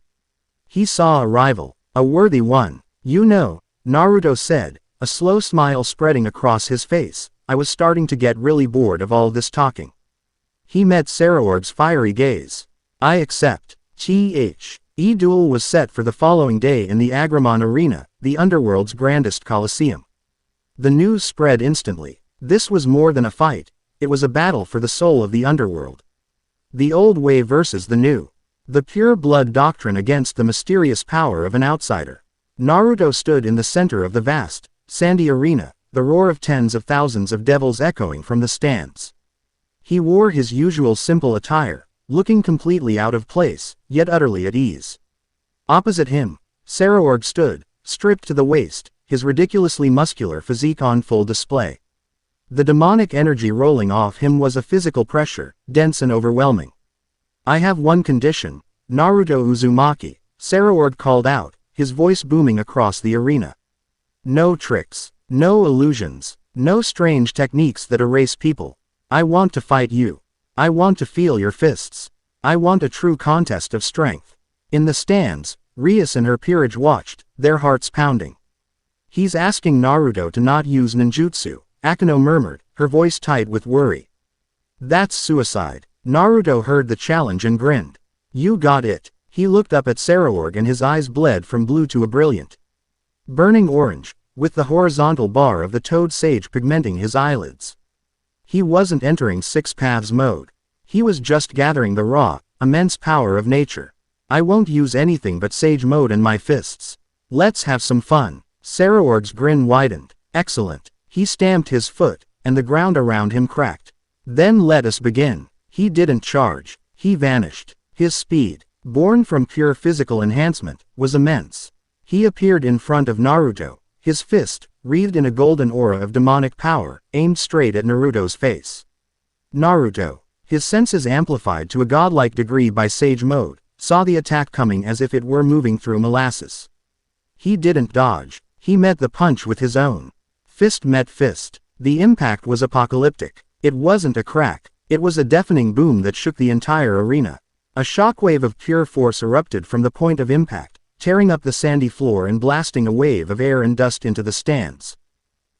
He saw a rival, a worthy one. You know, Naruto said, a slow smile spreading across his face, I was starting to get really bored of all this talking. He met Saraorg's fiery gaze. I accept. Duel was set for the following day in the Agramon Arena, the underworld's grandest coliseum. The news spread instantly. This was more than a fight, it was a battle for the soul of the underworld. The old way versus the new. The pure blood doctrine against the mysterious power of an outsider. Naruto stood in the center of the vast, sandy arena, the roar of tens of thousands of devils echoing from the stands. He wore his usual simple attire, looking completely out of place, yet utterly at ease. Opposite him, Saraorg stood, stripped to the waist, his ridiculously muscular physique on full display. The demonic energy rolling off him was a physical pressure, dense and overwhelming. I have one condition, Naruto Uzumaki, Saraorg called out, his voice booming across the arena. No tricks, no illusions, no strange techniques that erase people. I want to fight you. I want to feel your fists. I want a true contest of strength. In the stands, Rias and her peerage watched, their hearts pounding. He's asking Naruto to not use ninjutsu, Akano murmured, her voice tight with worry. That's suicide. Naruto heard the challenge and grinned. You got it. He looked up at Saraorg and his eyes bled from blue to a brilliant burning orange, with the horizontal bar of the Toad Sage pigmenting his eyelids. He wasn't entering Six Paths mode. He was just gathering the raw, immense power of nature. I won't use anything but Sage mode and my fists. Let's have some fun. Saraorg's grin widened. Excellent. He stamped his foot, and the ground around him cracked. Then let us begin. He didn't charge. He vanished. His speed, born from pure physical enhancement, was immense. He appeared in front of Naruto, his fist, wreathed in a golden aura of demonic power, aimed straight at Naruto's face. Naruto, his senses amplified to a godlike degree by Sage mode, saw the attack coming as if it were moving through molasses. He didn't dodge. He met the punch with his own. Fist met fist. The impact was apocalyptic. It wasn't a crack. It was a deafening boom that shook the entire arena. A shockwave of pure force erupted from the point of impact, tearing up the sandy floor and blasting a wave of air and dust into the stands,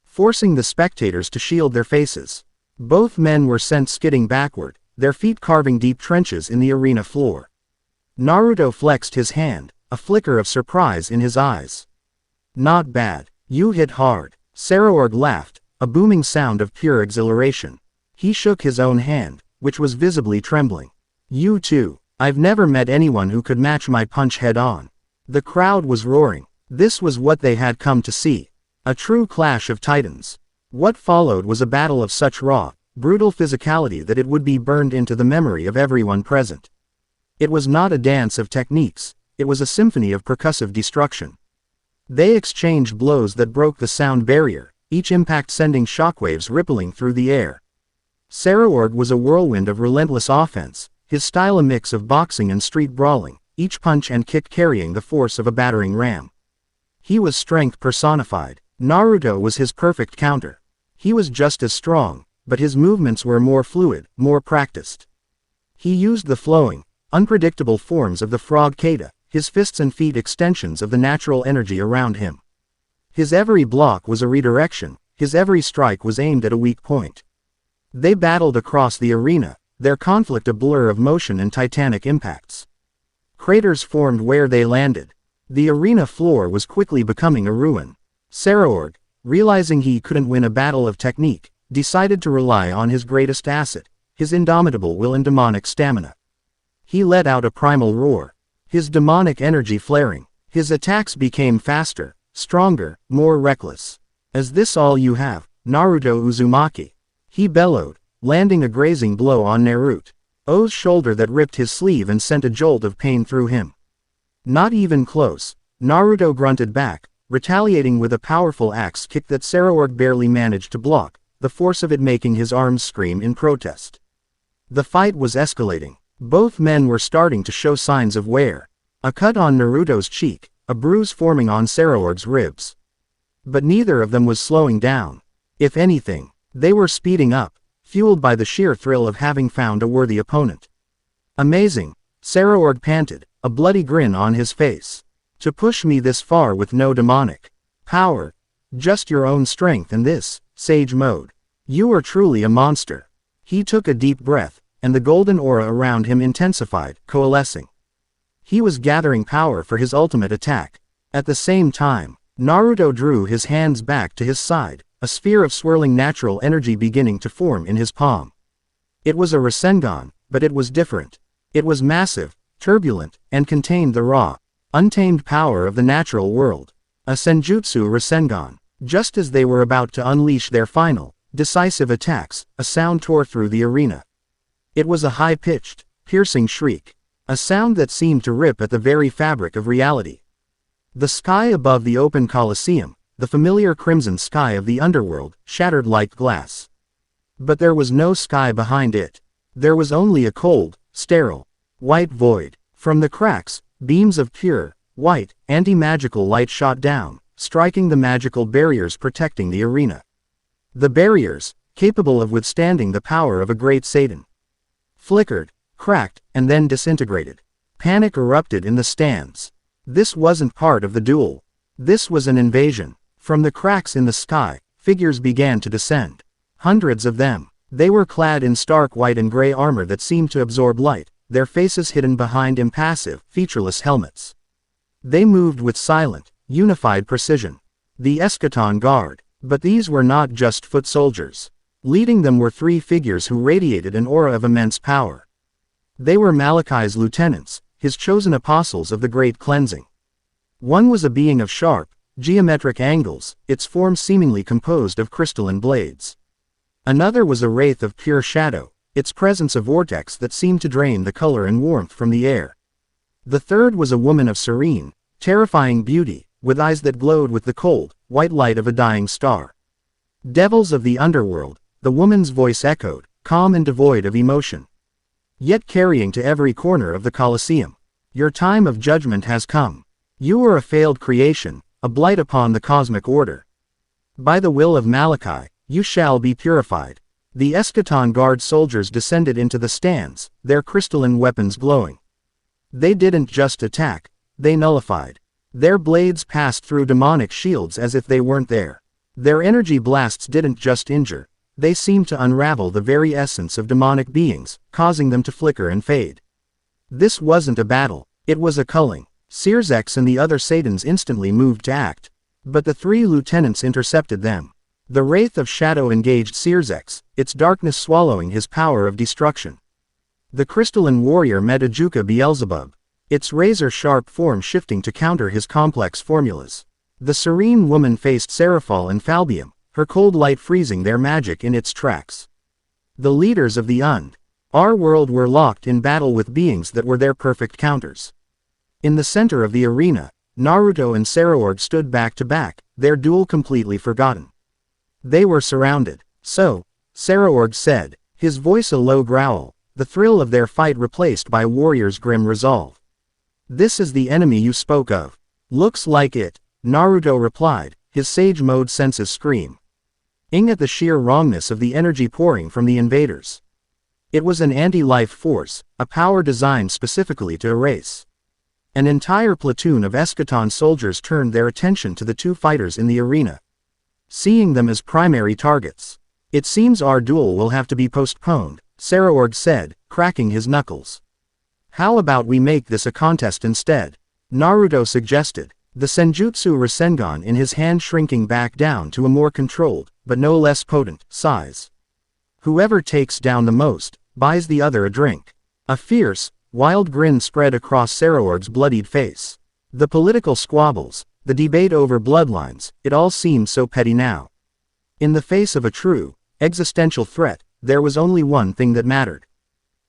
forcing the spectators to shield their faces. Both men were sent skidding backward, their feet carving deep trenches in the arena floor. Naruto flexed his hand, a flicker of surprise in his eyes. Not bad. You hit hard. Saraorg laughed, a booming sound of pure exhilaration. He shook his own hand, which was visibly trembling. You too. I've never met anyone who could match my punch head-on. The crowd was roaring. This was what they had come to see. A true clash of titans. What followed was a battle of such raw, brutal physicality that it would be burned into the memory of everyone present. It was not a dance of techniques, it was a symphony of percussive destruction. They exchanged blows that broke the sound barrier, each impact sending shockwaves rippling through the air. Saraorg was a whirlwind of relentless offense, his style a mix of boxing and street brawling, each punch and kick carrying the force of a battering ram. He was strength personified. Naruto was his perfect counter. He was just as strong, but his movements were more fluid, more practiced. He used the flowing, unpredictable forms of the frog kata, his fists and feet extensions of the natural energy around him. His every block was a redirection, his every strike was aimed at a weak point. They battled across the arena, their conflict a blur of motion and titanic impacts. Craters formed where they landed. The arena floor was quickly becoming a ruin. Saraorg, realizing he couldn't win a battle of technique, decided to rely on his greatest asset, his indomitable will and demonic stamina. He let out a primal roar, his demonic energy flaring. His attacks became faster, stronger, more reckless. Is this all you have, Naruto Uzumaki? He bellowed, landing a grazing blow on Naruto's shoulder that ripped his sleeve and sent a jolt of pain through him. Not even close, Naruto grunted back, retaliating with a powerful axe kick that Saraorg barely managed to block, the force of it making his arms scream in protest. The fight was escalating. Both men were starting to show signs of wear. A cut on Naruto's cheek, a bruise forming on Saraorg's ribs. But neither of them was slowing down. If anything, they were speeding up, fueled by the sheer thrill of having found a worthy opponent. Amazing, Saraorg panted, a bloody grin on his face. To push me this far with no demonic power, just your own strength and this, sage mode. You are truly a monster. He took a deep breath, and the golden aura around him intensified, coalescing. He was gathering power for his ultimate attack. At the same time, Naruto drew his hands back to his side, a sphere of swirling natural energy beginning to form in his palm. It was a Rasengan, but it was different. It was massive, turbulent, and contained the raw, untamed power of the natural world. A Senjutsu Rasengan. Just as they were about to unleash their final, decisive attacks, a sound tore through the arena. It was a high-pitched, piercing shriek. A sound that seemed to rip at the very fabric of reality. The sky above the open Colosseum, the familiar crimson sky of the underworld, shattered like glass. But there was no sky behind it. There was only a cold, sterile, white void. From the cracks, beams of pure, white, anti-magical light shot down, striking the magical barriers protecting the arena. The barriers, capable of withstanding the power of a great Satan, flickered, cracked, and then disintegrated. Panic erupted in the stands. This wasn't part of the duel. This was an invasion. From the cracks in the sky, figures began to descend. Hundreds of them. They were clad in stark white and gray armor that seemed to absorb light, their faces hidden behind impassive, featureless helmets. They moved with silent, unified precision. The Eschaton Guard. But these were not just foot soldiers. Leading them were three figures who radiated an aura of immense power. They were Malachi's lieutenants, his chosen apostles of the Great Cleansing. One was a being of sharp, geometric angles, its form seemingly composed of crystalline blades. Another was a wraith of pure shadow, its presence a vortex that seemed to drain the color and warmth from the air. The third was a woman of serene, terrifying beauty, with eyes that glowed with the cold, white light of a dying star. Devils of the underworld, the woman's voice echoed, calm and devoid of emotion, yet carrying to every corner of the Colosseum. Your time of judgment has come. You are a failed creation, a blight upon the cosmic order. By the will of Malachi, you shall be purified. The Eschaton Guard soldiers descended into the stands, their crystalline weapons glowing. They didn't just attack, they nullified. Their blades passed through demonic shields as if they weren't there. Their energy blasts didn't just injure, they seemed to unravel the very essence of demonic beings, causing them to flicker and fade. This wasn't a battle, it was a culling. Sirzex and the other Satans instantly moved to act. But the three lieutenants intercepted them. The Wraith of Shadow engaged Sirzex, its darkness swallowing his power of destruction. The crystalline warrior met Ajuka Beelzebub, its razor-sharp form shifting to counter his complex formulas. The serene woman faced Seraphal and Falbium, her cold light freezing their magic in its tracks. The leaders of the our world were locked in battle with beings that were their perfect counters. In the center of the arena, Naruto and Saraorg stood back to back, their duel completely forgotten. They were surrounded. So, Saraorg said, his voice a low growl, the thrill of their fight replaced by warrior's grim resolve. This is the enemy you spoke of. Looks like it, Naruto replied, his sage mode senses scream. Ing at the sheer wrongness of the energy pouring from the invaders. It was an anti-life force, a power designed specifically to erase. An entire platoon of Eschaton soldiers turned their attention to the two fighters in the arena, seeing them as primary targets. "It seems our duel will have to be postponed," Saraorg said, cracking his knuckles. "How about we make this a contest instead?" Naruto suggested, the Senjutsu Rasengan in his hand shrinking back down to a more controlled, but no less potent, size. "Whoever takes down the most, buys the other a drink." A fierce, wild grin spread across Saraorg's bloodied face. The political squabbles, the debate over bloodlines, it all seemed so petty now. In the face of a true, existential threat, there was only one thing that mattered.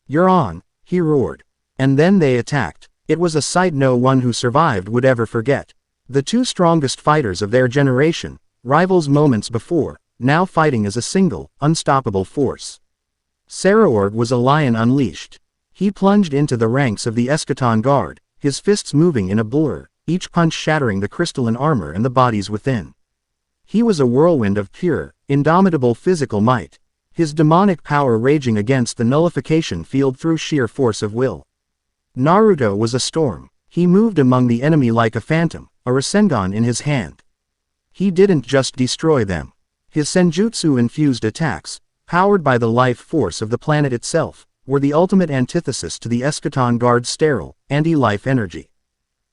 "You're on," he roared. And then they attacked. It was a sight no one who survived would ever forget. The two strongest fighters of their generation, rivals moments before, now fighting as a single, unstoppable force. Saraorg was a lion unleashed. He plunged into the ranks of the Eschaton Guard, his fists moving in a blur, each punch shattering the crystalline armor and the bodies within. He was a whirlwind of pure, indomitable physical might, his demonic power raging against the nullification field through sheer force of will. Naruto was a storm. He moved among the enemy like a phantom, a Rasengan in his hand. He didn't just destroy them. His Senjutsu-infused attacks, powered by the life force of the planet itself, were the ultimate antithesis to the Eschaton Guard's sterile, anti-life energy.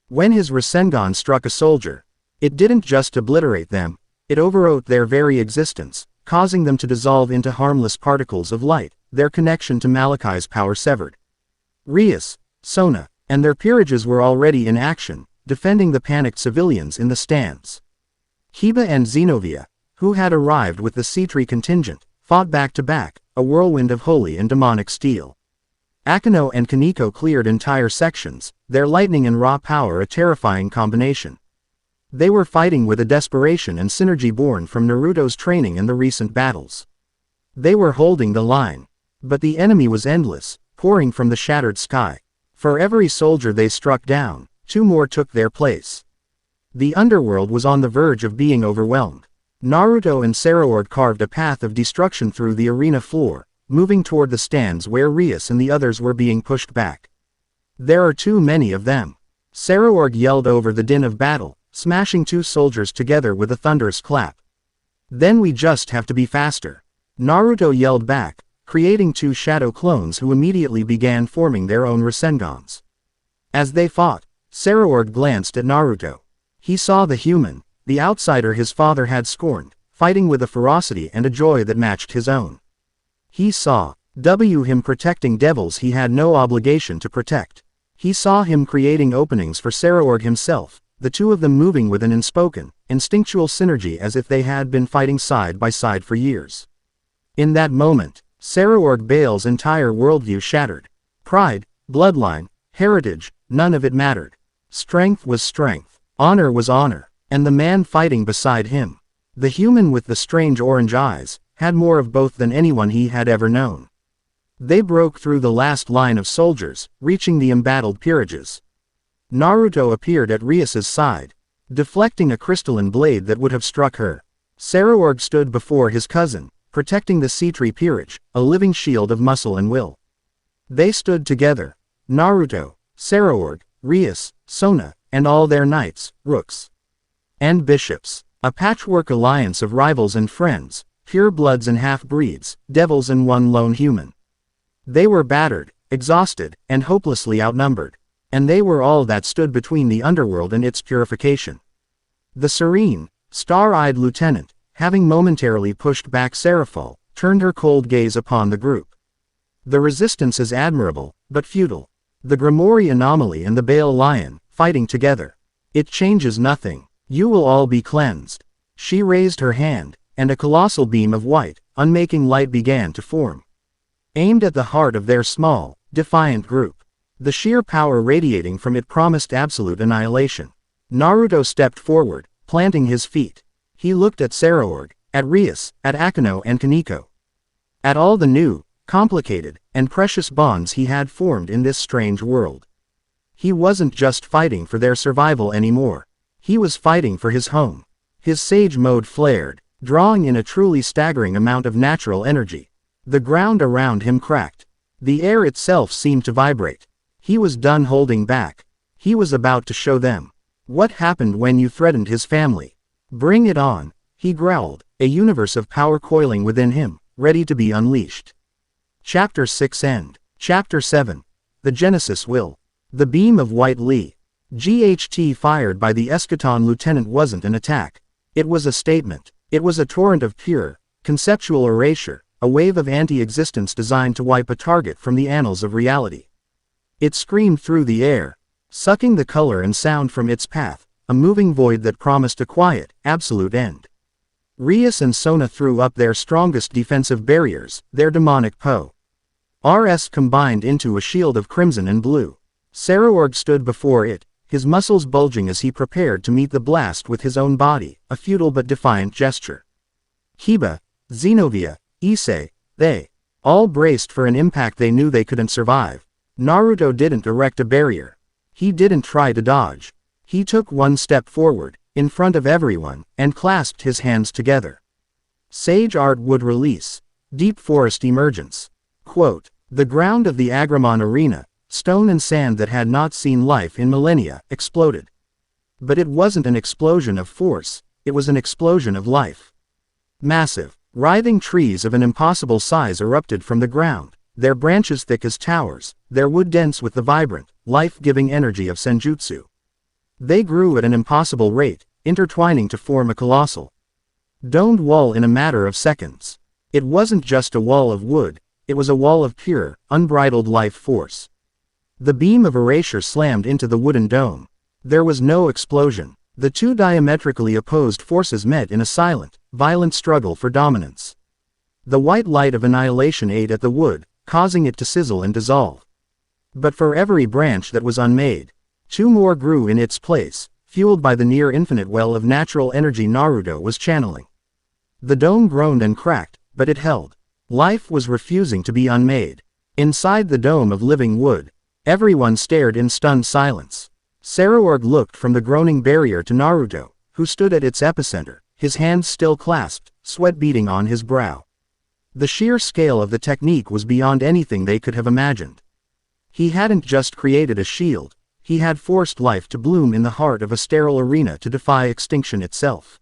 When his Rasengan struck a soldier, it didn't just obliterate them, it overwrote their very existence, causing them to dissolve into harmless particles of light, their connection to Malachi's power severed. Rias, Sona, and their peerages were already in action, defending the panicked civilians in the stands. Kiba and Zenobia, who had arrived with the Cetri contingent, fought back to back, a whirlwind of holy and demonic steel. Akeno and Kaneko cleared entire sections, their lightning and raw power a terrifying combination. They were fighting with a desperation and synergy born from Naruto's training and the recent battles. They were holding the line. But the enemy was endless, pouring from the shattered sky. For every soldier they struck down, two more took their place. The underworld was on the verge of being overwhelmed. Naruto and Saraorg carved a path of destruction through the arena floor, moving toward the stands where Rias and the others were being pushed back. "There are too many of them," Saraorg yelled over the din of battle, smashing two soldiers together with a thunderous clap. "Then we just have to be faster," Naruto yelled back, creating two shadow clones who immediately began forming their own Rasengans. As they fought, Saraorg glanced at Naruto. He saw the human, the outsider his father had scorned, fighting with a ferocity and a joy that matched his own. He saw him protecting devils he had no obligation to protect. He saw him creating openings for Saraorg himself, the two of them moving with an unspoken, instinctual synergy as if they had been fighting side by side for years. In that moment, Saraorg Bale's entire worldview shattered. Pride, bloodline, heritage, none of it mattered. Strength was strength, honor was honor, and the man fighting beside him, the human with the strange orange eyes, had more of both than anyone he had ever known. They broke through the last line of soldiers, reaching the embattled peerages. Naruto appeared at Rias's side, deflecting a crystalline blade that would have struck her. Saraorg stood before his cousin, protecting the Cetri peerage, a living shield of muscle and will. They stood together, Naruto, Saraorg, Rias, Sona, and all their knights, rooks, and bishops, a patchwork alliance of rivals and friends, pure-bloods and half-breeds, devils and one lone human. They were battered, exhausted, and hopelessly outnumbered, and they were all that stood between the underworld and its purification. The serene, star-eyed lieutenant, having momentarily pushed back Seraphol, turned her cold gaze upon the group. "The resistance is admirable, but futile. The Grimoire anomaly and the Bale lion, fighting together. It changes nothing. You will all be cleansed." She raised her hand, and a colossal beam of white, unmaking light began to form, aimed at the heart of their small, defiant group. The sheer power radiating from it promised absolute annihilation. Naruto stepped forward, planting his feet. He looked at Saraorg, at Rias, at Akeno and Kaneko. At all the new, complicated, and precious bonds he had formed in this strange world. He wasn't just fighting for their survival anymore. He was fighting for his home. His sage mode flared, drawing in a truly staggering amount of natural energy. The ground around him cracked. The air itself seemed to vibrate. He was done holding back. He was about to show them. What happened when you threatened his family? Bring it on, he growled, a universe of power coiling within him, ready to be unleashed. Chapter 6 End. Chapter 7. The Genesis Will. The beam of white Li. GHT fired by the Eschaton lieutenant wasn't an attack. It was a statement. It was a torrent of pure, conceptual erasure, a wave of anti-existence designed to wipe a target from the annals of reality. It screamed through the air, sucking the color and sound from its path, a moving void that promised a quiet, absolute end. Rias and Sona threw up their strongest defensive barriers, their demonic RS combined into a shield of crimson and blue. Saruorg stood before it, his muscles bulging as he prepared to meet the blast with his own body, a futile but defiant gesture. Kiba, Xenovia, Issei, they all braced for an impact they knew they couldn't survive. Naruto didn't erect a barrier. He didn't try to dodge. He took one step forward, in front of everyone, and clasped his hands together. Sage art would release. Deep forest emergence. Quote, the ground of the Agramon arena, stone and sand that had not seen life in millennia, exploded. But it wasn't an explosion of force, it was an explosion of life. Massive, writhing trees of an impossible size erupted from the ground, their branches thick as towers, their wood dense with the vibrant, life-giving energy of senjutsu. They grew at an impossible rate, intertwining to form a colossal, domed wall in a matter of seconds. It wasn't just a wall of wood, it was a wall of pure, unbridled life force. The beam of erasure slammed into the wooden dome. There was no explosion. The two diametrically opposed forces met in a silent, violent struggle for dominance. The white light of annihilation ate at the wood, causing it to sizzle and dissolve. But for every branch that was unmade, two more grew in its place, fueled by the near-infinite well of natural energy Naruto was channeling. The dome groaned and cracked, but it held. Life was refusing to be unmade. Inside the dome of living wood, everyone stared in stunned silence. Saruorg looked from the groaning barrier to Naruto, who stood at its epicenter, his hands still clasped, sweat beading on his brow. The sheer scale of the technique was beyond anything they could have imagined. He hadn't just created a shield, he had forced life to bloom in the heart of a sterile arena to defy extinction itself.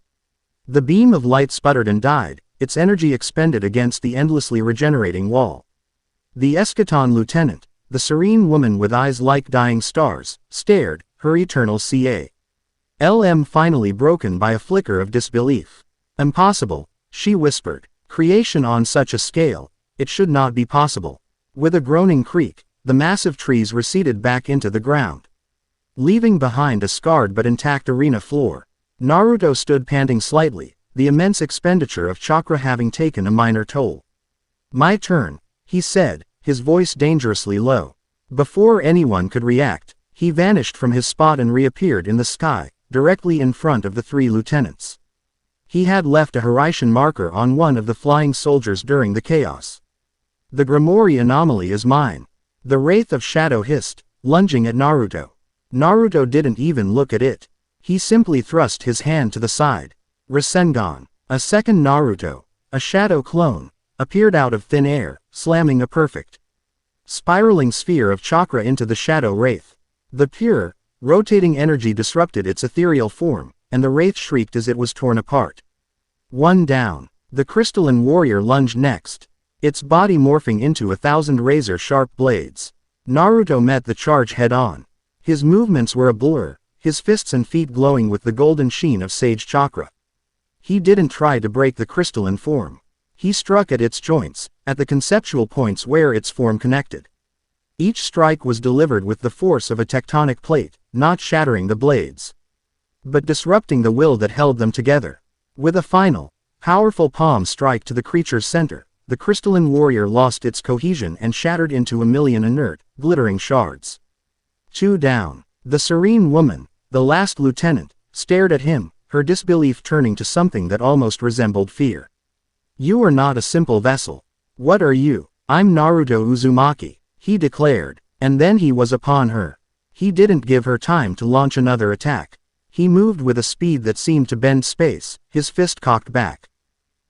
The beam of light sputtered and died, its energy expended against the endlessly regenerating wall. The Eschaton lieutenant, the serene woman with eyes like dying stars, stared, her eternal CALM finally broken by a flicker of disbelief. Impossible, she whispered. Creation on such a scale, it should not be possible. With a groaning creak, the massive trees receded back into the ground, leaving behind a scarred but intact arena floor. Naruto stood panting slightly, the immense expenditure of chakra having taken a minor toll. My turn, he said, his voice dangerously low. Before anyone could react, he vanished from his spot and reappeared in the sky, directly in front of the three lieutenants. He had left a Hiraishan marker on one of the flying soldiers during the chaos. The Grimoire anomaly is mine. The Wraith of Shadow hissed, lunging at Naruto. Naruto didn't even look at it. He simply thrust his hand to the side. Rasengan. A second Naruto, a shadow clone, appeared out of thin air, slamming a perfect, spiraling sphere of chakra into the Shadow Wraith. The pure, rotating energy disrupted its ethereal form, and the Wraith shrieked as it was torn apart. One down. The crystalline warrior lunged next, its body morphing into 1,000 razor-sharp blades. Naruto met the charge head-on. His movements were a blur, his fists and feet glowing with the golden sheen of sage chakra. He didn't try to break the crystalline form. He struck at its joints, at the conceptual points where its form connected. Each strike was delivered with the force of a tectonic plate, not shattering the blades, but disrupting the will that held them together. With a final, powerful palm strike to the creature's center, the crystalline warrior lost its cohesion and shattered into a million inert, glittering shards. Two down. The serene woman, the last lieutenant, stared at him, her disbelief turning to something that almost resembled fear. You are not a simple vessel. What are you? I'm Naruto Uzumaki, he declared, and then he was upon her. He didn't give her time to launch another attack. He moved with a speed that seemed to bend space, his fist cocked back.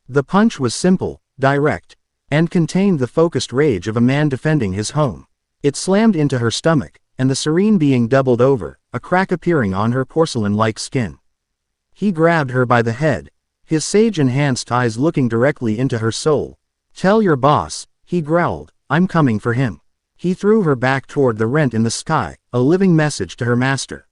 The punch was simple, direct, and contained the focused rage of a man defending his home. It slammed into her stomach, and the serene being doubled over, a crack appearing on her porcelain-like skin. He grabbed her by the head, his sage-enhanced eyes looking directly into her soul. "Tell your boss," he growled, "I'm coming for him." He threw her back toward the rent in the sky, a living message to her master.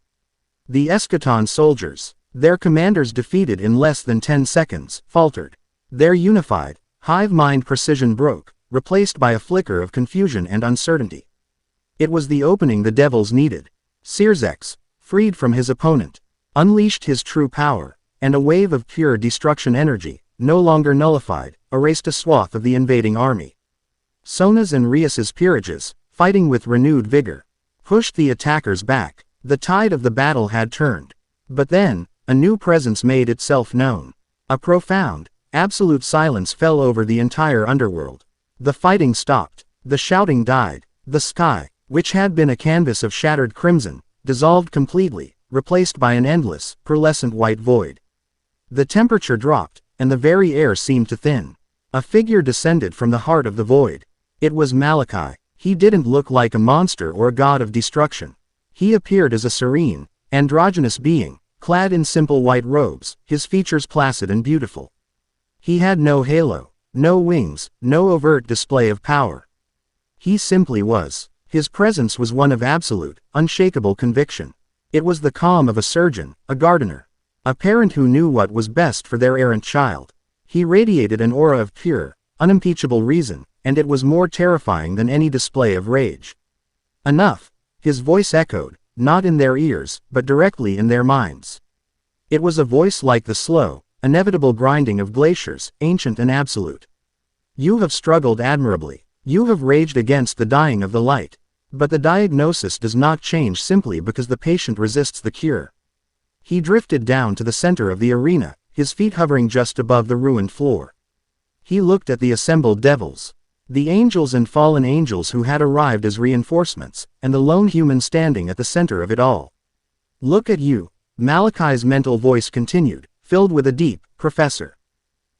The Eschaton soldiers, their commanders defeated in less than 10 seconds, faltered. Their unified, hive-mind precision broke, replaced by a flicker of confusion and uncertainty. It was the opening the devils needed. Circex, freed from his opponent, unleashed his true power, and a wave of pure destruction energy, no longer nullified, erased a swath of the invading army. Sona's and Rias's peerages, fighting with renewed vigor, pushed the attackers back. The tide of the battle had turned. But then, a new presence made itself known. A profound, absolute silence fell over the entire underworld. The fighting stopped. The shouting died. The sky, which had been a canvas of shattered crimson, dissolved completely, replaced by an endless, pearlescent white void. The temperature dropped, and the very air seemed to thin. A figure descended from the heart of the void. It was Malachi. He didn't look like a monster or a god of destruction. He appeared as a serene, androgynous being, clad in simple white robes, his features placid and beautiful. He had no halo, no wings, no overt display of power. He simply was. His presence was one of absolute, unshakable conviction. It was the calm of a surgeon, a gardener, a parent who knew what was best for their errant child. He radiated an aura of pure, unimpeachable reason, and it was more terrifying than any display of rage. "Enough," his voice echoed, not in their ears, but directly in their minds. It was a voice like the slow, inevitable grinding of glaciers, ancient and absolute. "You have struggled admirably. You have raged against the dying of the light. But the diagnosis does not change simply because the patient resists the cure." He drifted down to the center of the arena, his feet hovering just above the ruined floor. He looked at the assembled devils, the angels and fallen angels who had arrived as reinforcements, and the lone human standing at the center of it all. "Look at you," Malachi's mental voice continued, filled with a deep, "Professor."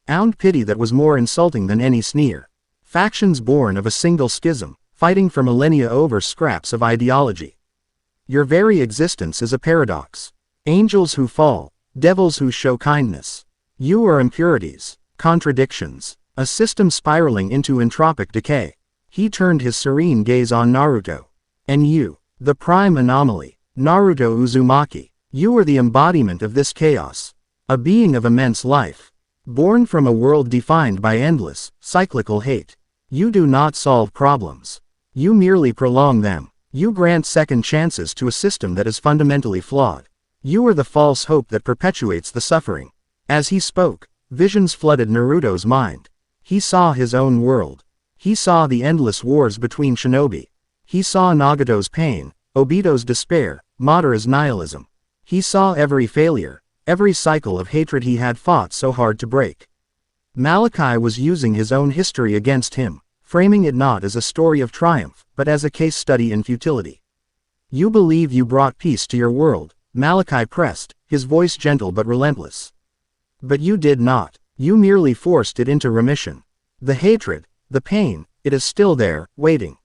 Ound pity that was more insulting than any sneer. Factions born of a single schism, fighting for millennia over scraps of ideology. Your very existence is a paradox. Angels who fall, devils who show kindness. You are impurities, contradictions, a system spiraling into entropic decay. He turned his serene gaze on Naruto. "And you, the prime anomaly, Naruto Uzumaki, you are the embodiment of this chaos. A being of immense life. Born from a world defined by endless, cyclical hate. You do not solve problems. You merely prolong them. You grant second chances to a system that is fundamentally flawed. You are the false hope that perpetuates the suffering." As he spoke, visions flooded Naruto's mind. He saw his own world. He saw the endless wars between shinobi. He saw Nagato's pain, Obito's despair, Madara's nihilism. He saw every failure, every cycle of hatred he had fought so hard to break. Malachi was using his own history against him, framing it not as a story of triumph, but as a case study in futility. "You believe you brought peace to your world," Malachi pressed, his voice gentle but relentless. "But you did not. You merely forced it into remission. The hatred, the pain, it is still there, waiting.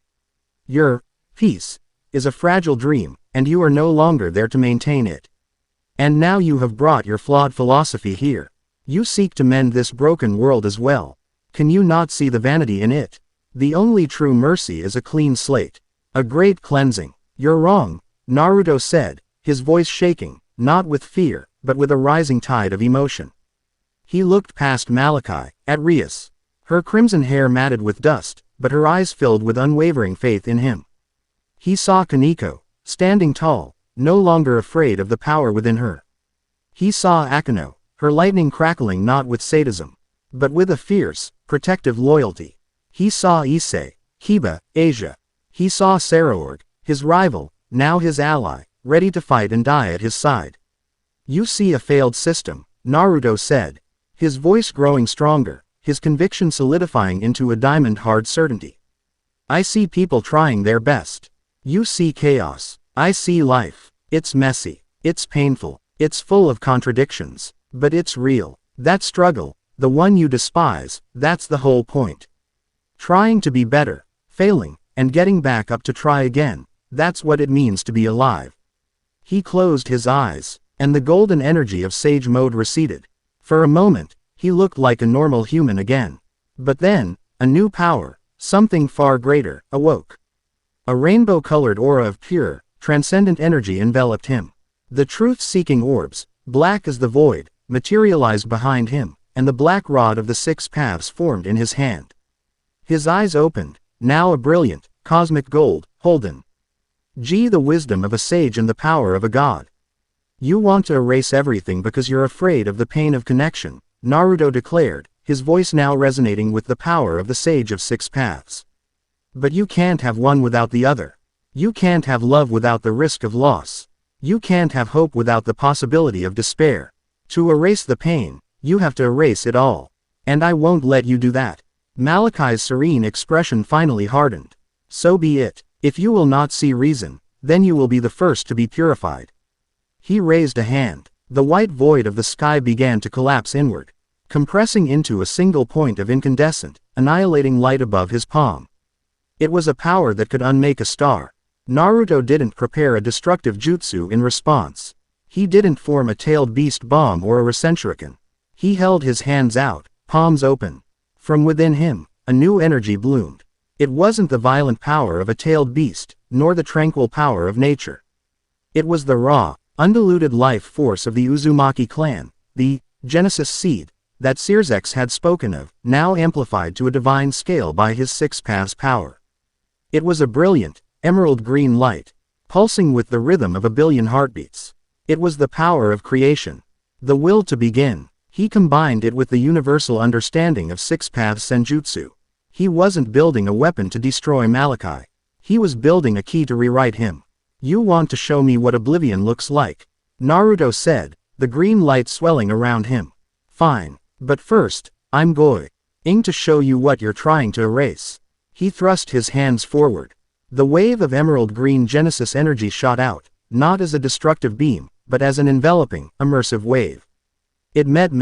Your peace is a fragile dream, and you are no longer there to maintain it. And now you have brought your flawed philosophy here. You seek to mend this broken world as well. Can you not see the vanity in it? The only true mercy is a clean slate. A great cleansing." "You're wrong," Naruto said, his voice shaking, not with fear, but with a rising tide of emotion. He looked past Malachi, at Rias. Her crimson hair matted with dust, but her eyes filled with unwavering faith in him. He saw Kaneko, standing tall, no longer afraid of the power within her. He saw Akano, her lightning crackling not with sadism, but with a fierce, protective loyalty. He saw Issei, Kiba, Asia. He saw Saraorg, his rival, now his ally, ready to fight and die at his side. "You see a failed system," Naruto said, his voice growing stronger, his conviction solidifying into a diamond-hard certainty. "I see people trying their best. You see chaos. I see life. It's messy. It's painful. It's full of contradictions. But it's real. That struggle, the one you despise, that's the whole point. Trying to be better, failing, and getting back up to try again, that's what it means to be alive. He closed his eyes, and the golden energy of sage mode receded. For a moment, he looked like a normal human again. But then, a new power, something far greater, awoke. A rainbow-colored aura of pure, transcendent energy enveloped him. The truth-seeking orbs, black as the void, materialized behind him, and the black rod of the six paths formed in his hand. His eyes opened, now a brilliant, cosmic gold, Holden. The wisdom of a sage and the power of a god. You want to erase everything because you're afraid of the pain of connection, Naruto declared, his voice now resonating with the power of the sage of six paths. But you can't have one without the other. You can't have love without the risk of loss. You can't have hope without the possibility of despair. To erase the pain, you have to erase it all. And I won't let you do that. Malachi's serene expression finally hardened. So be it. If you will not see reason, then you will be the first to be purified. He raised a hand. The white void of the sky began to collapse inward, compressing into a single point of incandescent, annihilating light above his palm. It was a power that could unmake a star. Naruto didn't prepare a destructive jutsu in response. He didn't form a tailed beast bomb or a Rasenshuriken. He held his hands out, palms open. From within him, a new energy bloomed. It wasn't the violent power of a tailed beast, nor the tranquil power of nature. It was the raw, undiluted life force of the Uzumaki clan, the Genesis seed, that Sirzex had spoken of, now amplified to a divine scale by his six paths power. It was a brilliant, emerald green light, pulsing with the rhythm of a billion heartbeats. It was the power of creation. The will to begin. He combined it with the universal understanding of six paths senjutsu. He wasn't building a weapon to destroy Malachi. He was building a key to rewrite him. You want to show me what oblivion looks like? Naruto said, the green light swelling around him. Fine. But first, I'm going to show you what you're trying to erase. He thrust his hands forward. The wave of emerald green Genesis energy shot out, not as a destructive beam, but as an enveloping, immersive wave. It met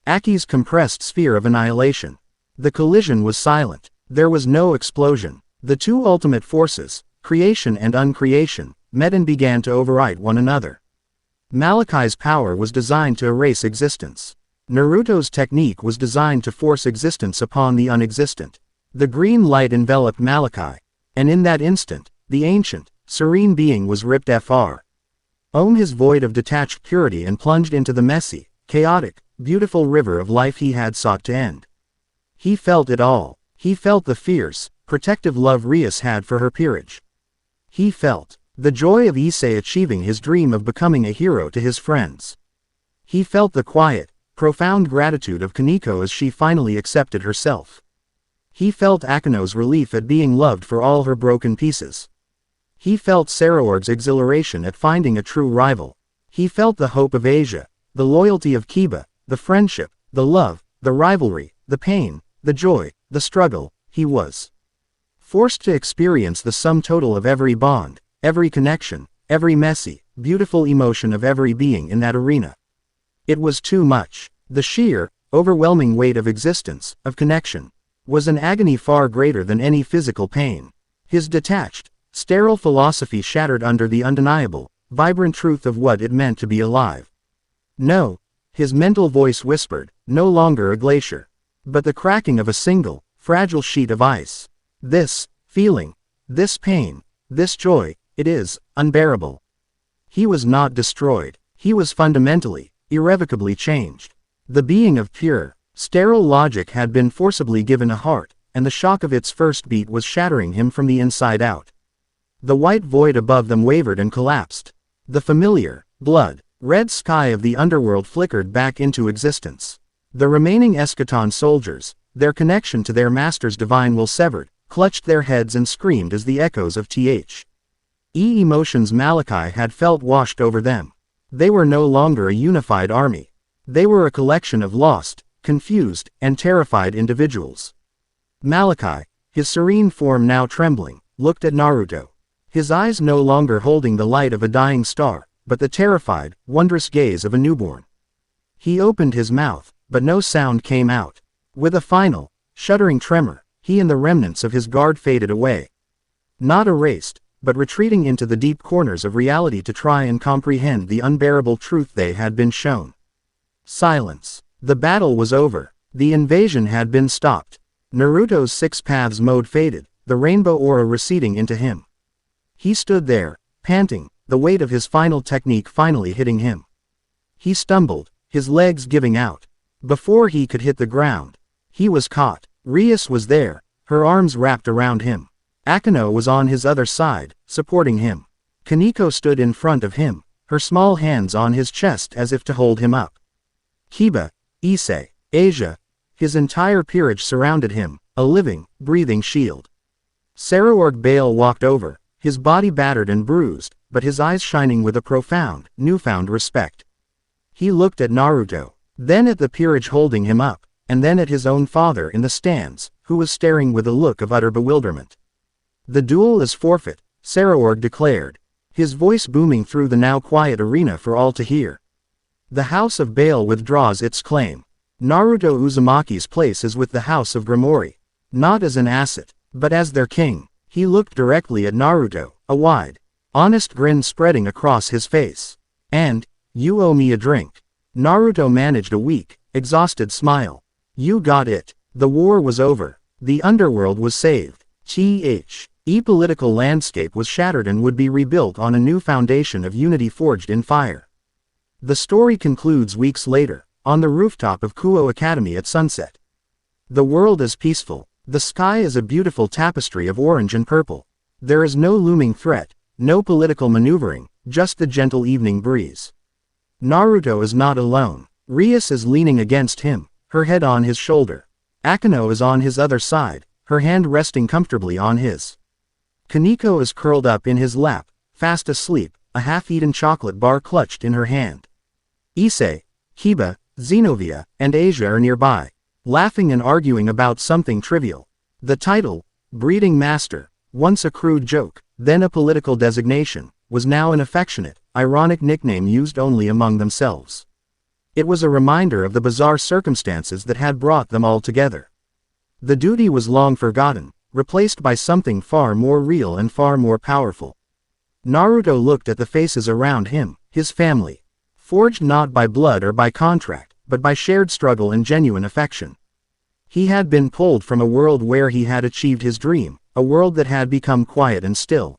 Aki's compressed sphere of annihilation. The collision was silent. There was no explosion. The two ultimate forces, creation and uncreation, met and began to override one another. Malachi's power was designed to erase existence. Naruto's technique was designed to force existence upon the unexistent. The green light enveloped Malachi, and in that instant, the ancient, serene being was ripped fr. His void of detached purity and plunged into the messy, chaotic, beautiful river of life he had sought to end. He felt it all. He felt the fierce, protective love Rias had for her peerage. He felt the joy of Issei achieving his dream of becoming a hero to his friends. He felt the quiet, profound gratitude of Kaneko as she finally accepted herself. He felt Akino's relief at being loved for all her broken pieces. He felt Saraor's exhilaration at finding a true rival. He felt the hope of Asia, the loyalty of Kiba, the friendship, the love, the rivalry, the pain, the joy, the struggle. He was forced to experience the sum total of every bond, every connection, every messy, beautiful emotion of every being in that arena. It was too much. The sheer, overwhelming weight of existence, of connection, was an agony far greater than any physical pain. His detached, sterile philosophy shattered under the undeniable, vibrant truth of what it meant to be alive. No, his mental voice whispered, no longer a glacier, but the cracking of a single, fragile sheet of ice. This feeling, this pain, this joy, it is unbearable. He was not destroyed. He was fundamentally, irrevocably changed. The being of pure, sterile logic had been forcibly given a heart, and the shock of its first beat was shattering him from the inside out. The white void above them wavered and collapsed. The familiar, blood, red sky of the underworld flickered back into existence. The remaining Eschaton soldiers, their connection to their master's divine will severed, clutched their heads and screamed as the echoes of emotions Malachi had felt washed over them. They were no longer a unified army. They were a collection of lost, confused, and terrified individuals. Malachi, his serene form now trembling, looked at Naruto. His eyes no longer holding the light of a dying star, but the terrified, wondrous gaze of a newborn. He opened his mouth, but no sound came out. With a final, shuddering tremor, he and the remnants of his guard faded away. Not erased, but retreating into the deep corners of reality to try and comprehend the unbearable truth they had been shown. Silence. The battle was over. The invasion had been stopped. Naruto's 6 paths mode faded, the rainbow aura receding into him. He stood there, panting, the weight of his final technique finally hitting him. He stumbled, his legs giving out. Before he could hit the ground, he was caught. Rias was there, her arms wrapped around him. Akeno was on his other side, supporting him. Kaneko stood in front of him, her small hands on his chest as if to hold him up. Kiba, Issei, Asia, his entire peerage surrounded him, a living, breathing shield. Saraorg Bale walked over, his body battered and bruised, but his eyes shining with a profound, newfound respect. He looked at Naruto, then at the peerage holding him up, and then at his own father in the stands, who was staring with a look of utter bewilderment. "The duel is forfeit," Saraorg declared, his voice booming through the now quiet arena for all to hear. "The House of Bale withdraws its claim. Naruto Uzumaki's place is with the House of Gremory. Not as an asset, but as their king." He looked directly at Naruto, a wide, honest grin spreading across his face. "And, you owe me a drink." Naruto managed a weak, exhausted smile. "You got it. The war was over. The underworld was saved. The political landscape was shattered and would be rebuilt on a new foundation of unity forged in fire." The story concludes weeks later, on the rooftop of Kuoh Academy at sunset. The world is peaceful. The sky is a beautiful tapestry of orange and purple. There is no looming threat, no political maneuvering, just the gentle evening breeze. Naruto is not alone. Rias is leaning against him, her head on his shoulder. Akeno is on his other side, her hand resting comfortably on his. Kaneko is curled up in his lap, fast asleep, a half-eaten chocolate bar clutched in her hand. Issei, Kiba, Zenovia, and Asia are nearby, laughing and arguing about something trivial. The title, Breeding Master, once a crude joke, then a political designation, was now an affectionate, ironic nickname used only among themselves. It was a reminder of the bizarre circumstances that had brought them all together. The duty was long forgotten, replaced by something far more real and far more powerful. Naruto looked at the faces around him, his family. Forged not by blood or by contract, but by shared struggle and genuine affection. He had been pulled from a world where he had achieved his dream, a world that had become quiet and still,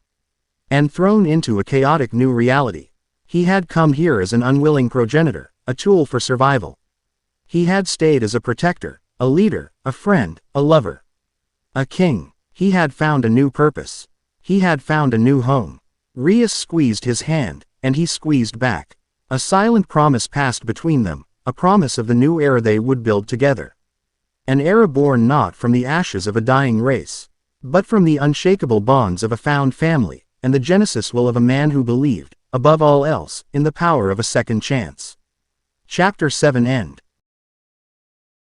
and thrown into a chaotic new reality. He had come here as an unwilling progenitor, a tool for survival. He had stayed as a protector, a leader, a friend, a lover, a king. He had found a new purpose. He had found a new home. Rias squeezed his hand, and he squeezed back. A silent promise passed between them, a promise of the new era they would build together. An era born not from the ashes of a dying race, but from the unshakable bonds of a found family, and the genesis will of a man who believed, above all else, in the power of a second chance. Chapter 7 End.